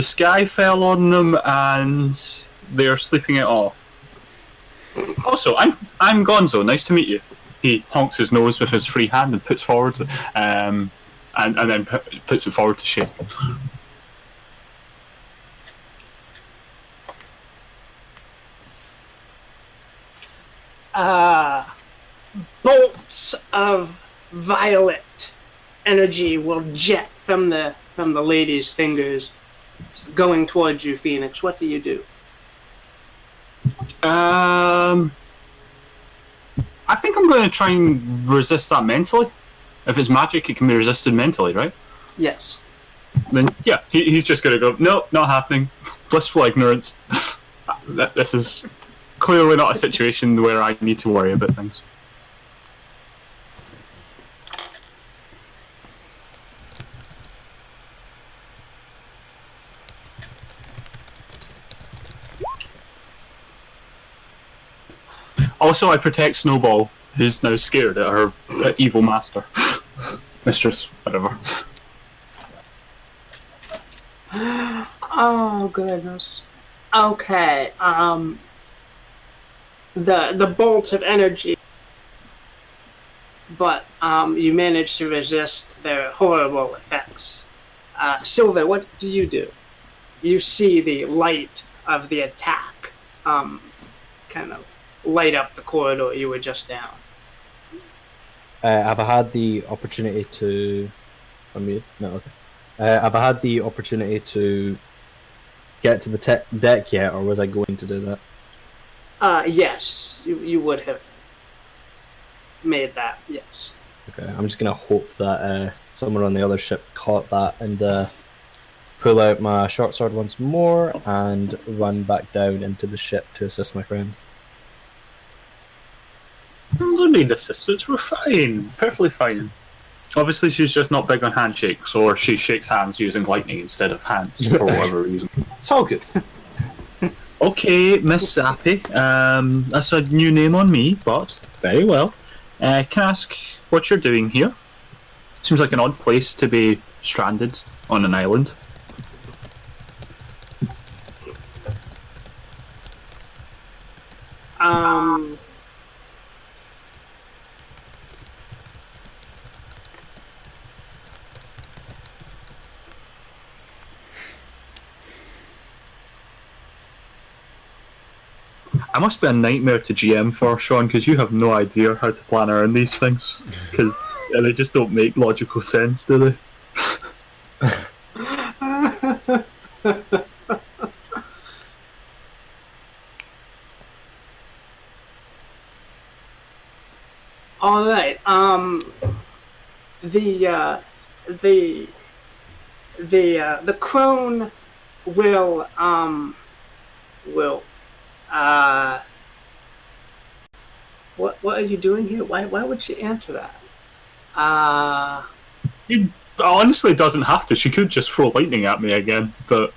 sky fell on them and they're sleeping it off. Also, I'm Gonzo. Nice to meet you. He honks his nose with his free hand and puts forward, and then puts it forward to shake. Bolts of violet energy will jet from the lady's fingers, going towards you, Phoenix. What do you do? I think I'm going to try and resist that mentally. If it's magic, it can be resisted mentally, right? Yes. Then yeah, he's just going to go, no, not happening. Blissful ignorance. This is clearly not a situation where I need to worry about things. Also, I protect Snowball, who's now scared at her evil master. Mistress, whatever. Oh, goodness. Okay, the bolts of energy, but you manage to resist their horrible effects. Silver, what do? You see the light of the attack kind of light up the corridor you were just down. Have I had the opportunity to... unmute? No, okay. Have I had the opportunity to get to the deck yet, or was I going to do that? Yes, you would have made that, yes. Okay, I'm just going to hope that someone on the other ship caught that and pull out my short sword once more and run back down into the ship to assist my friend. No need assistance, we're fine. Perfectly fine. Obviously, she's just not big on handshakes, or she shakes hands using lightning instead of hands for whatever reason. It's all good. Okay, Miss Sappy. That's a new name on me, but very well. Can I ask what you're doing here? Seems like an odd place to be stranded on an island. I must be a nightmare to GM for, Sean, because you have no idea how to plan around these things. Because they just don't make logical sense, do they? All right. The crone will what are you doing here? Why would she answer that? It honestly doesn't have to. She could just throw lightning at me again, but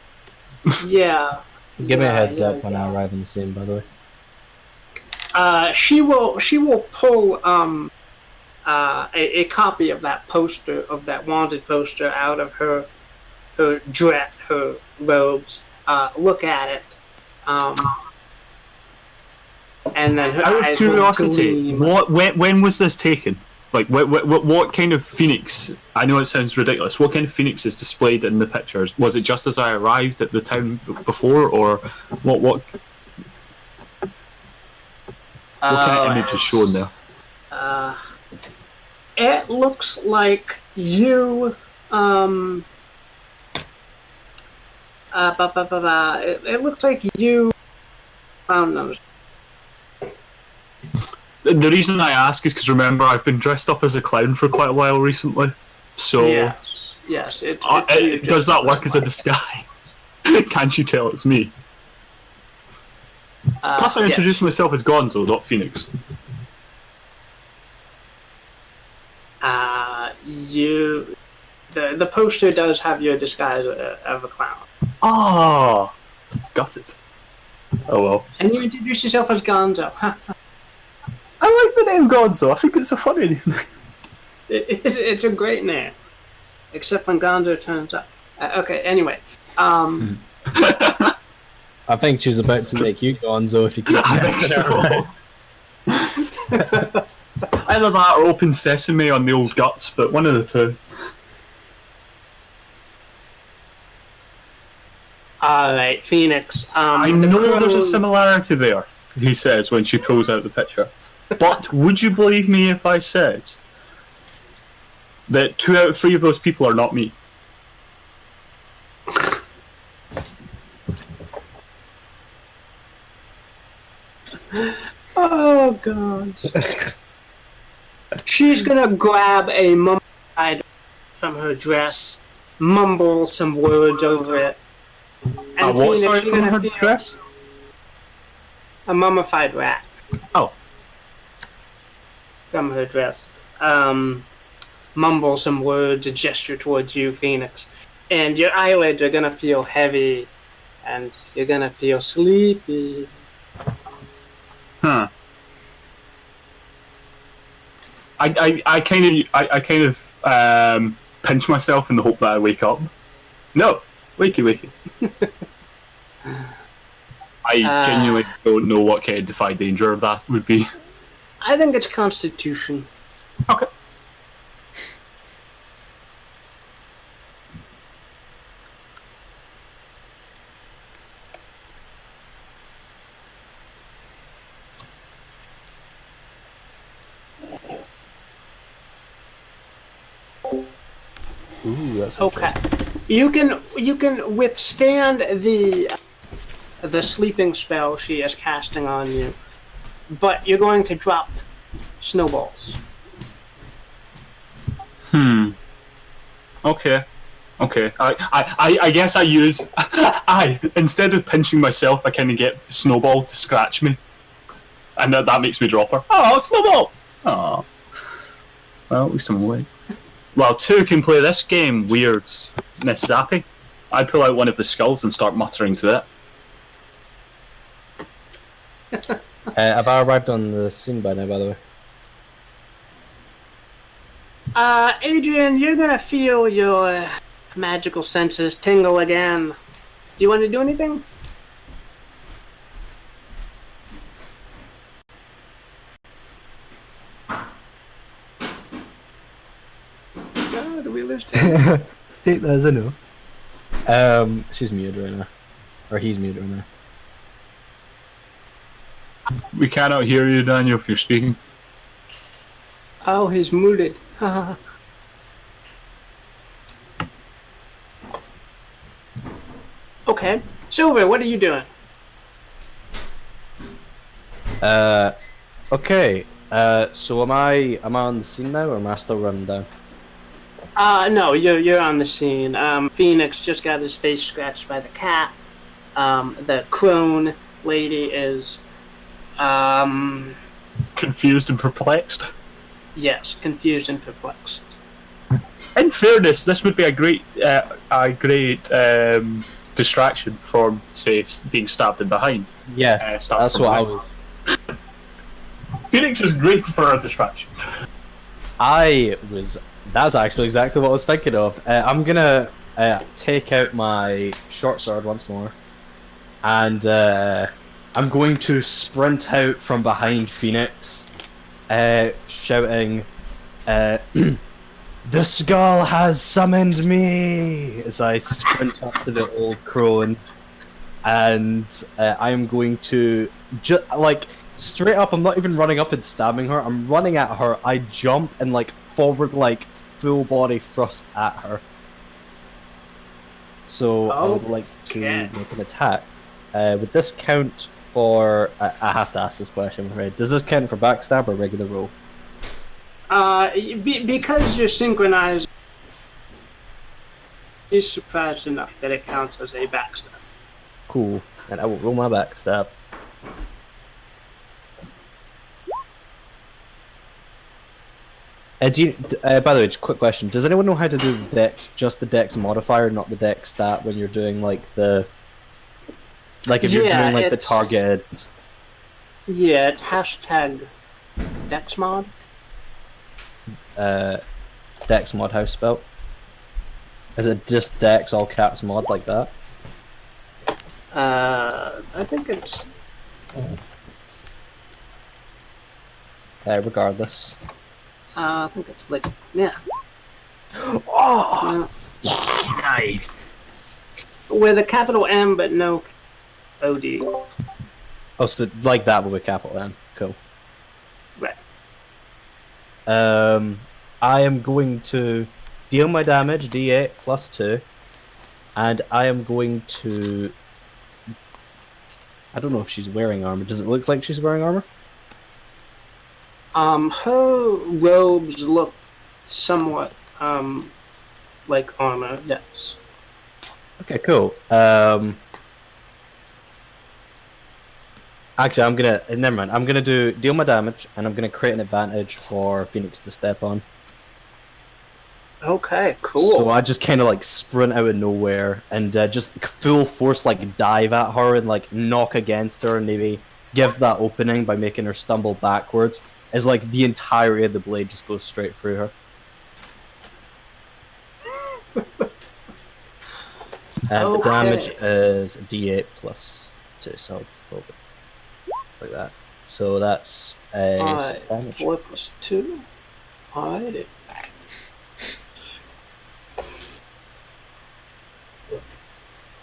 Yeah. Give me a heads up when I arrive in the scene, by the way. She will pull a copy of that poster, of that wanted poster, out of her dress, her robes. Look at it. And then her out eyes of curiosity, will gleam. when was this taken? Like, what kind of phoenix? I know it sounds ridiculous. What kind of phoenix is displayed in the pictures? Was it just as I arrived at the town before, or what kind of image is shown there? It looks like you. It looks like you. Found those. The reason I ask is because, remember, I've been dressed up as a clown for quite a while recently. So yes. Does that work as a disguise? Can't you tell it's me? Plus, I introduced myself as Gonzo, not Phoenix. The poster does have your disguise of a clown. Ah, got it. Oh well. And you introduce yourself as Gonzo. I like the name Gonzo. I think it's a funny name. It's a great name, except when Gonzo turns up. Okay, anyway. I think she's about to make you Gonzo if you keep Either that or Open Sesame on the old guts, but one of the two. Alright, Phoenix. I know there's a similarity there, he says when she pulls out the picture. But would you believe me if I said that 2 out of 3 of those people are not me? Oh god. She's gonna grab a mummified from her dress, mumble some words over it. And What Phoenix, sorry you're from gonna her feel dress? a mummified rat. Oh. From her dress. Mumble some words, a gesture towards you, Phoenix. And your eyelids are gonna feel heavy, and you're gonna feel sleepy. Huh. I kind of pinch myself in the hope that I wake up. No, wakey. I genuinely don't know what kind of defy danger that would be. I think it's Constitution. Okay. Ooh, that's Okay. You can withstand the sleeping spell she is casting on you, but you're going to drop snowballs. Okay. I guess I use instead of pinching myself, I kind of get Snowball to scratch me, and that makes me drop her. Oh, Snowball! Oh. Well, at least I'm awake. Well, 2 can play this game weird, Miss Zappy. I pull out one of the skulls and start muttering to it. have I arrived on the scene by now, by the way? Adrian, you're gonna feel your magical senses tingle again. Do you want to do anything? Oh, do we lose time? Take that as a no. She's muted right now. Or he's muted right now. We cannot hear you, Daniel, if you're speaking. Oh, he's muted. Okay. Silver, what are you doing? Okay. So am I on the scene now, or am I still running down? No, you're on the scene. Phoenix just got his face scratched by the cat. The crone lady is, Confused and perplexed. yes, confused and perplexed. In fairness, this would be a great distraction from, say, being stabbed in behind. Yes, Stabbed that's from what I behind. was. Phoenix is great for a distraction. That's actually exactly what I was thinking of. I'm gonna take out my short sword once more, and I'm going to sprint out from behind Phoenix, shouting, "The skull has summoned me!" as I sprint up to the old crone, and I'm going to straight up. I'm not even running up and stabbing her. I'm running at her. I jump and forward, full body thrust at her. So I would like to make an attack. Would this count for? I have to ask this question. Right? Does this count for backstab or regular roll? Because you're synchronized, he's surprised enough that it counts as a backstab. Cool. And I will roll my backstab. By the way, just a quick question. Does anyone know how to do dex, just the dex modifier, not the dex stat, when you're doing if you're doing the targeted? Yeah, it's hashtag dexmod. Dex mod house spell? Is it just Dex all caps mod like that? I think it's. Regardless. I think it's like yeah. Oh, Nice. With a capital M but no OD. oh, so like that but with capital M. Cool. Right. I am going to deal my damage D8 plus 2, and I am going to. I don't know if she's wearing armor. Does it look like she's wearing armor? Her robes look somewhat like armor. Yes. Okay, cool. Actually, I'm gonna never mind. I'm gonna deal my damage, and I'm gonna create an advantage for Phoenix to step on. Okay. Cool. So I just kind of like sprint out of nowhere and just full force like dive at her and like knock against her and maybe give that opening by making her stumble backwards. As like the entirety of the blade just goes straight through her. And the damage is D8 plus 2, so I'll roll it like that. So that's a 6 damage. 4 plus 2. Alright.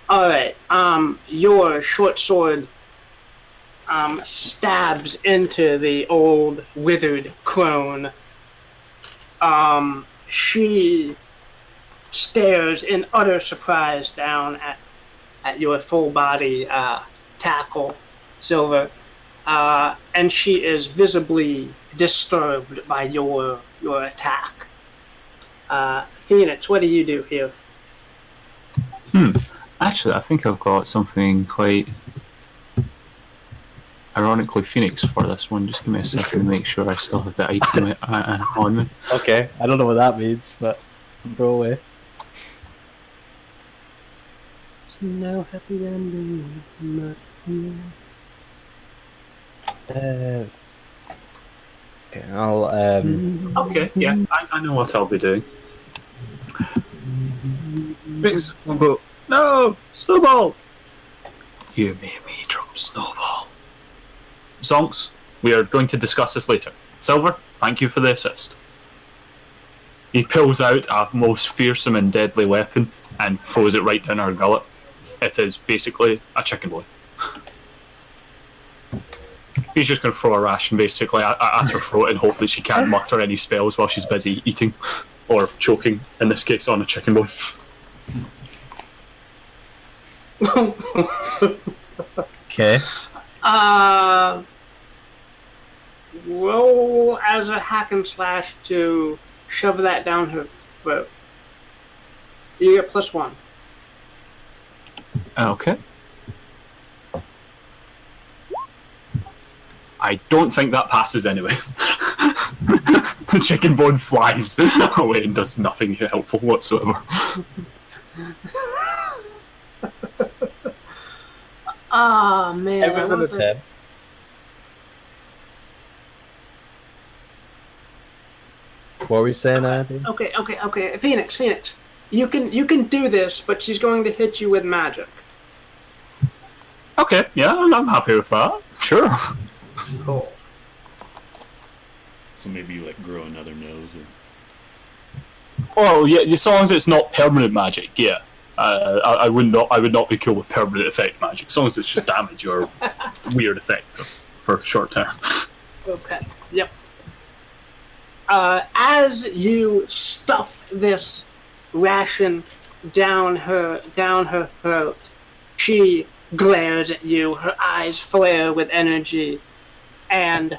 Alright, your short sword stabs into the old withered crone. She stares in utter surprise down at your full body tackle, Silver, and she is visibly disturbed by your attack. Phoenix, what do you do here? Actually, I think I've got something quite ironically Phoenix for this one. Just give me a second to make sure I still have the item on me. Okay, I don't know what that means, but go away. No happy ending. Not here. Okay, I'll Okay, yeah, I know what I'll be doing. Phoenix will go, no! Snowball! You made me drop Snowball. Zonks, we are going to discuss this later. Silver, thank you for the assist. He pulls out a most fearsome and deadly weapon and throws it right down her gullet. It is basically a chicken boy. He's just going to throw a ration basically at her throat and hope that she can't mutter any spells while she's busy eating, or choking, in this case, on a chicken boy. okay. Roll as a hack and slash to shove that down her throat. You get +1. Okay. I don't think that passes anyway. The chicken bone flies away and does nothing helpful whatsoever. Ah, man. It was an attempt. What were you saying, Andy? Okay. Phoenix. You can do this, but she's going to hit you with magic. Okay, yeah, I'm happy with that. Sure. Cool. So maybe you like grow another nose or. Oh yeah, as long as it's not permanent magic, yeah. I would not be cool with permanent effect magic. As long as it's just damage or weird effect for short term. Okay. Yep. As you stuff this ration down her throat, she glares at you. Her eyes flare with energy, and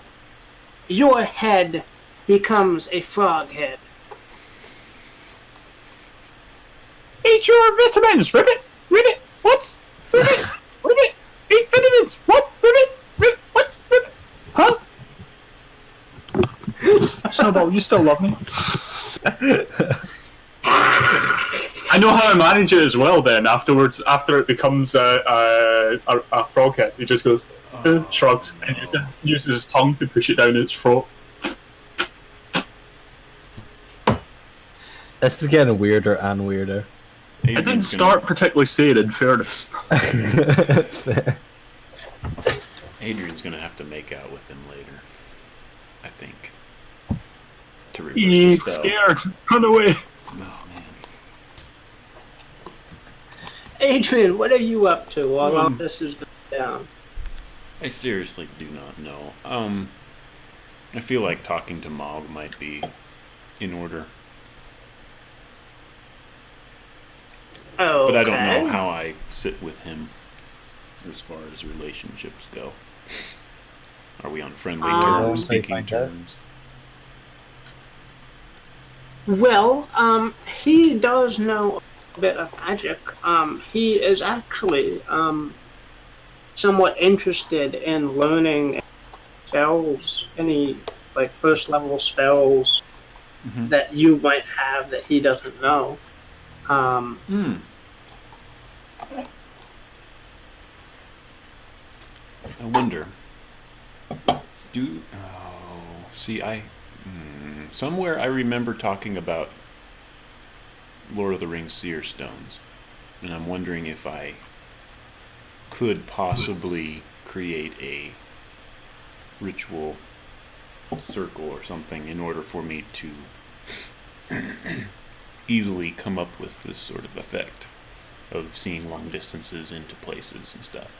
your head becomes a frog head. Eat your vitamins, ribbit! What? Ribbit! Eat vitamins! What? Ribbit! What? Ribbit! Huh? Snowball, you still love me? I know how I manage it as well then, afterwards, after it becomes a froghead. He just goes, shrugs, and uses his tongue to push it down its throat. This is getting weirder and weirder. I didn't start particularly saying, in fairness. Adrian's gonna have to make out with him later, I think. To reverse He's the spell. scared. Run away. Oh man. Adrian, what are you up to while all this is going down? I seriously do not know. I feel like talking to Mog might be in order. Oh, But I don't know how I sit with him as far as relationships go. Are we on friendly terms, speaking terms? Well, he does know a bit of magic. He is actually somewhat interested in learning spells, any like first level spells that you might have that he doesn't know. I wonder. Somewhere I remember talking about Lord of the Rings seer stones, and I'm wondering if I could possibly create a ritual circle or something in order for me to easily come up with this sort of effect of seeing long distances into places and stuff.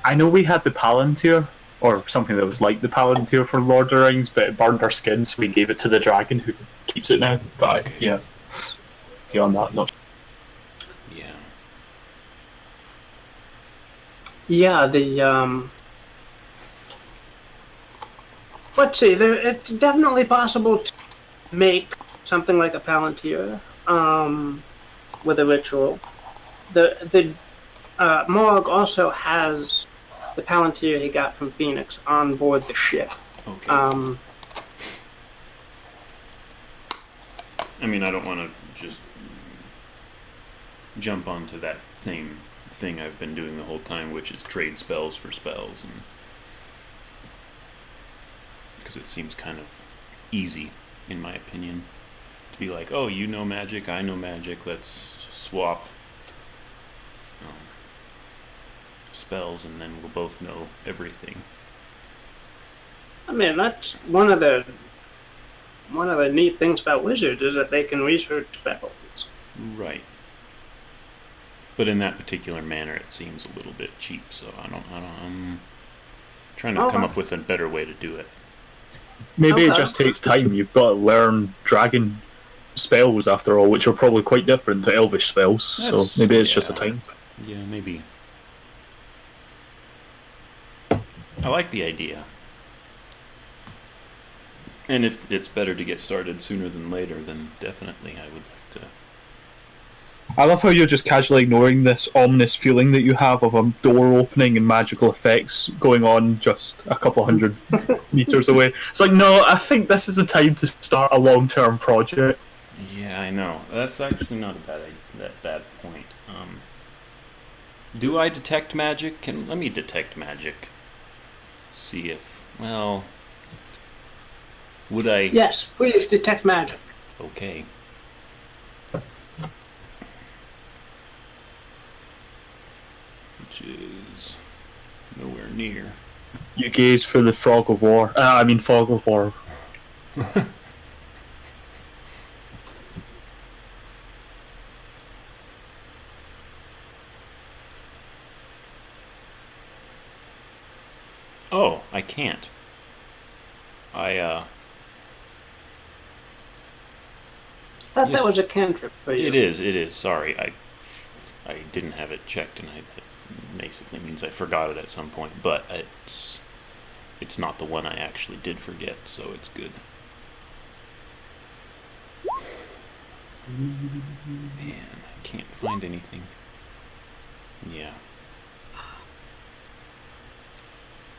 I know we had the Palantir, or something that was like the Palantir for Lord of the Rings, but it burned our skin, so we gave it to the dragon, who keeps it now. But Okay. yeah, beyond that, not. Yeah. Yeah, let's see, it's definitely possible to make something like a Palantir, with a ritual. The Morg also has the Palantir he got from Phoenix on board the ship. Okay. I mean, I don't want to just jump onto that same thing I've been doing the whole time, which is trade spells for spells, and because it seems kind of easy, in my opinion, to be like, oh, you know magic, I know magic, let's swap spells, and then we'll both know everything. I mean, that's one of the neat things about wizards is that they can research spells. Right. But in that particular manner, it seems a little bit cheap, so I'm trying to come up with a better way to do it. Maybe it Okay. just takes time. You've got to learn dragon spells after all, which are probably quite different to elvish spells. So maybe it's just a time. Yeah, maybe. I like the idea. And if it's better to get started sooner than later, then definitely I would like to. I love how you're just casually ignoring this ominous feeling that you have of a door opening and magical effects going on just a couple hundred meters away. It's like, no, I think this is the time to start a long-term project. Yeah, I know. That's actually not that bad point. Do I detect magic? Let me detect magic. See if, well, would I? Yes, please detect magic. Okay. Which is nowhere near. You gaze for the fog of war. Fog of war. Oh, I can't. I thought Yes. that was a cantrip for you. It is. Sorry, I didn't have it checked, and that basically means I forgot it at some point. But it's not the one I actually did forget, so it's good. Man, I can't find anything. Yeah.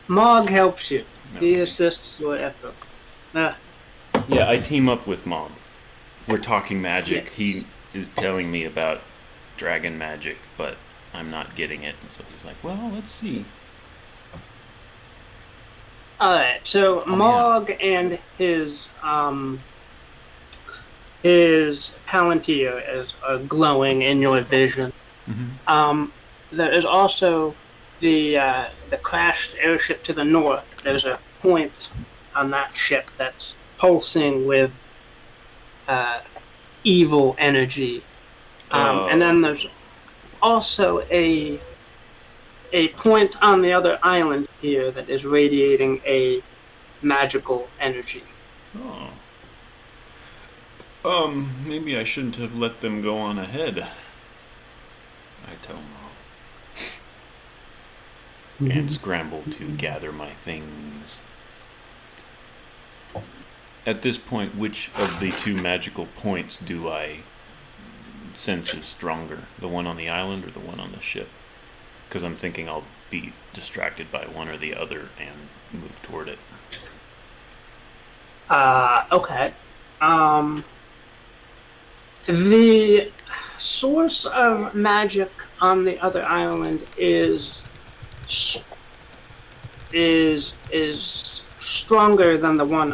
Mog helps you. He Okay. assists your effort. Yeah, I team up with Mog. We're talking magic. Yes. He is telling me about dragon magic, but I'm not getting it. And so he's like, well, let's see. Alright, so yeah. Mog and his his palantir is glowing in your vision. There is also the crashed airship to the north. There's a point on that ship that's pulsing with evil energy. And then there's also a point on the other island here that is radiating a magical energy. Maybe I shouldn't have let them go on ahead. I tell Mom. And scramble to gather my things. At this point, which of the two magical points do I sense is stronger? The one on the island or the one on the ship? Because I'm thinking I'll be distracted by one or the other and move toward it. Okay. The source of magic on the other island is stronger than the one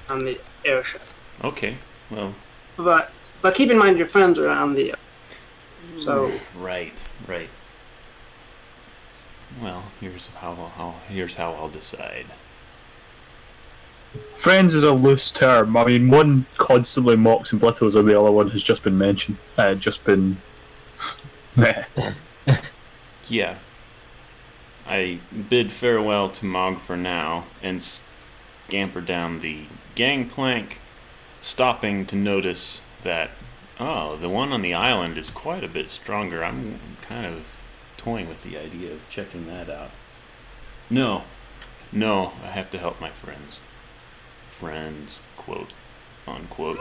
on the airship. Okay, well. But keep in mind your friends are on the. So. Right. Well, here's how I'll decide. Friends is a loose term. I mean, one constantly mocks and belittles, and the other one has just been mentioned. Yeah. I bid farewell to Mog for now, and scamper down the gangplank, stopping to notice that, the one on the island is quite a bit stronger. I'm kind of toying with the idea of checking that out. No, I have to help my friends. Friends, quote, unquote.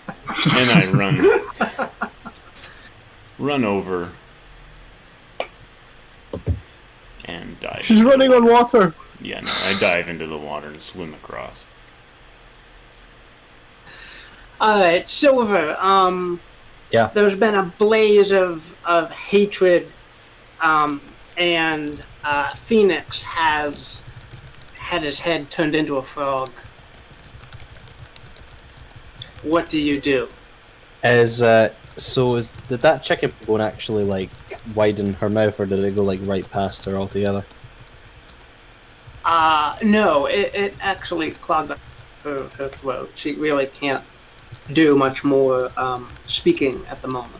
And I run over and dive. She's running on water! Yeah, no, I dive into the water and swim across. Alright, Silver, Yeah. There's been a blaze of hatred, and Phoenix has had his head turned into a frog. What do you do? Did that chicken bone actually like widen her mouth, or did it go like right past her altogether? No, it actually clogged up her throat. She really can't do much more speaking at the moment.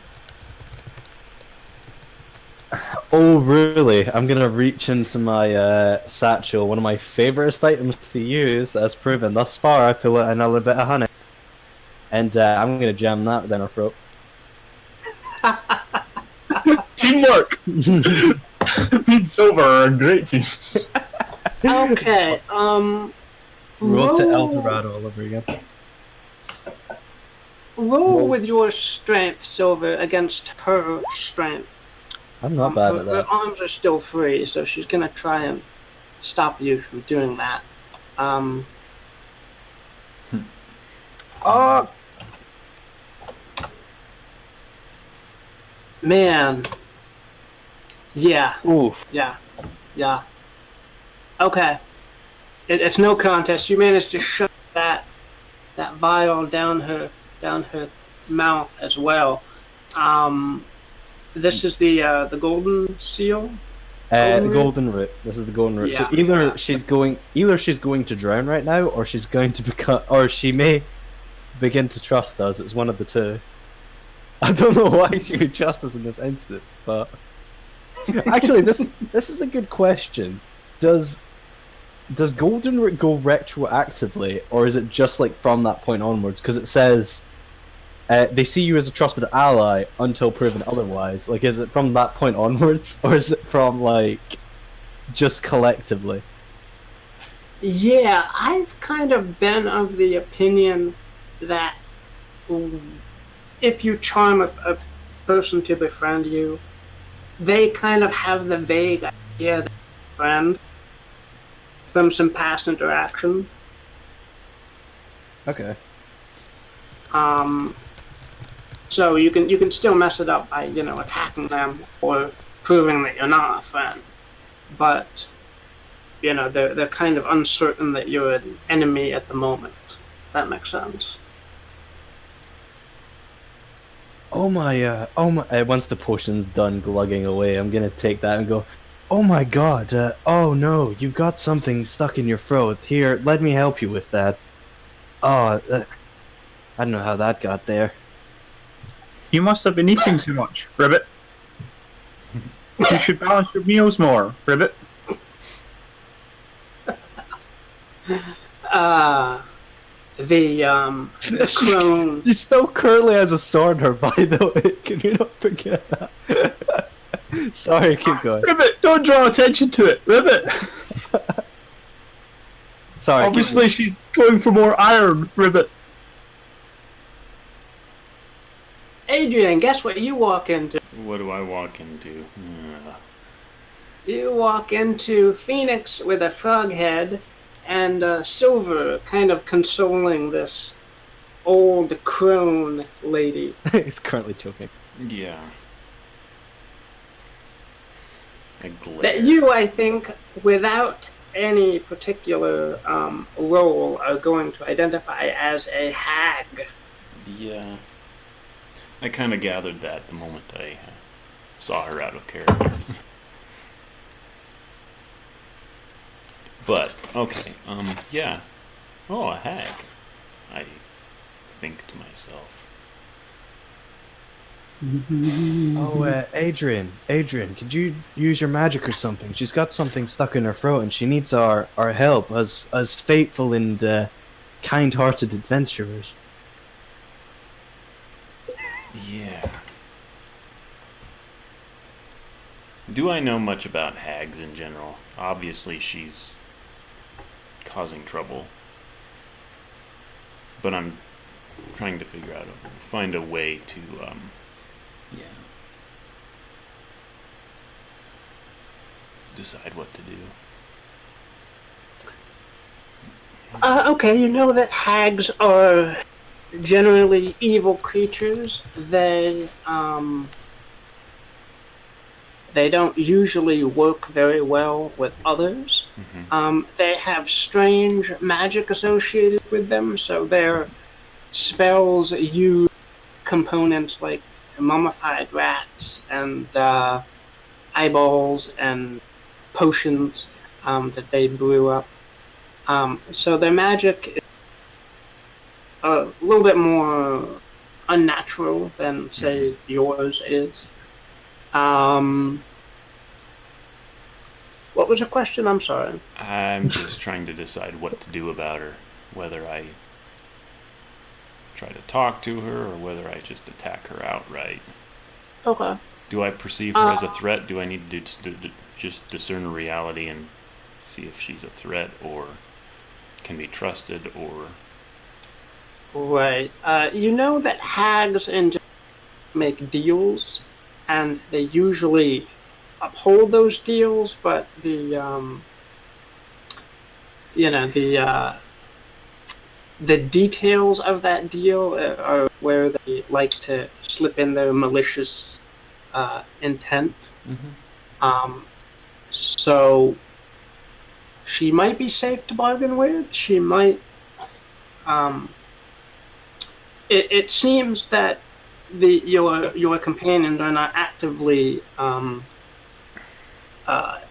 Oh really? I'm gonna reach into my satchel, one of my favourite items to use, as proven thus far. I pull out another bit of honey, and I'm gonna jam that down her throat. Teamwork! Me and Silver are a great team. Okay, Road to El Dorado all over again. roll with your strength, Silver, against her strength. I'm not bad at Her that. arms are still free, so she's gonna try and stop you from doing that. Man. Yeah. Oof. Yeah. Okay. It's no contest. You managed to shove that vial down her mouth as well. This is the golden seal. The golden root. This is the golden root. Yeah. So either she's going to drown right now, or she's going to become, or she may begin to trust us. It's one of the two. I don't know why she would trust us in this instant, but actually, this is a good question. Does golden root go retroactively, or is it just like from that point onwards? Because it says they see you as a trusted ally until proven otherwise. Like, is it from that point onwards, or is it from like just collectively? Yeah, I've kind of been of the opinion that if you charm a person to befriend you, they kind of have the vague idea that they're a friend from some past interaction. Okay. So you can still mess it up by, attacking them or proving that you're not a friend. But, they're kind of uncertain that you're an enemy at the moment. If that makes sense. oh my, once the potion's done glugging away, I'm gonna take that and go, oh my god, oh no, you've got something stuck in your throat. Here, let me help you with that. Oh, I don't know how that got there. You must have been eating too much, Ribbit. You should balance your meals more, Ribbit. The crone. She still currently has a sword in her, by the way. Can you not forget that? Sorry, keep going. Ribbit, don't draw attention to it, Ribbit. Sorry. Obviously, she's going for more iron, Ribbit. Adrian, guess what you walk into? What do I walk into? You walk into Phoenix with a frog head and Silver kind of consoling this old crone lady. He's currently choking. Yeah. I glare. That you, I think, without any particular role, are going to identify as a hag. Yeah. I kind of gathered that the moment I saw her out of character. But, okay, yeah. Oh, a hag. I think to myself. Oh, Adrian, could you use your magic or something? She's got something stuck in her throat and she needs our help as faithful and kind-hearted adventurers. Yeah. Do I know much about hags in general? Obviously, she's causing trouble. But I'm trying to figure out, find a way to, decide what to do. Okay, you know that hags are generally evil creatures. They don't usually work very well with others. Mm-hmm. They have strange magic associated with them, so their spells use components like mummified rats and eyeballs and potions that they brew up. So their magic is a little bit more unnatural than, say, yours is. What was the question? I'm sorry. I'm just trying to decide what to do about her. Whether I try to talk to her or whether I just attack her outright. Okay. Do I perceive her as a threat? Do I need to just discern a reality and see if she's a threat or can be trusted or... Right. You know that hags and make deals, and they usually uphold those deals, but the details of that deal are where they like to slip in their malicious intent. Mm-hmm. So she might be safe to bargain with. She might. It seems that your companions are not actively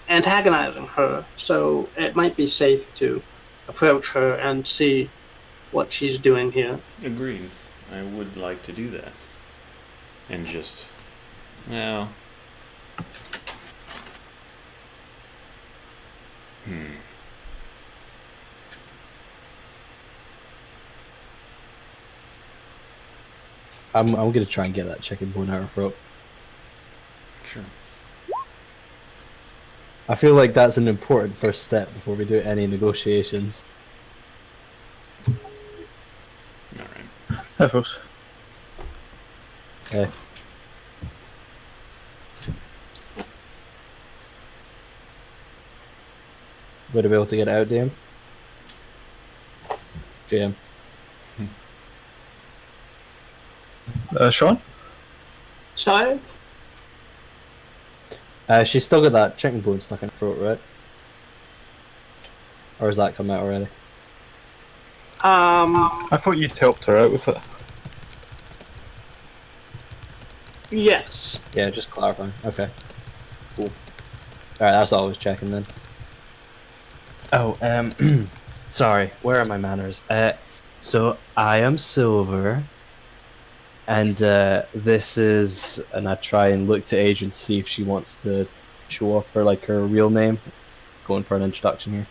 antagonizing her, so it might be safe to approach her and see what she's doing here. Agreed. I would like to do that. And just... well... I'm gonna try and get that chicken bone out of her throat. Sure. I feel like that's an important first step before we do any negotiations. Alright. Efforts. Okay. Would I be able to get it out, DM? JM. Sean? So, She's still got that chicken bone stuck in her throat, right? Or has that come out already? I thought you'd helped her out with it. Yes. Yeah, just clarifying. Okay. Cool. Alright, that's all I was checking then. Oh, sorry, where are my manners? So I am Silver, and this is, and I try and look to Adrian to see if she wants to show off her, like, her real name. Going for an introduction here.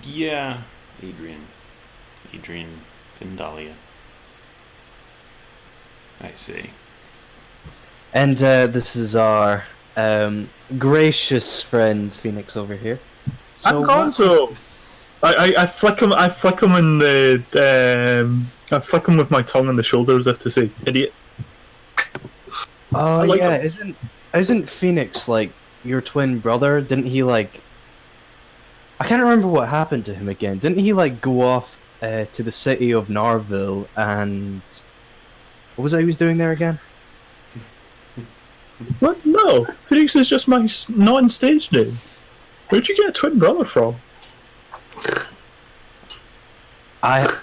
Yeah, Adrian. Adrian Findalia. I see. And this is our gracious friend Phoenix over here. I'm Gonzo. I flick him. I flick him in the. I flick him with my tongue on the shoulder as if to say, "Idiot." Oh like yeah, him. isn't Phoenix like your twin brother? Didn't he like? I can't remember what happened to him again. Didn't he like go off to the city of Narville and what was it he was doing there again? What? No, Phoenix is just my non-stage name. Where'd you get a twin brother from? I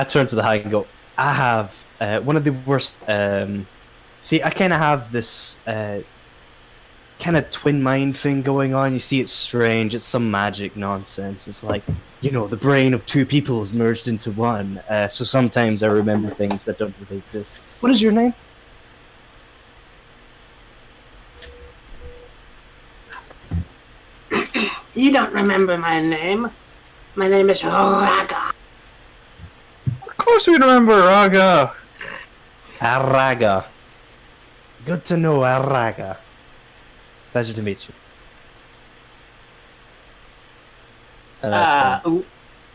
turn to the high and go, I have one of the worst. See, I kind of have this kind of twin mind thing going on. You see, it's strange. It's some magic nonsense. It's like, you know, the brain of two people is merged into one. So sometimes I remember things that don't really exist. What is your name? You don't remember my name. My name is Raga. Of course we remember Raga. Araga. Good to know, Araga. Pleasure to meet you.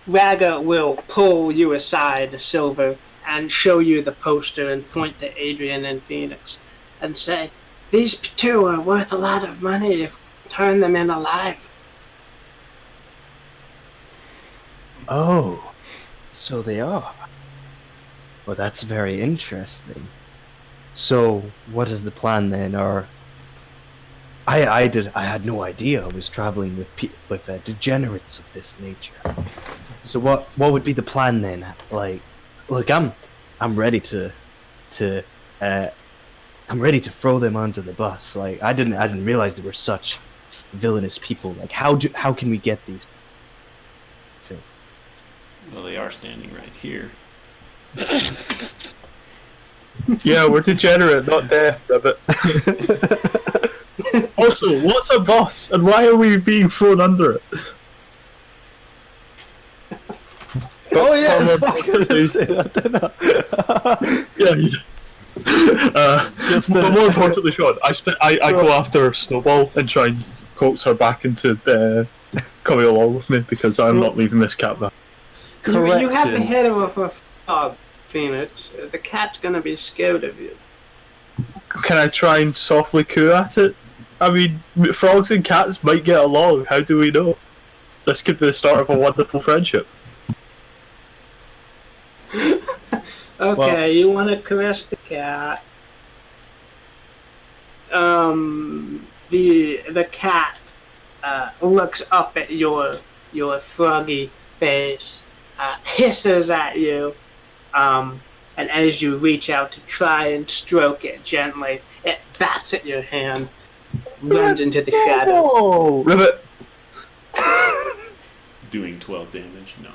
Raga will pull you aside, Silver, and show you the poster and point to Adrian and Phoenix and say, these two are worth a lot of money if we turn them in alive. Oh, so they are. Well, that's very interesting. So, what is the plan then? Or I had no idea I was traveling with degenerates of this nature. So what would be the plan then? Like, look, I'm ready to I'm ready to throw them under the bus. Like, I didn't realize they were such villainous people. Like, how can we get these? Well, they are standing right here. Yeah, we're degenerate, not death, Ribbit. Also, what's a bus, and why are we being thrown under it? Oh yeah, Fuck, I didn't say that, didn't I? Yeah. But more importantly, Sean, I go after Snowball and try and coax her back into coming along with me because I'm not leaving this cat back. You have the head of a frog, Phoenix. The cat's gonna be scared of you. Can I try and softly coo at it? I mean, frogs and cats might get along. How do we know? This could be the start of a wonderful friendship. Okay, you want to caress the cat. The cat looks up at your froggy face, hisses at you, and as you reach out to try and stroke it gently, it bats at your hand, runs into the shadow. Oh, Ribbit! Doing 12 damage? No.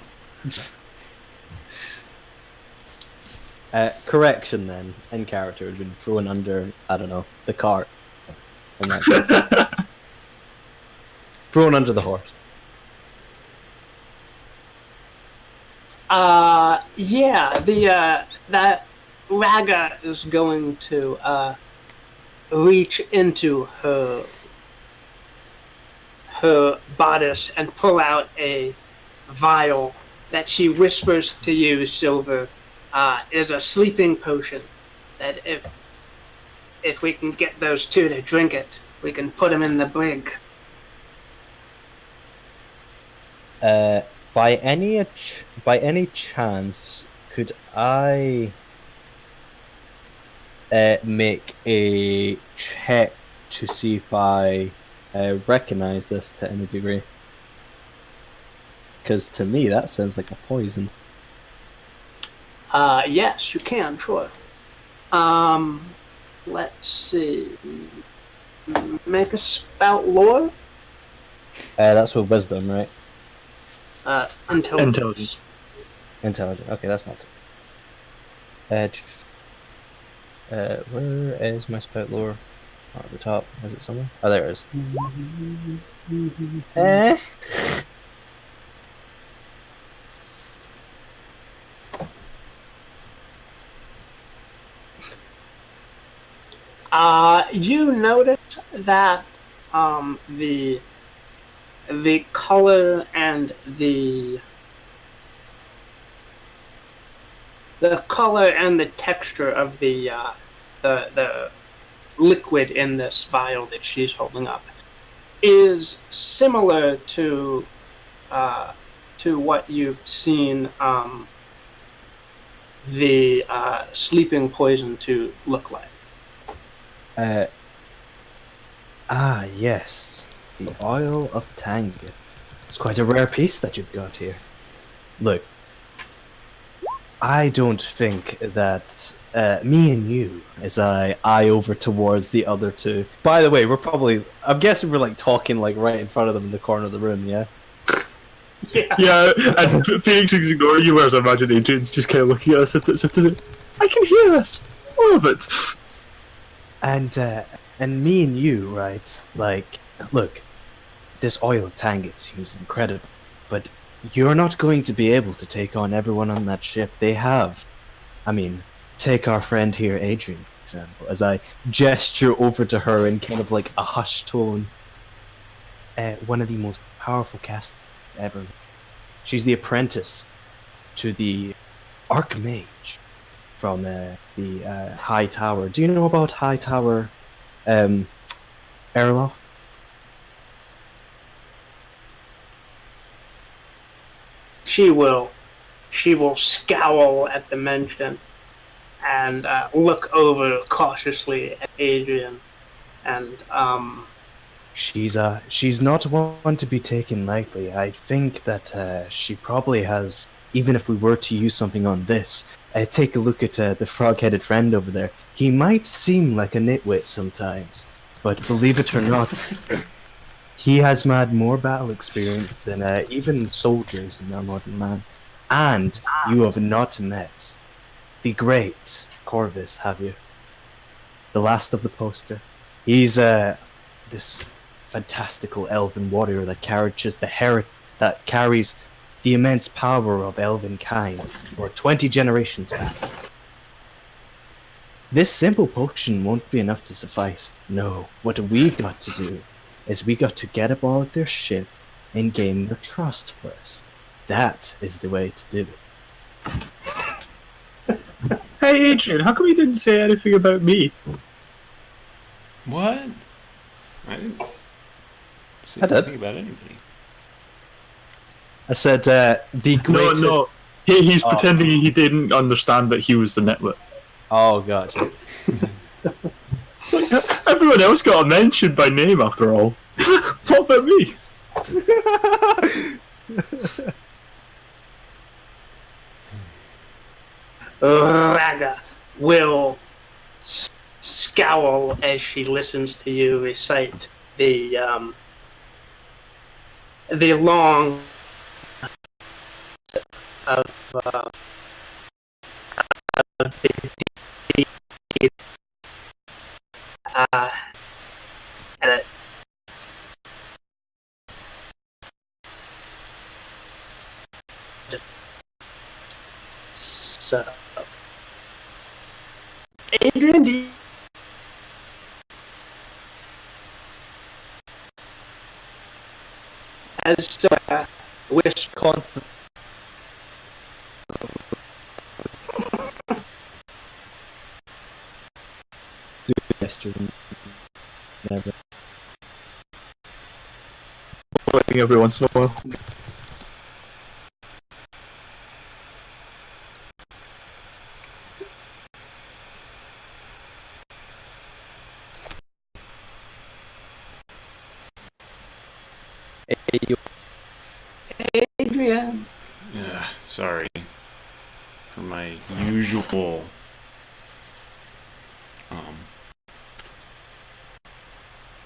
Correction then, in character, had been thrown under, I don't know, the cart. In that case. Thrown under the horse. Yeah, that Raga is going to reach into her bodice and pull out a vial that she whispers to you, Silver, is a sleeping potion that if we can get those two to drink it, we can put them in the brig. By any chance, could I make a check to see if I recognize this to any degree? Because to me, that sounds like a poison. Yes, you can, sure. Let's see. Make a spout lore. That's with wisdom, right? Intelligence. Intelligent. Okay, that's not. Where is my spout lore? Oh, at the top. Is it somewhere? Oh, there it is. You notice that the color and the color and the texture of the liquid in this vial that she's holding up is similar to what you've seen the sleeping poison to look like. Yes. The oil of Tango. It's quite a rare piece that you've got here. Look, I don't think that me and you, as I eye over towards the other two. By the way, I'm guessing we're like talking like right in front of them in the corner of the room, yeah? Yeah, and Phoenix is ignoring you, whereas I imagine Adrian's just kind of looking at us. I can hear this, all of it. And me and you, right? Like, look, this oil of Tanget seems incredible, but you're not going to be able to take on everyone on that ship. They have. I mean, take our friend here, Adrian, for example, as I gesture over to her in kind of like a hushed tone. One of the most powerful casters ever. She's the apprentice to the Archmage from the High Tower. Do you know about High Tower airlock? She will scowl at the mention and look over cautiously at Adrian, and She's not one to be taken lightly. I think that she probably has. Even if we were to use something on this, take a look at the frog-headed friend over there. He might seem like a nitwit sometimes, but believe it or not, he has had more battle experience than even soldiers in the Northern Land. And you have not met the great Corvus, have you? The last of the poster. He's this fantastical elven warrior that carries the immense power of elven kind for 20 generations back. This simple potion won't be enough to suffice. No, what we got to do is we got to get aboard their ship and gain their trust first. That is the way to do it. Hey Adrian, how come you didn't say anything about me? What? I didn't say I did. anything about anybody. I said the greatest... No. He's pretending he didn't understand that he was the nitwit. Oh, gotcha. It's like, everyone else got a mention by name after all. What about me? Raga will scowl as she listens to you recite the long of the and it so Adrian, do you as wish constant Never. Every once in a while. Adrian? Sorry. for my usual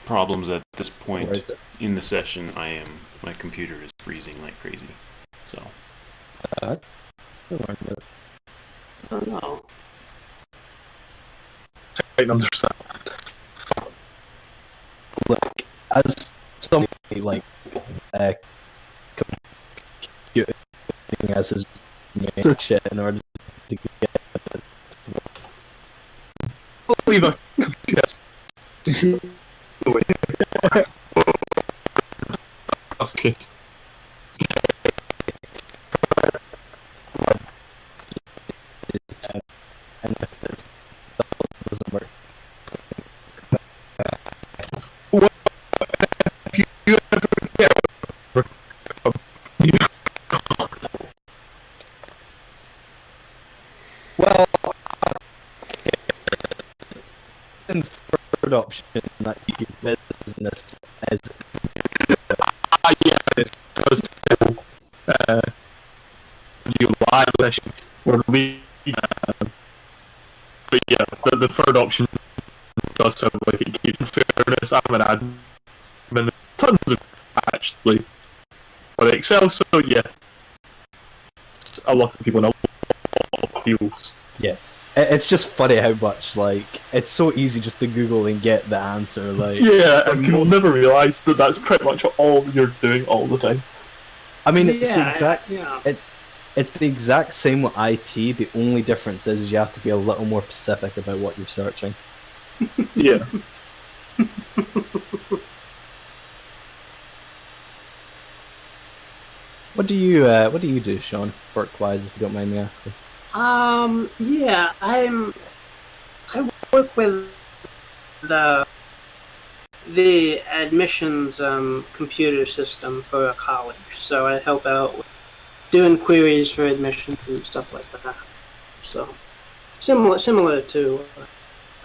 problems at this point in the session. My computer is freezing like crazy. So. I don't know. I can understand. Like, as somebody like computing as his shit in order to get it. Leave a computer. That's the case. And if this doesn't work, well, in third option that you do business as yeah, because you lie session or leave. But yeah, the third option does sound like it keeps. In fairness, I'm an admin, tons of actually on Excel, so yeah, a lot of people know feels. yes. It's just funny how much, like, it's so easy just to Google and get the answer, like... Yeah, and people never realise that that's pretty much all you're doing all the time. I mean, it's the exact... Yeah. It's the exact same with IT, the only difference is you have to be a little more specific about what you're searching. Yeah. What do you do, Sean, work-wise, if you don't mind me asking? Yeah, I work with the admissions computer system for a college, so I help out with doing queries for admissions and stuff like that. So similar to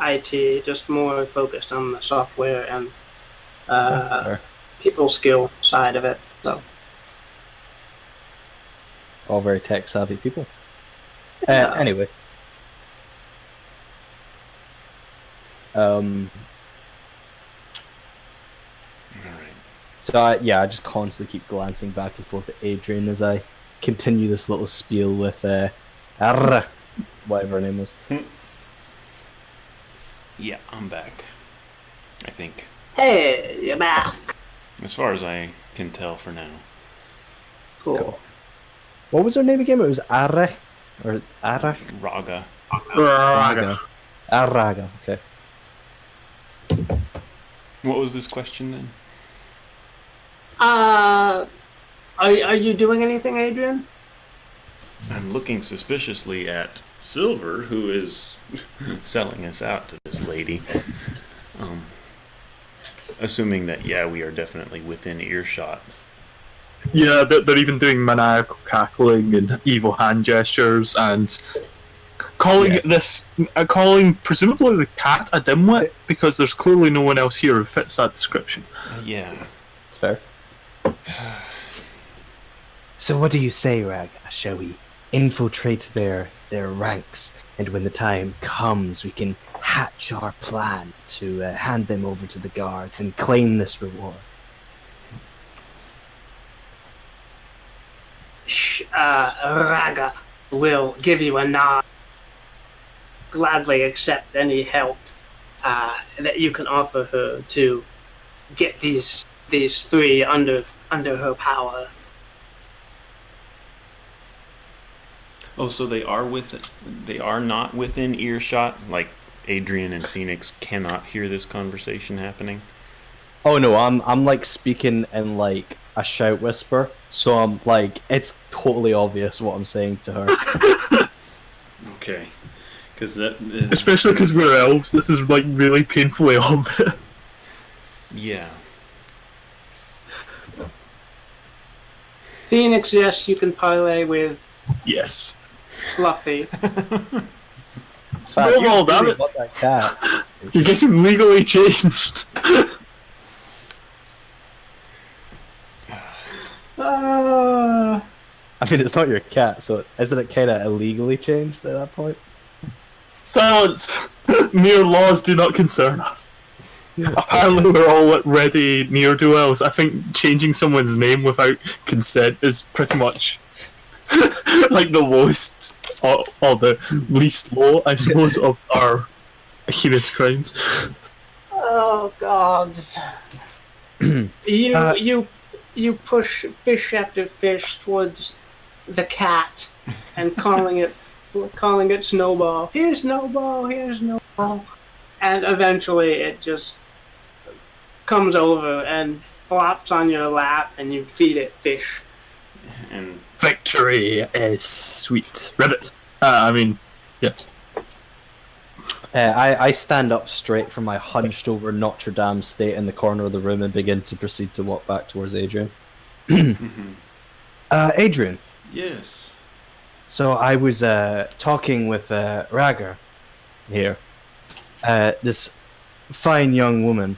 IT, just more focused on the software and people skill side of it. So All very tech-savvy people. Yeah. Anyway. Alright. So I just constantly keep glancing back and forth at Adrian as I continue this little spiel with whatever her name was. Yeah, I'm back. I think. hey, you're back. As far as I can tell for now. Cool. What was her name again? It was Ara? Or Ara? Raga. Araga, okay. What was this question then? Are you doing anything, Adrian? I'm looking suspiciously at Silver, who is selling us out to this lady. Assuming that, yeah, we are definitely within earshot. Yeah, they're even doing maniacal cackling and evil hand gestures and calling calling presumably the cat a dimwit because there's clearly no one else here who fits that description. Yeah. It's fair. So what do you say, Raga? Shall we infiltrate their ranks, and when the time comes, we can hatch our plan to hand them over to the guards and claim this reward? Raga will give you a nod. Gladly accept any help that you can offer her to get these three under her power. Oh, so they are not within earshot? Like Adrian and Phoenix cannot hear this conversation happening? Oh no, I'm like speaking in like a shout whisper, so I'm like, it's totally obvious what I'm saying to her. Okay. Because that is... Especially because we're elves, this is like really painfully obvious. Yeah. Phoenix, yes, you can parlay with Yes. Fluffy. Snowball, damn it! What that cat? You're getting legally changed. I mean, it's not your cat, so isn't it kind of illegally changed at that point? Silence! Mere laws do not concern us. Apparently we're all ready ne'er-do-wells. I think changing someone's name without consent is pretty much like the lowest, or the least low, I suppose, of our heinous crimes. Oh God! You push fish after fish towards the cat and calling it Snowball. Here's Snowball. Here's Snowball. And eventually it just comes over and flops on your lap, and you feed it fish. And Victory is sweet. Ribbit. Yes. I stand up straight from my hunched over Notre Dame state in the corner of the room and begin to proceed to walk back towards Adrian. Adrian, yes. so I was talking with Raga here, this fine young woman,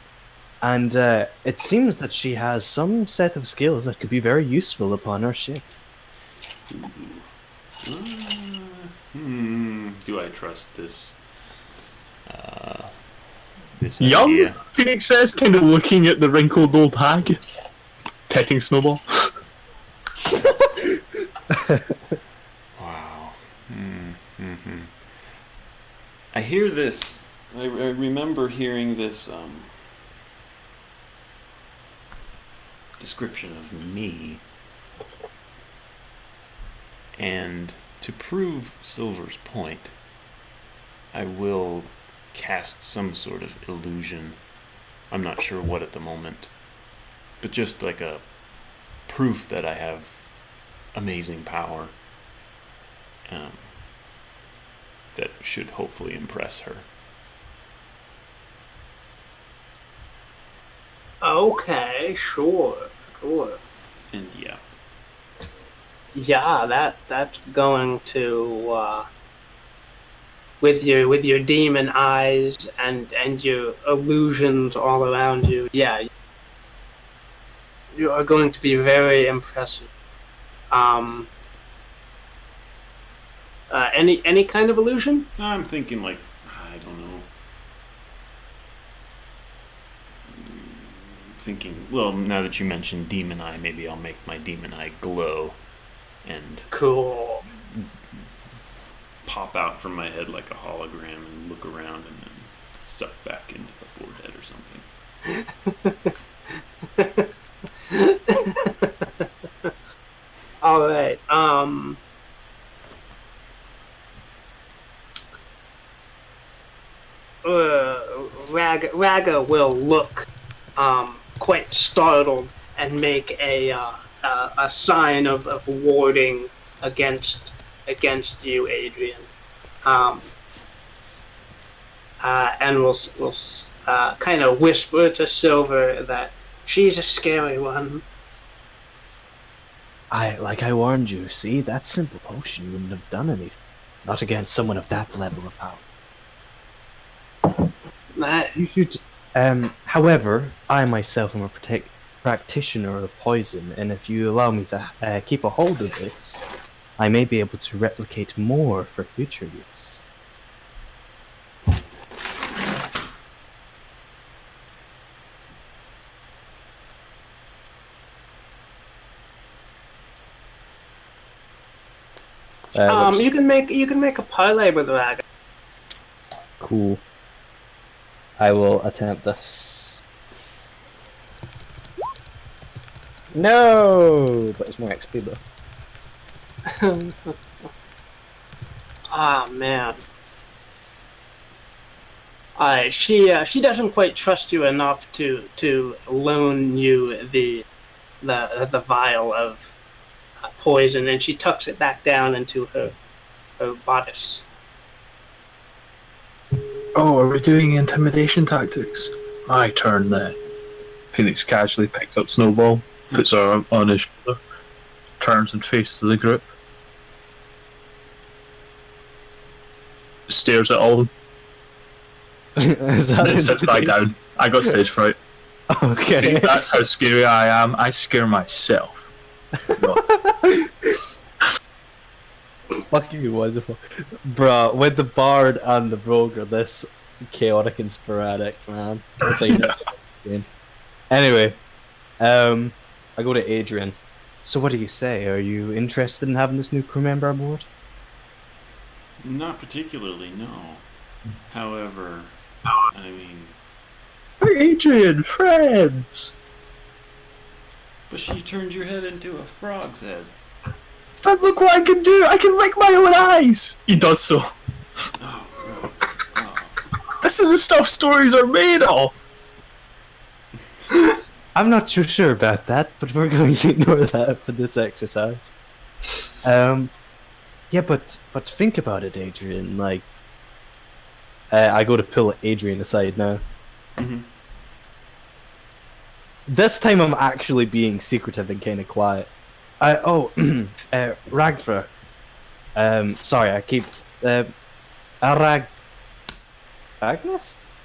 and it seems that she has some set of skills that could be very useful upon our ship. Do I trust this? This Young, idea? Phoenix says, kind of looking at the wrinkled old hag. Petting Snowball. Wow. I hear this. I remember hearing this description of me. And to prove Silver's point, I will cast some sort of illusion. I'm not sure what at the moment, but just like a proof that I have amazing power. That should hopefully impress her. Okay, sure. And yeah. Yeah, that's going to with your demon eyes and your illusions all around you. Yeah, you are going to be very impressive. Any kind of illusion? I'm thinking like, I don't know. Well, now that you mentioned demon eye, maybe I'll make my demon eye glow and Cool. pop out from my head like a hologram and look around and then suck back into the forehead or something. All right. Raga will look quite startled and make a sign of warding against you, Adrian. And we'll kind of whisper to Silver that she's a scary one. Like I warned you, see, that simple potion wouldn't have done anything. Not against someone of that level of power. You should. However, I myself am a practitioner of poison, and if you allow me to keep a hold of this, I may be able to replicate more for future use. You can make a parlay with Raga. Cool. I will attempt this. No, but it's more XP though. Ah, man. She doesn't quite trust you enough to loan you the vial of poison, and she tucks it back down into her bodice. Oh, are we doing intimidation tactics? My turn then. Phoenix casually picks up Snowball, puts her on his shoulder, turns and faces the group. Stares at all of them. Is that Then sits back down. I got stage fright. Okay. See, that's how scary I am. I scare myself. fucking wonderful. Bruh, with the bard and the rogue are this chaotic and sporadic, man. It's like, anyway, I go to Adrian. So what do you say? Are you interested in having this new crew member aboard? Not particularly, no. However, I mean... Adrian, friends! But she turned your head into a frog's head. But look what I can do! I can lick my own eyes! He does so. Oh, gross. Oh. This is the stuff stories are made of! I'm not too sure about that, but we're going to ignore that for this exercise. Yeah, but think about it, Adrian. Like, I go to pull Adrian aside now. Mm-hmm. This time I'm actually being secretive and kind of quiet. Ragfra. Sorry, I keep Agnes?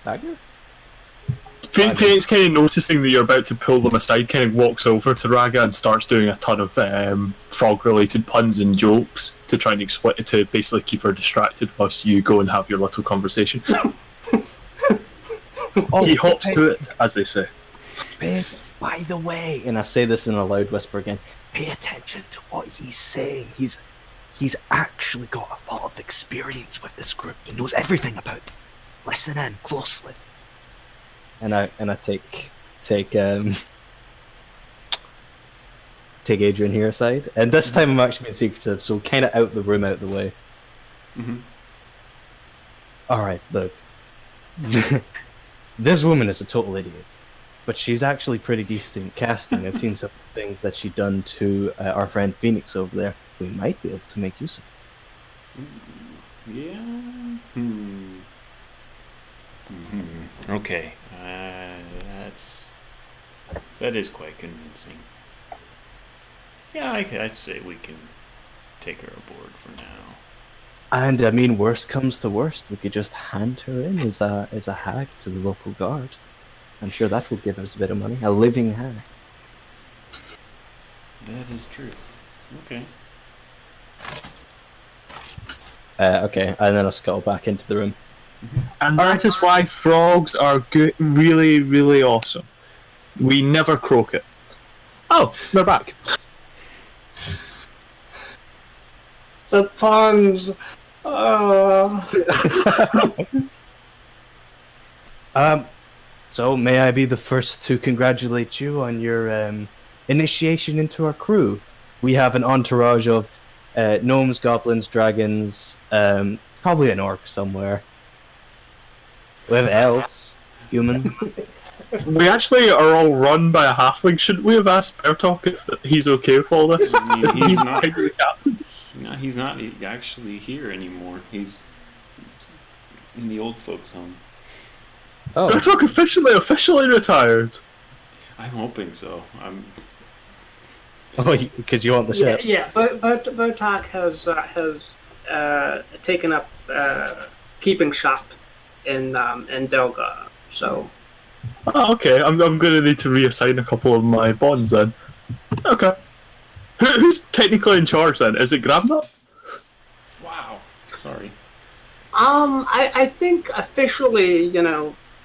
Agnes? Phoenix kind of noticing that you're about to pull them aside, kind of walks over to Raga and starts doing a ton of frog-related puns and jokes to try and to basically keep her distracted whilst you go and have your little conversation. He hops to it, as they say. By the way, and I say this in a loud whisper again, pay attention to what he's saying. He's actually got a lot of experience with this group. He knows everything about it. Listen in closely. And I take Adrian here aside, and this time I'm actually being secretive, so kind of out the room, out the way. Mm-hmm. All right, look. This woman is a total idiot, but she's actually pretty decent casting. I've seen some things that she done to our friend Phoenix over there. We might be able to make use of it. Yeah. Okay. That is quite convincing. Yeah, I'd say we can take her aboard for now. And I mean, worst comes to worst, we could just hand her in as a hag to the local guard. I'm sure that will give us a bit of money. A living hag. That is true. Okay. Okay, and then I'll scuttle back into the room. And that is why frogs are really, really awesome. We never croak it. Oh, they're back. The puns. So may I be the first to congratulate you on your initiation into our crew. We have an entourage of gnomes, goblins, dragons, probably an orc somewhere. We have elves, humans. We actually are all run by a halfling. Shouldn't we have asked Bertok if he's okay with all this? He's not. No, he's not actually here anymore. He's in the old folks' home. Oh. Bertok officially retired. I'm hoping so. Oh, because you want the ship. Yeah, but Bertok has taken up keeping shop in Delga. So. Oh, okay. I'm going to need to reassign a couple of my bonds then. Okay. Who's technically in charge then? Is it Grabnut? Wow. Sorry. I think officially,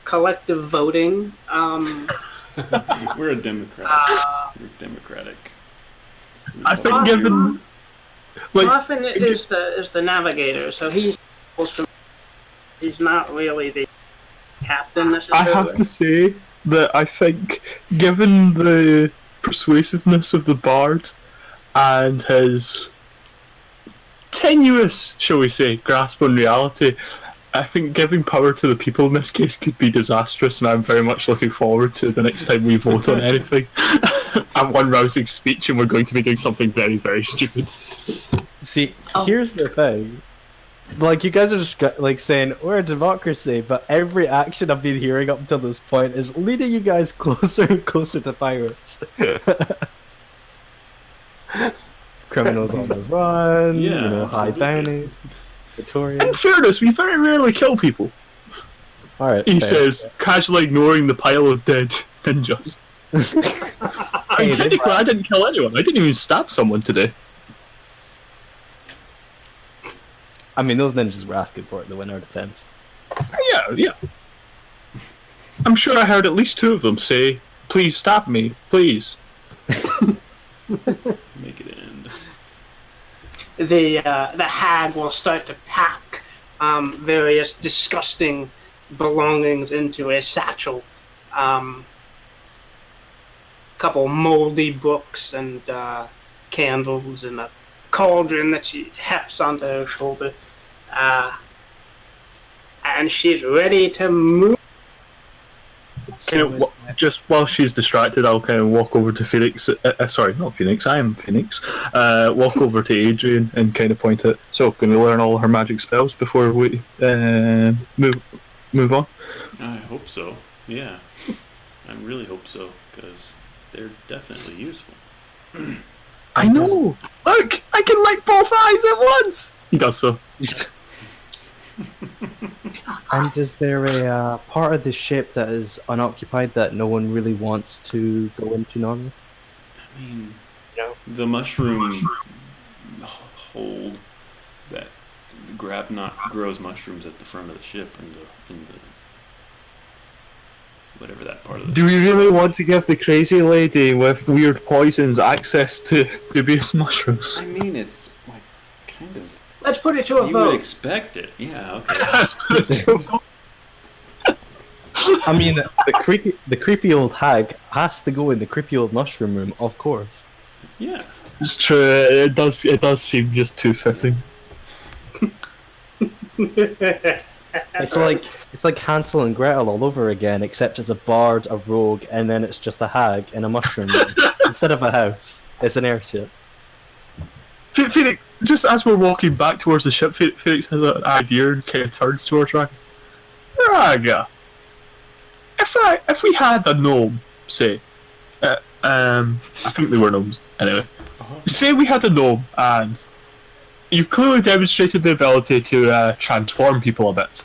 collective voting. We're a democrat. We're democratic. I think given Boffin is the navigator, so he's not really the captain necessarily. I have to say that I think given the persuasiveness of the bard and his tenuous, shall we say, grasp on reality, I think giving power to the people in this case could be disastrous, and I'm very much looking forward to the next time we vote on anything. And one rousing speech, and we're going to be doing something very, very stupid. See, here's the thing. Like, you guys are just saying, we're a democracy, but every action I've been hearing up until this point is leading you guys closer and closer to pirates. Criminals on the run, high bounties, Victoria. In fairness, we very rarely kill people. Alright. He says, casually ignoring the pile of dead ninjas. Technically, I didn't kill anyone. I didn't even stab someone today. I mean, those ninjas were asking for it to win our defense. Yeah. I'm sure I heard at least 2 of them say, "Please stop me, please." Make it end. The hag will start to pack various disgusting belongings into a satchel. Couple moldy books and candles and a cauldron that she hefts onto her shoulder. And she's ready to move. Just while she's distracted, I'll kind of walk over to Phoenix. Sorry, not Phoenix. I am Phoenix. Walk over to Adrian and kind of point at. So, can we learn all her magic spells before we move on? I hope so. Yeah, I really hope so because they're definitely useful. I know. Look, I can light both eyes at once. He does so. And is there a part of the ship that is unoccupied that no one really wants to go into normally? I mean, No. the mushroom hold that Grabnot grows mushrooms at the front of the ship in the whatever that part of the Do we really want to give the crazy lady with weird poisons access to dubious mushrooms? I mean, it's like kind of. Let's put it to a You vote. would expect it. Yeah. Okay. I mean, the creepy old hag has to go in the creepy old mushroom room, of course. Yeah. It's true. It does seem just too fitting. It's like Hansel and Gretel all over again, except it's a bard, a rogue, and then it's just a hag in a mushroom room. Instead of a house, it's an airship. Phoenix, just as we're walking back towards the ship, Phoenix has an idea and kind of turns towards Ryan. Raga, if we had a gnome, say, I think they were gnomes anyway. Say we had a gnome, and you've clearly demonstrated the ability to transform people a bit.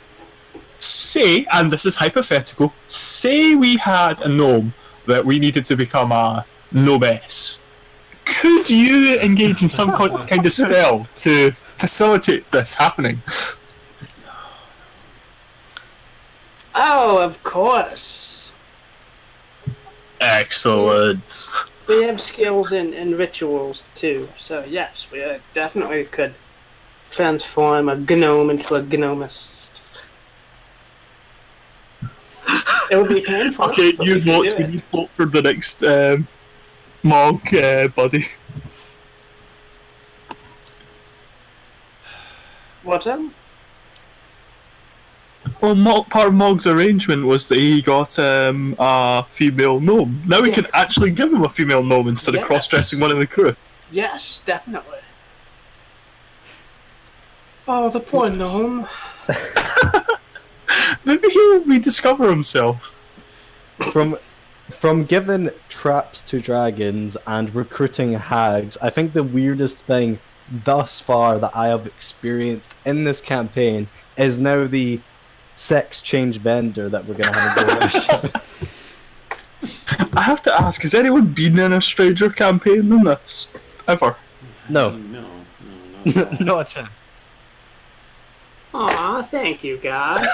Say, and this is hypothetical, say we had a gnome that we needed to become a gnomess. Could you engage in some kind of spell to facilitate this happening? Oh, of course. Excellent. We have skills in rituals too, so yes, we definitely could transform a gnome into a gnomist. It would be painful. Okay, but you we could vote. do We it. need vote for the next Mog buddy. What's up? Well, part of Mog's arrangement was that he got a female gnome. Now we can actually give him a female gnome instead of Yeah. cross-dressing one of the crew. Yes, definitely. Oh, the poor gnome. Maybe he'll rediscover himself. From giving traps to dragons and recruiting hags, I think the weirdest thing thus far that I have experienced in this campaign is now the sex change vendor that we're going to have a go with. I have to ask, has anyone been in a stranger campaign than this? Ever? No. No, not at all. Not a chance. Aw, thank you, guys.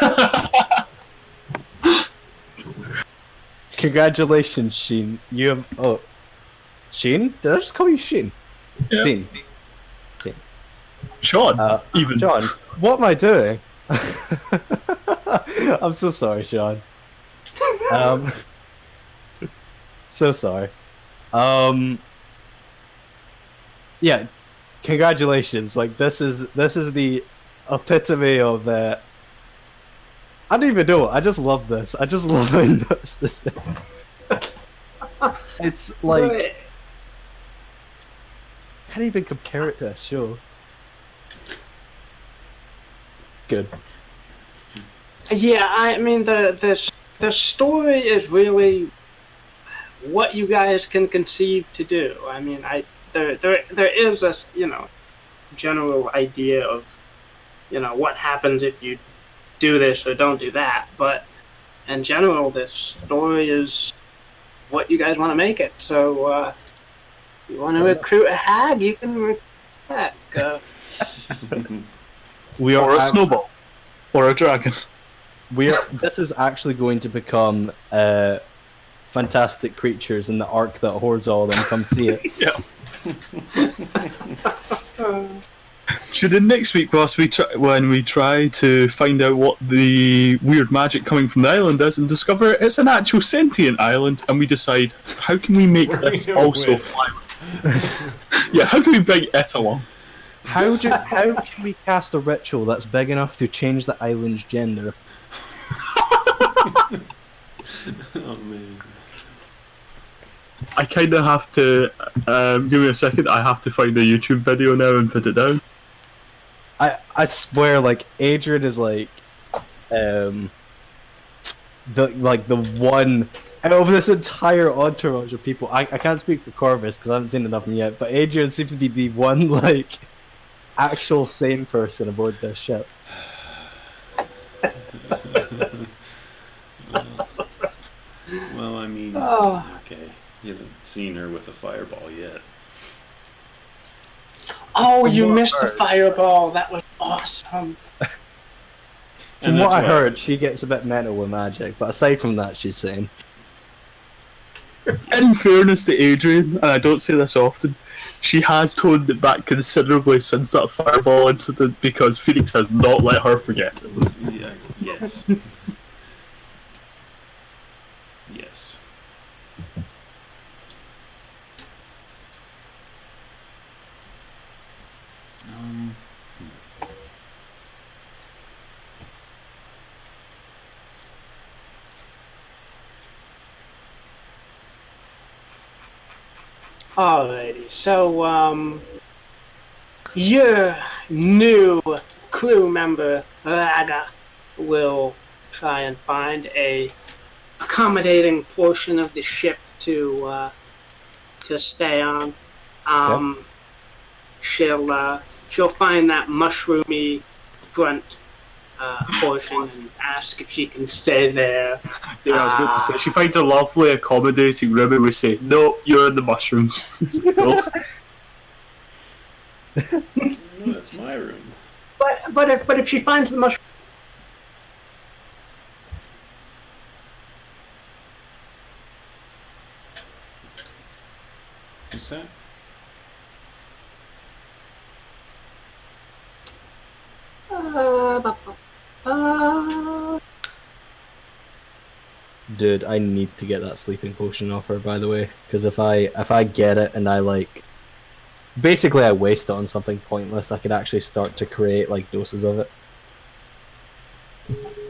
Congratulations, Sheen. You have... Oh. Sheen? Did I just call you Sheen? Yeah. Sheen. Sean, even. John, what am I doing? I'm so sorry, Sean. So sorry. Yeah, congratulations. Like this is the epitome of I don't even know. I just love this. I just love how nuts this is. It's like But- can't even compare it to a show. Good. Yeah, I mean the story is really what you guys can conceive to do. I mean, there is a general idea of what happens if you do this or don't do that, but in general, this story is what you guys want to make it. So, you want to recruit a hag, you can recruit a hag. We are Or a snowball. Or a dragon. This is actually going to become fantastic creatures in the arc that hoards all of them. Come see it. Should in next week, whilst when we try to find out what the weird magic coming from the island is, and discover it's an actual sentient island, and we decide how can we make this also fly? Yeah, how can we bring it along? How can we cast a ritual that's big enough to change the island's gender? Oh man. I kind of have to give me a second. I have to find a YouTube video now and put it down. I swear, like Adrian is like the one out of this entire entourage of people. I can't speak for Corvus because I haven't seen enough of him yet, but Adrian seems to be the one like actual sane person aboard this ship. Well, I mean, okay. You haven't seen her with a fireball yet. Oh, you missed the fireball. That was awesome. From what I heard, she gets a bit mental with magic, but aside from that, she's sane. In fairness to Adrian, and I don't say this often, she has toned it back considerably since that fireball incident because Phoenix has not let her forget it. Yeah, yes. Yes. Alrighty, so, your new crew member, Raga, will try and find a accommodating portion of the ship to stay on. Okay. She'll find that mushroomy front portion and ask if she can stay there. Yeah, I was about to say, she finds a lovely accommodating room and we say, no, you're in the mushrooms. No. No, that's my room. But if she finds the mushroom. What's that? Dude, I need to get that sleeping potion off her, by the way, because if I get it and I like, basically I waste it on something pointless, I could actually start to create like doses of it.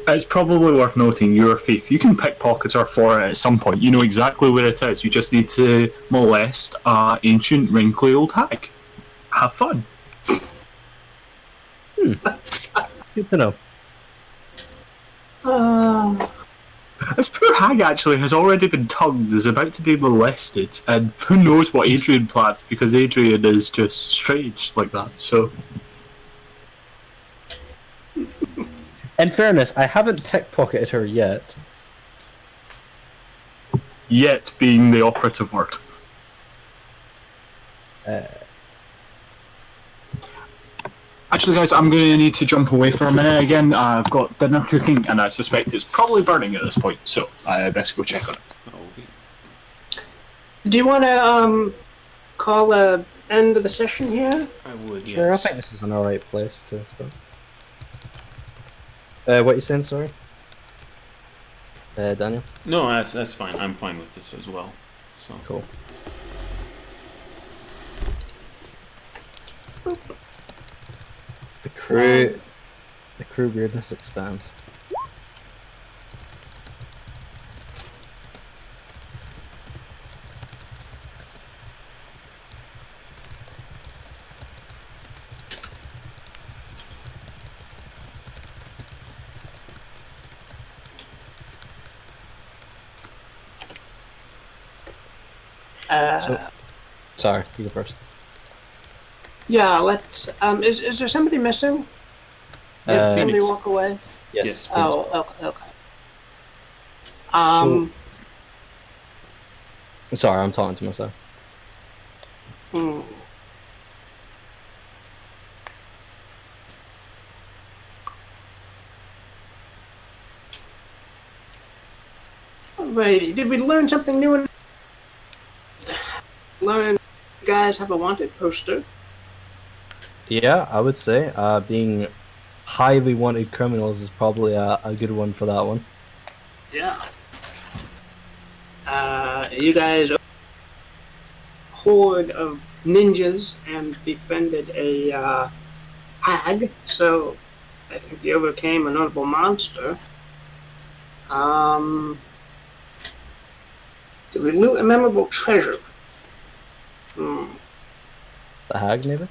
It's probably worth noting, you're a thief. You can pickpocket her for it at some point. You know exactly where it is. You just need to molest an ancient, wrinkly old hag. Have fun. Good to know. This poor hag actually has already been tongued, is about to be molested, and who knows what Adrian plans, because Adrian is just strange like that, so... In fairness, I haven't pickpocketed her yet. Yet being the operative word. Actually, guys, I'm going to need to jump away for a minute again. I've got dinner cooking, and I suspect it's probably burning at this point, so I best go check on it. Oh, Do you want to call a end of the session here? I would, yes. Sure, I think this is an alright place to start. What you saying, sorry? Daniel? No, that's fine. I'm fine with this as well. So Cool. The crew weirdness expands. Sorry, you go first. Yeah, let's. Is there somebody missing? Did somebody Phoenix. walk away? Yes. Oh, okay. Sorry, I'm talking to myself. Alrighty, did we learn something new? Learn you guys have a wanted poster. Yeah, I would say being highly wanted criminals is probably a good one for that one. Yeah. You guys horde of ninjas and befriended a hag, so I think you overcame a notable monster. Did we loot a memorable treasure? The hag, maybe?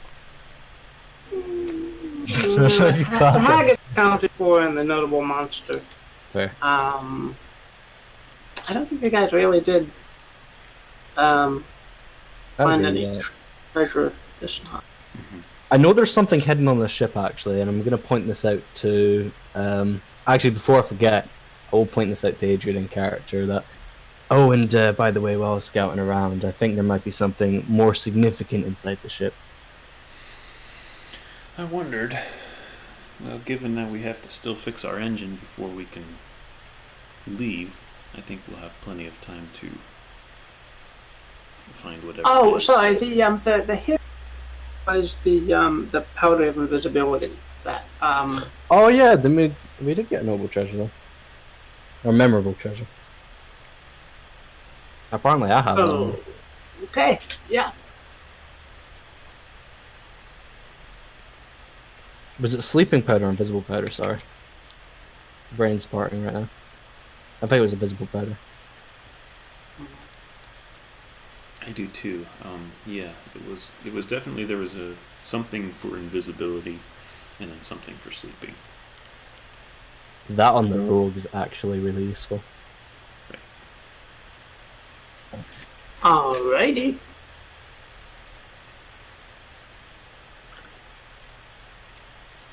The hag is accounted for in the notable monster. Fair. I don't think you guys really did find any treasure this time. I know there's something hidden on the ship, actually, and I'm going to point this out to... actually, before I forget, I will point this out to Adrian in character that... Oh, and by the way, while I was scouting around, I think there might be something more significant inside the ship. I wondered. Well, given that we have to still fix our engine before we can leave, I think we'll have plenty of time to find whatever. Oh, it is. sorry. The hit was the powder of invisibility. That Oh yeah, then we did get a noble treasure, though. Or memorable treasure. Apparently I have that one. Okay, yeah. Was it sleeping powder or invisible powder? Sorry. Brain's parting right now. I think it was invisible powder. I do too. Yeah, it was definitely, there was something for invisibility and then something for sleeping. That on the rogue is actually really useful. Alrighty.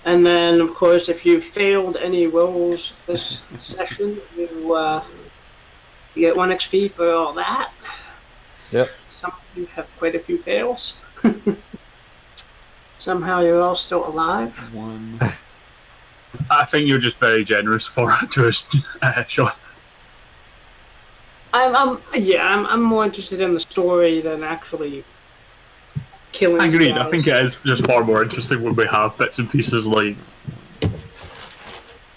And then, of course, if you failed any rolls this session, you get 1 XP for all that. Yep. Some of you have quite a few fails. Somehow you're all still alive. One. I think you're just very generous for it to us, Sean. I'm more interested in the story than actually killing. Agreed. guys. I think it is just far more interesting when we have bits and pieces like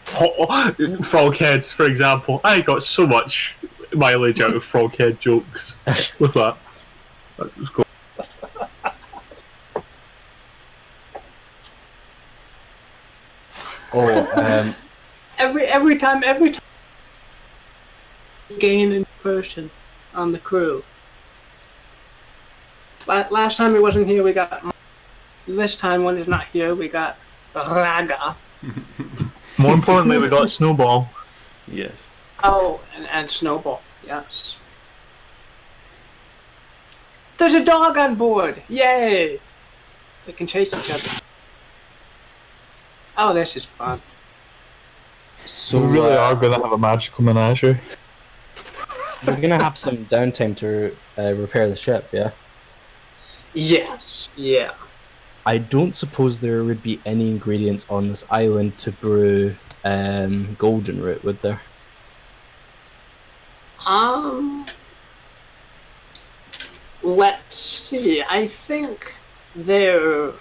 frogheads, for example. I got so much mileage out of froghead jokes with that. That was cool. Oh, every time gain in person on the crew. Last time he wasn't here, we got. This time when he's not here, we got Raga. More importantly, we got Snowball. Yes. Oh, and Snowball. Yes. There's a dog on board! Yay! They can chase each other. Oh, this is fun. so We really are going to have a magical menagerie. we're gonna have some downtime to repair the ship, yeah? Yes. Yeah. I don't suppose there would be any ingredients on this island to brew golden root, would there? Let's see. I think there.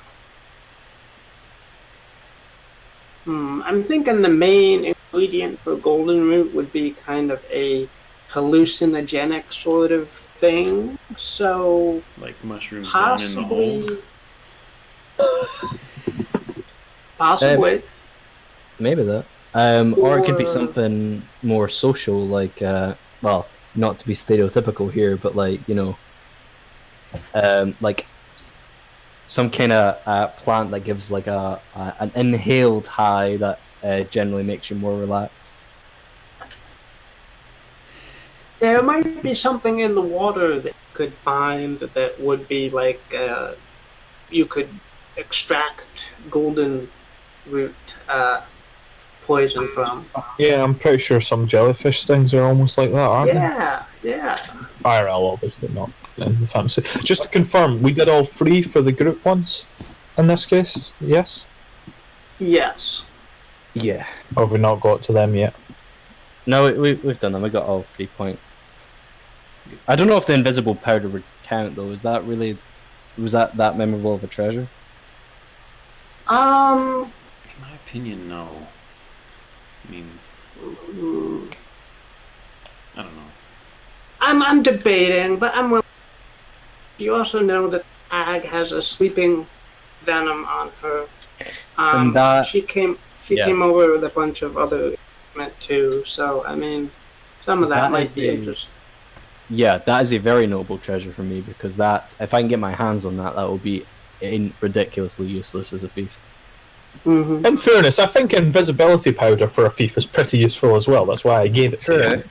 I'm thinking the main ingredient for golden root would be kind of a hallucinogenic sort of thing. So Like mushrooms down in the hold. Possibly. Maybe that. Or it could be something more social, like, well, not to be stereotypical here, but like, you know, like some kind of plant that gives like an inhaled high that generally makes you more relaxed. There might be something in the water that you could find that would be like you could extract golden root poison from. Yeah, I'm pretty sure some jellyfish things are almost like that, aren't they? Yeah. IRL, obviously, not in the fantasy. Just to confirm, we did all 3 for the group ones in this case, yes? Yes. Yeah. Or have we not got to them yet? No, we've done them. We got all 3 points. I don't know if the invisible powder would count though. Was that that memorable of a treasure? In my opinion, no. I mean, I don't know. I'm debating, but I'm willing. You also know that Ag has a sleeping venom on her. And that- she came yeah. over with a bunch of other equipment too. So I mean, some of that That might is be a- interesting. Yeah, that is a very noble treasure for me because that, if I can get my hands on that, that will be ridiculously useless as a thief. Mm-hmm. In fairness, I think invisibility powder for a thief is pretty useful as well. That's why I gave it to you.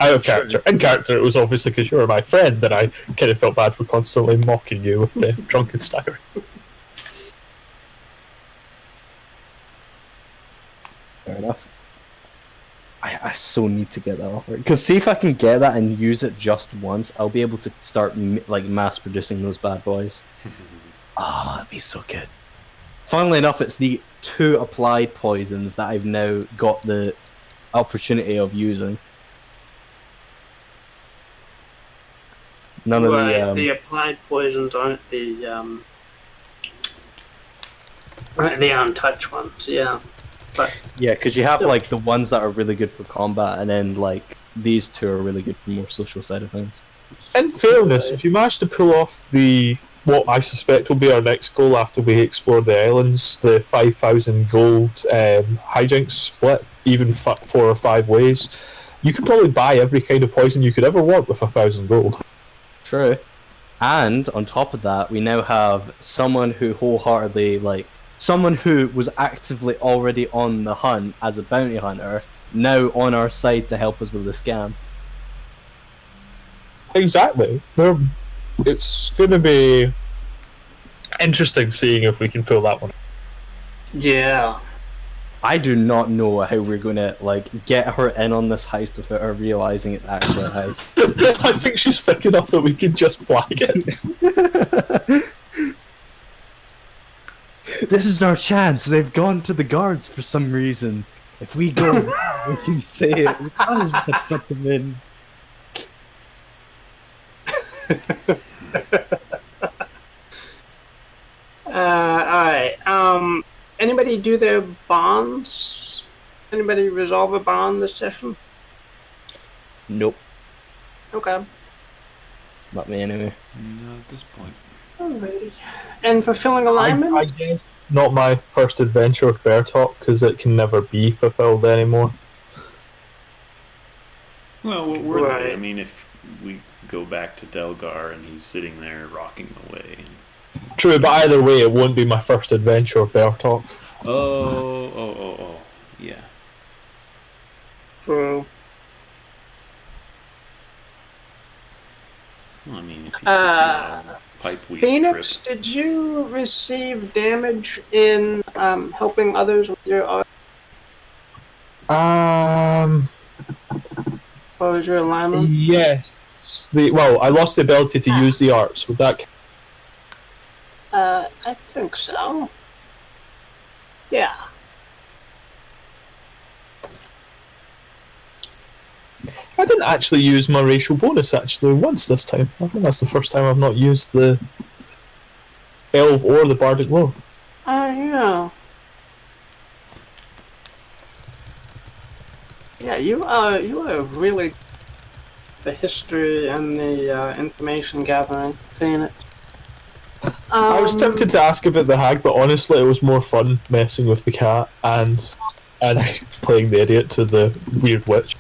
Out of character. In character, it was obviously because you were my friend that I kind of felt bad for constantly mocking you with the drunken staggering. Fair enough. I so need to get that offer because see if I can get that and use it just once, I'll be able to start like mass producing those bad boys. Ah, that'd be so good. Funnily enough, it's the 2 applied poisons that I've now got the opportunity of using. None of the applied poisons aren't the untouched ones, yeah. But yeah, because you have like the ones that are really good for combat, and then like these 2 are really good for more social side of things. In fairness, if you manage to pull off what I suspect will be our next goal after we explore the islands, the 5,000 gold hijinks split, even 4 or 5 ways, you could probably buy every kind of poison you could ever want with 1,000 gold. True. And on top of that, we now have someone who wholeheartedly someone who was actively already on the hunt as a bounty hunter, now on our side to help us with the scam. Exactly. It's going to be interesting seeing if we can pull that one. yeah. I do not know how we're gonna get her in on this heist without her realizing it's actually a heist. I think she's thick enough that we can just flag it. This is our chance. They've gone to the guards for some reason. If we go, we can say it because I put them in. Alright. Anybody do their bonds? Anybody resolve a bond this session? Nope, Okay. not me anyway. Not at this point. Alrighty. And fulfilling alignment? I guess not my first adventure with Bear Talk, because it can never be fulfilled anymore. Well, what were Right. they? I mean, if we go back to Delgar and he's sitting there rocking away. True, but either way, it won't be my first adventure with Bear Talk. Oh, yeah. True. Well, I mean, if you took a pipe weed Phoenix, trip. did you receive damage in helping others with your art? What was your alignment? Yes. I lost the ability to use the arts. Would that? I think so. Yeah. I didn't actually use my racial bonus once this time. I think that's the first time I've not used the Elf or the Bardic Law. Yeah. Yeah, you are really the history and the information gathering Phoenix. I was tempted to ask about the hag, but honestly, it was more fun messing with the cat and playing the idiot to the weird witch.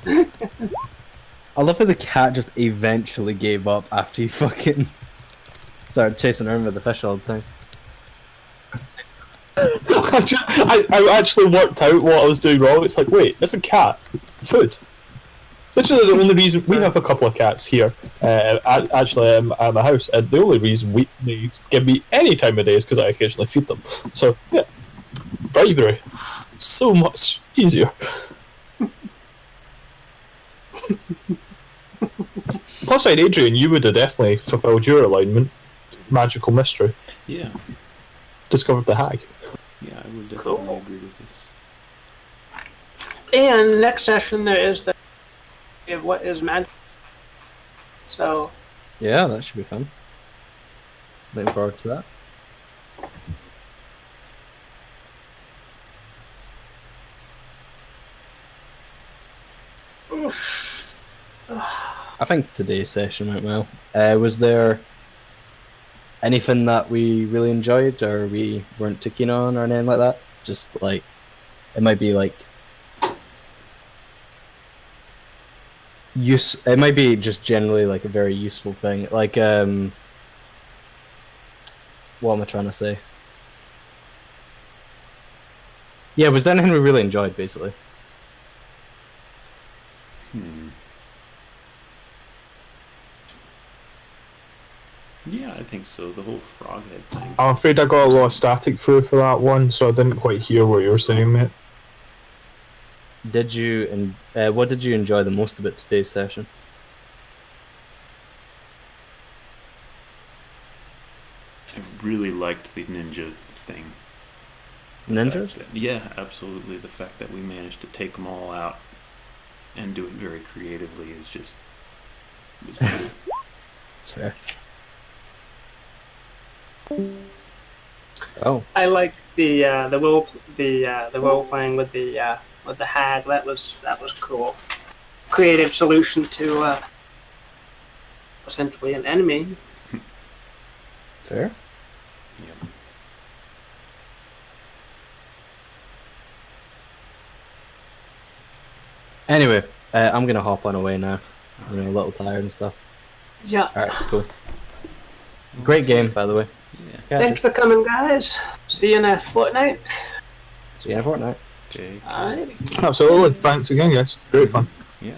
I love how the cat just eventually gave up after you fucking started chasing around with the fish all the time. I actually worked out what I was doing wrong. It's like, wait, it's a cat. Food. Literally the only reason... We have a couple of cats here, actually at my house, and the only reason they give me any time of day is because I occasionally feed them. So, yeah. Bribery. So much easier. Plus, Adrian, you would have definitely fulfilled your alignment. Magical mystery. Yeah. Discovered the hag. Yeah, I would definitely Cool. agree with this. And next session there is the what is magic. So Yeah, that should be fun. Looking forward to that. I think today's session went well. Was there anything that we really enjoyed or we weren't too keen on or anything like that? Just like, it might be like it might be just generally like a very useful thing. Like, what am I trying to say? Yeah, was there anything we really enjoyed, basically? Yeah, I think so. The whole frog head thing. I'm afraid I got a lot of static through for that one, so I didn't quite hear what you were saying, mate. Did you what did you enjoy the most about today's session? I really liked the ninja thing. Ninjas? Yeah, absolutely. The fact that we managed to take them all out and do it very creatively is just was cool. That's fair. Oh, I like the role playing with the hag. That was cool. Creative solution to essentially an enemy. fair. Yeah. Anyway, I'm gonna hop on away now. I'm a little tired and stuff. Yeah. Alright, cool. Great game, by the way. Yeah. Thanks for coming, guys. See you in a fortnight. See you in a fortnight. Okay. Alright. Absolutely. Thanks again, guys. Great fun. Yeah.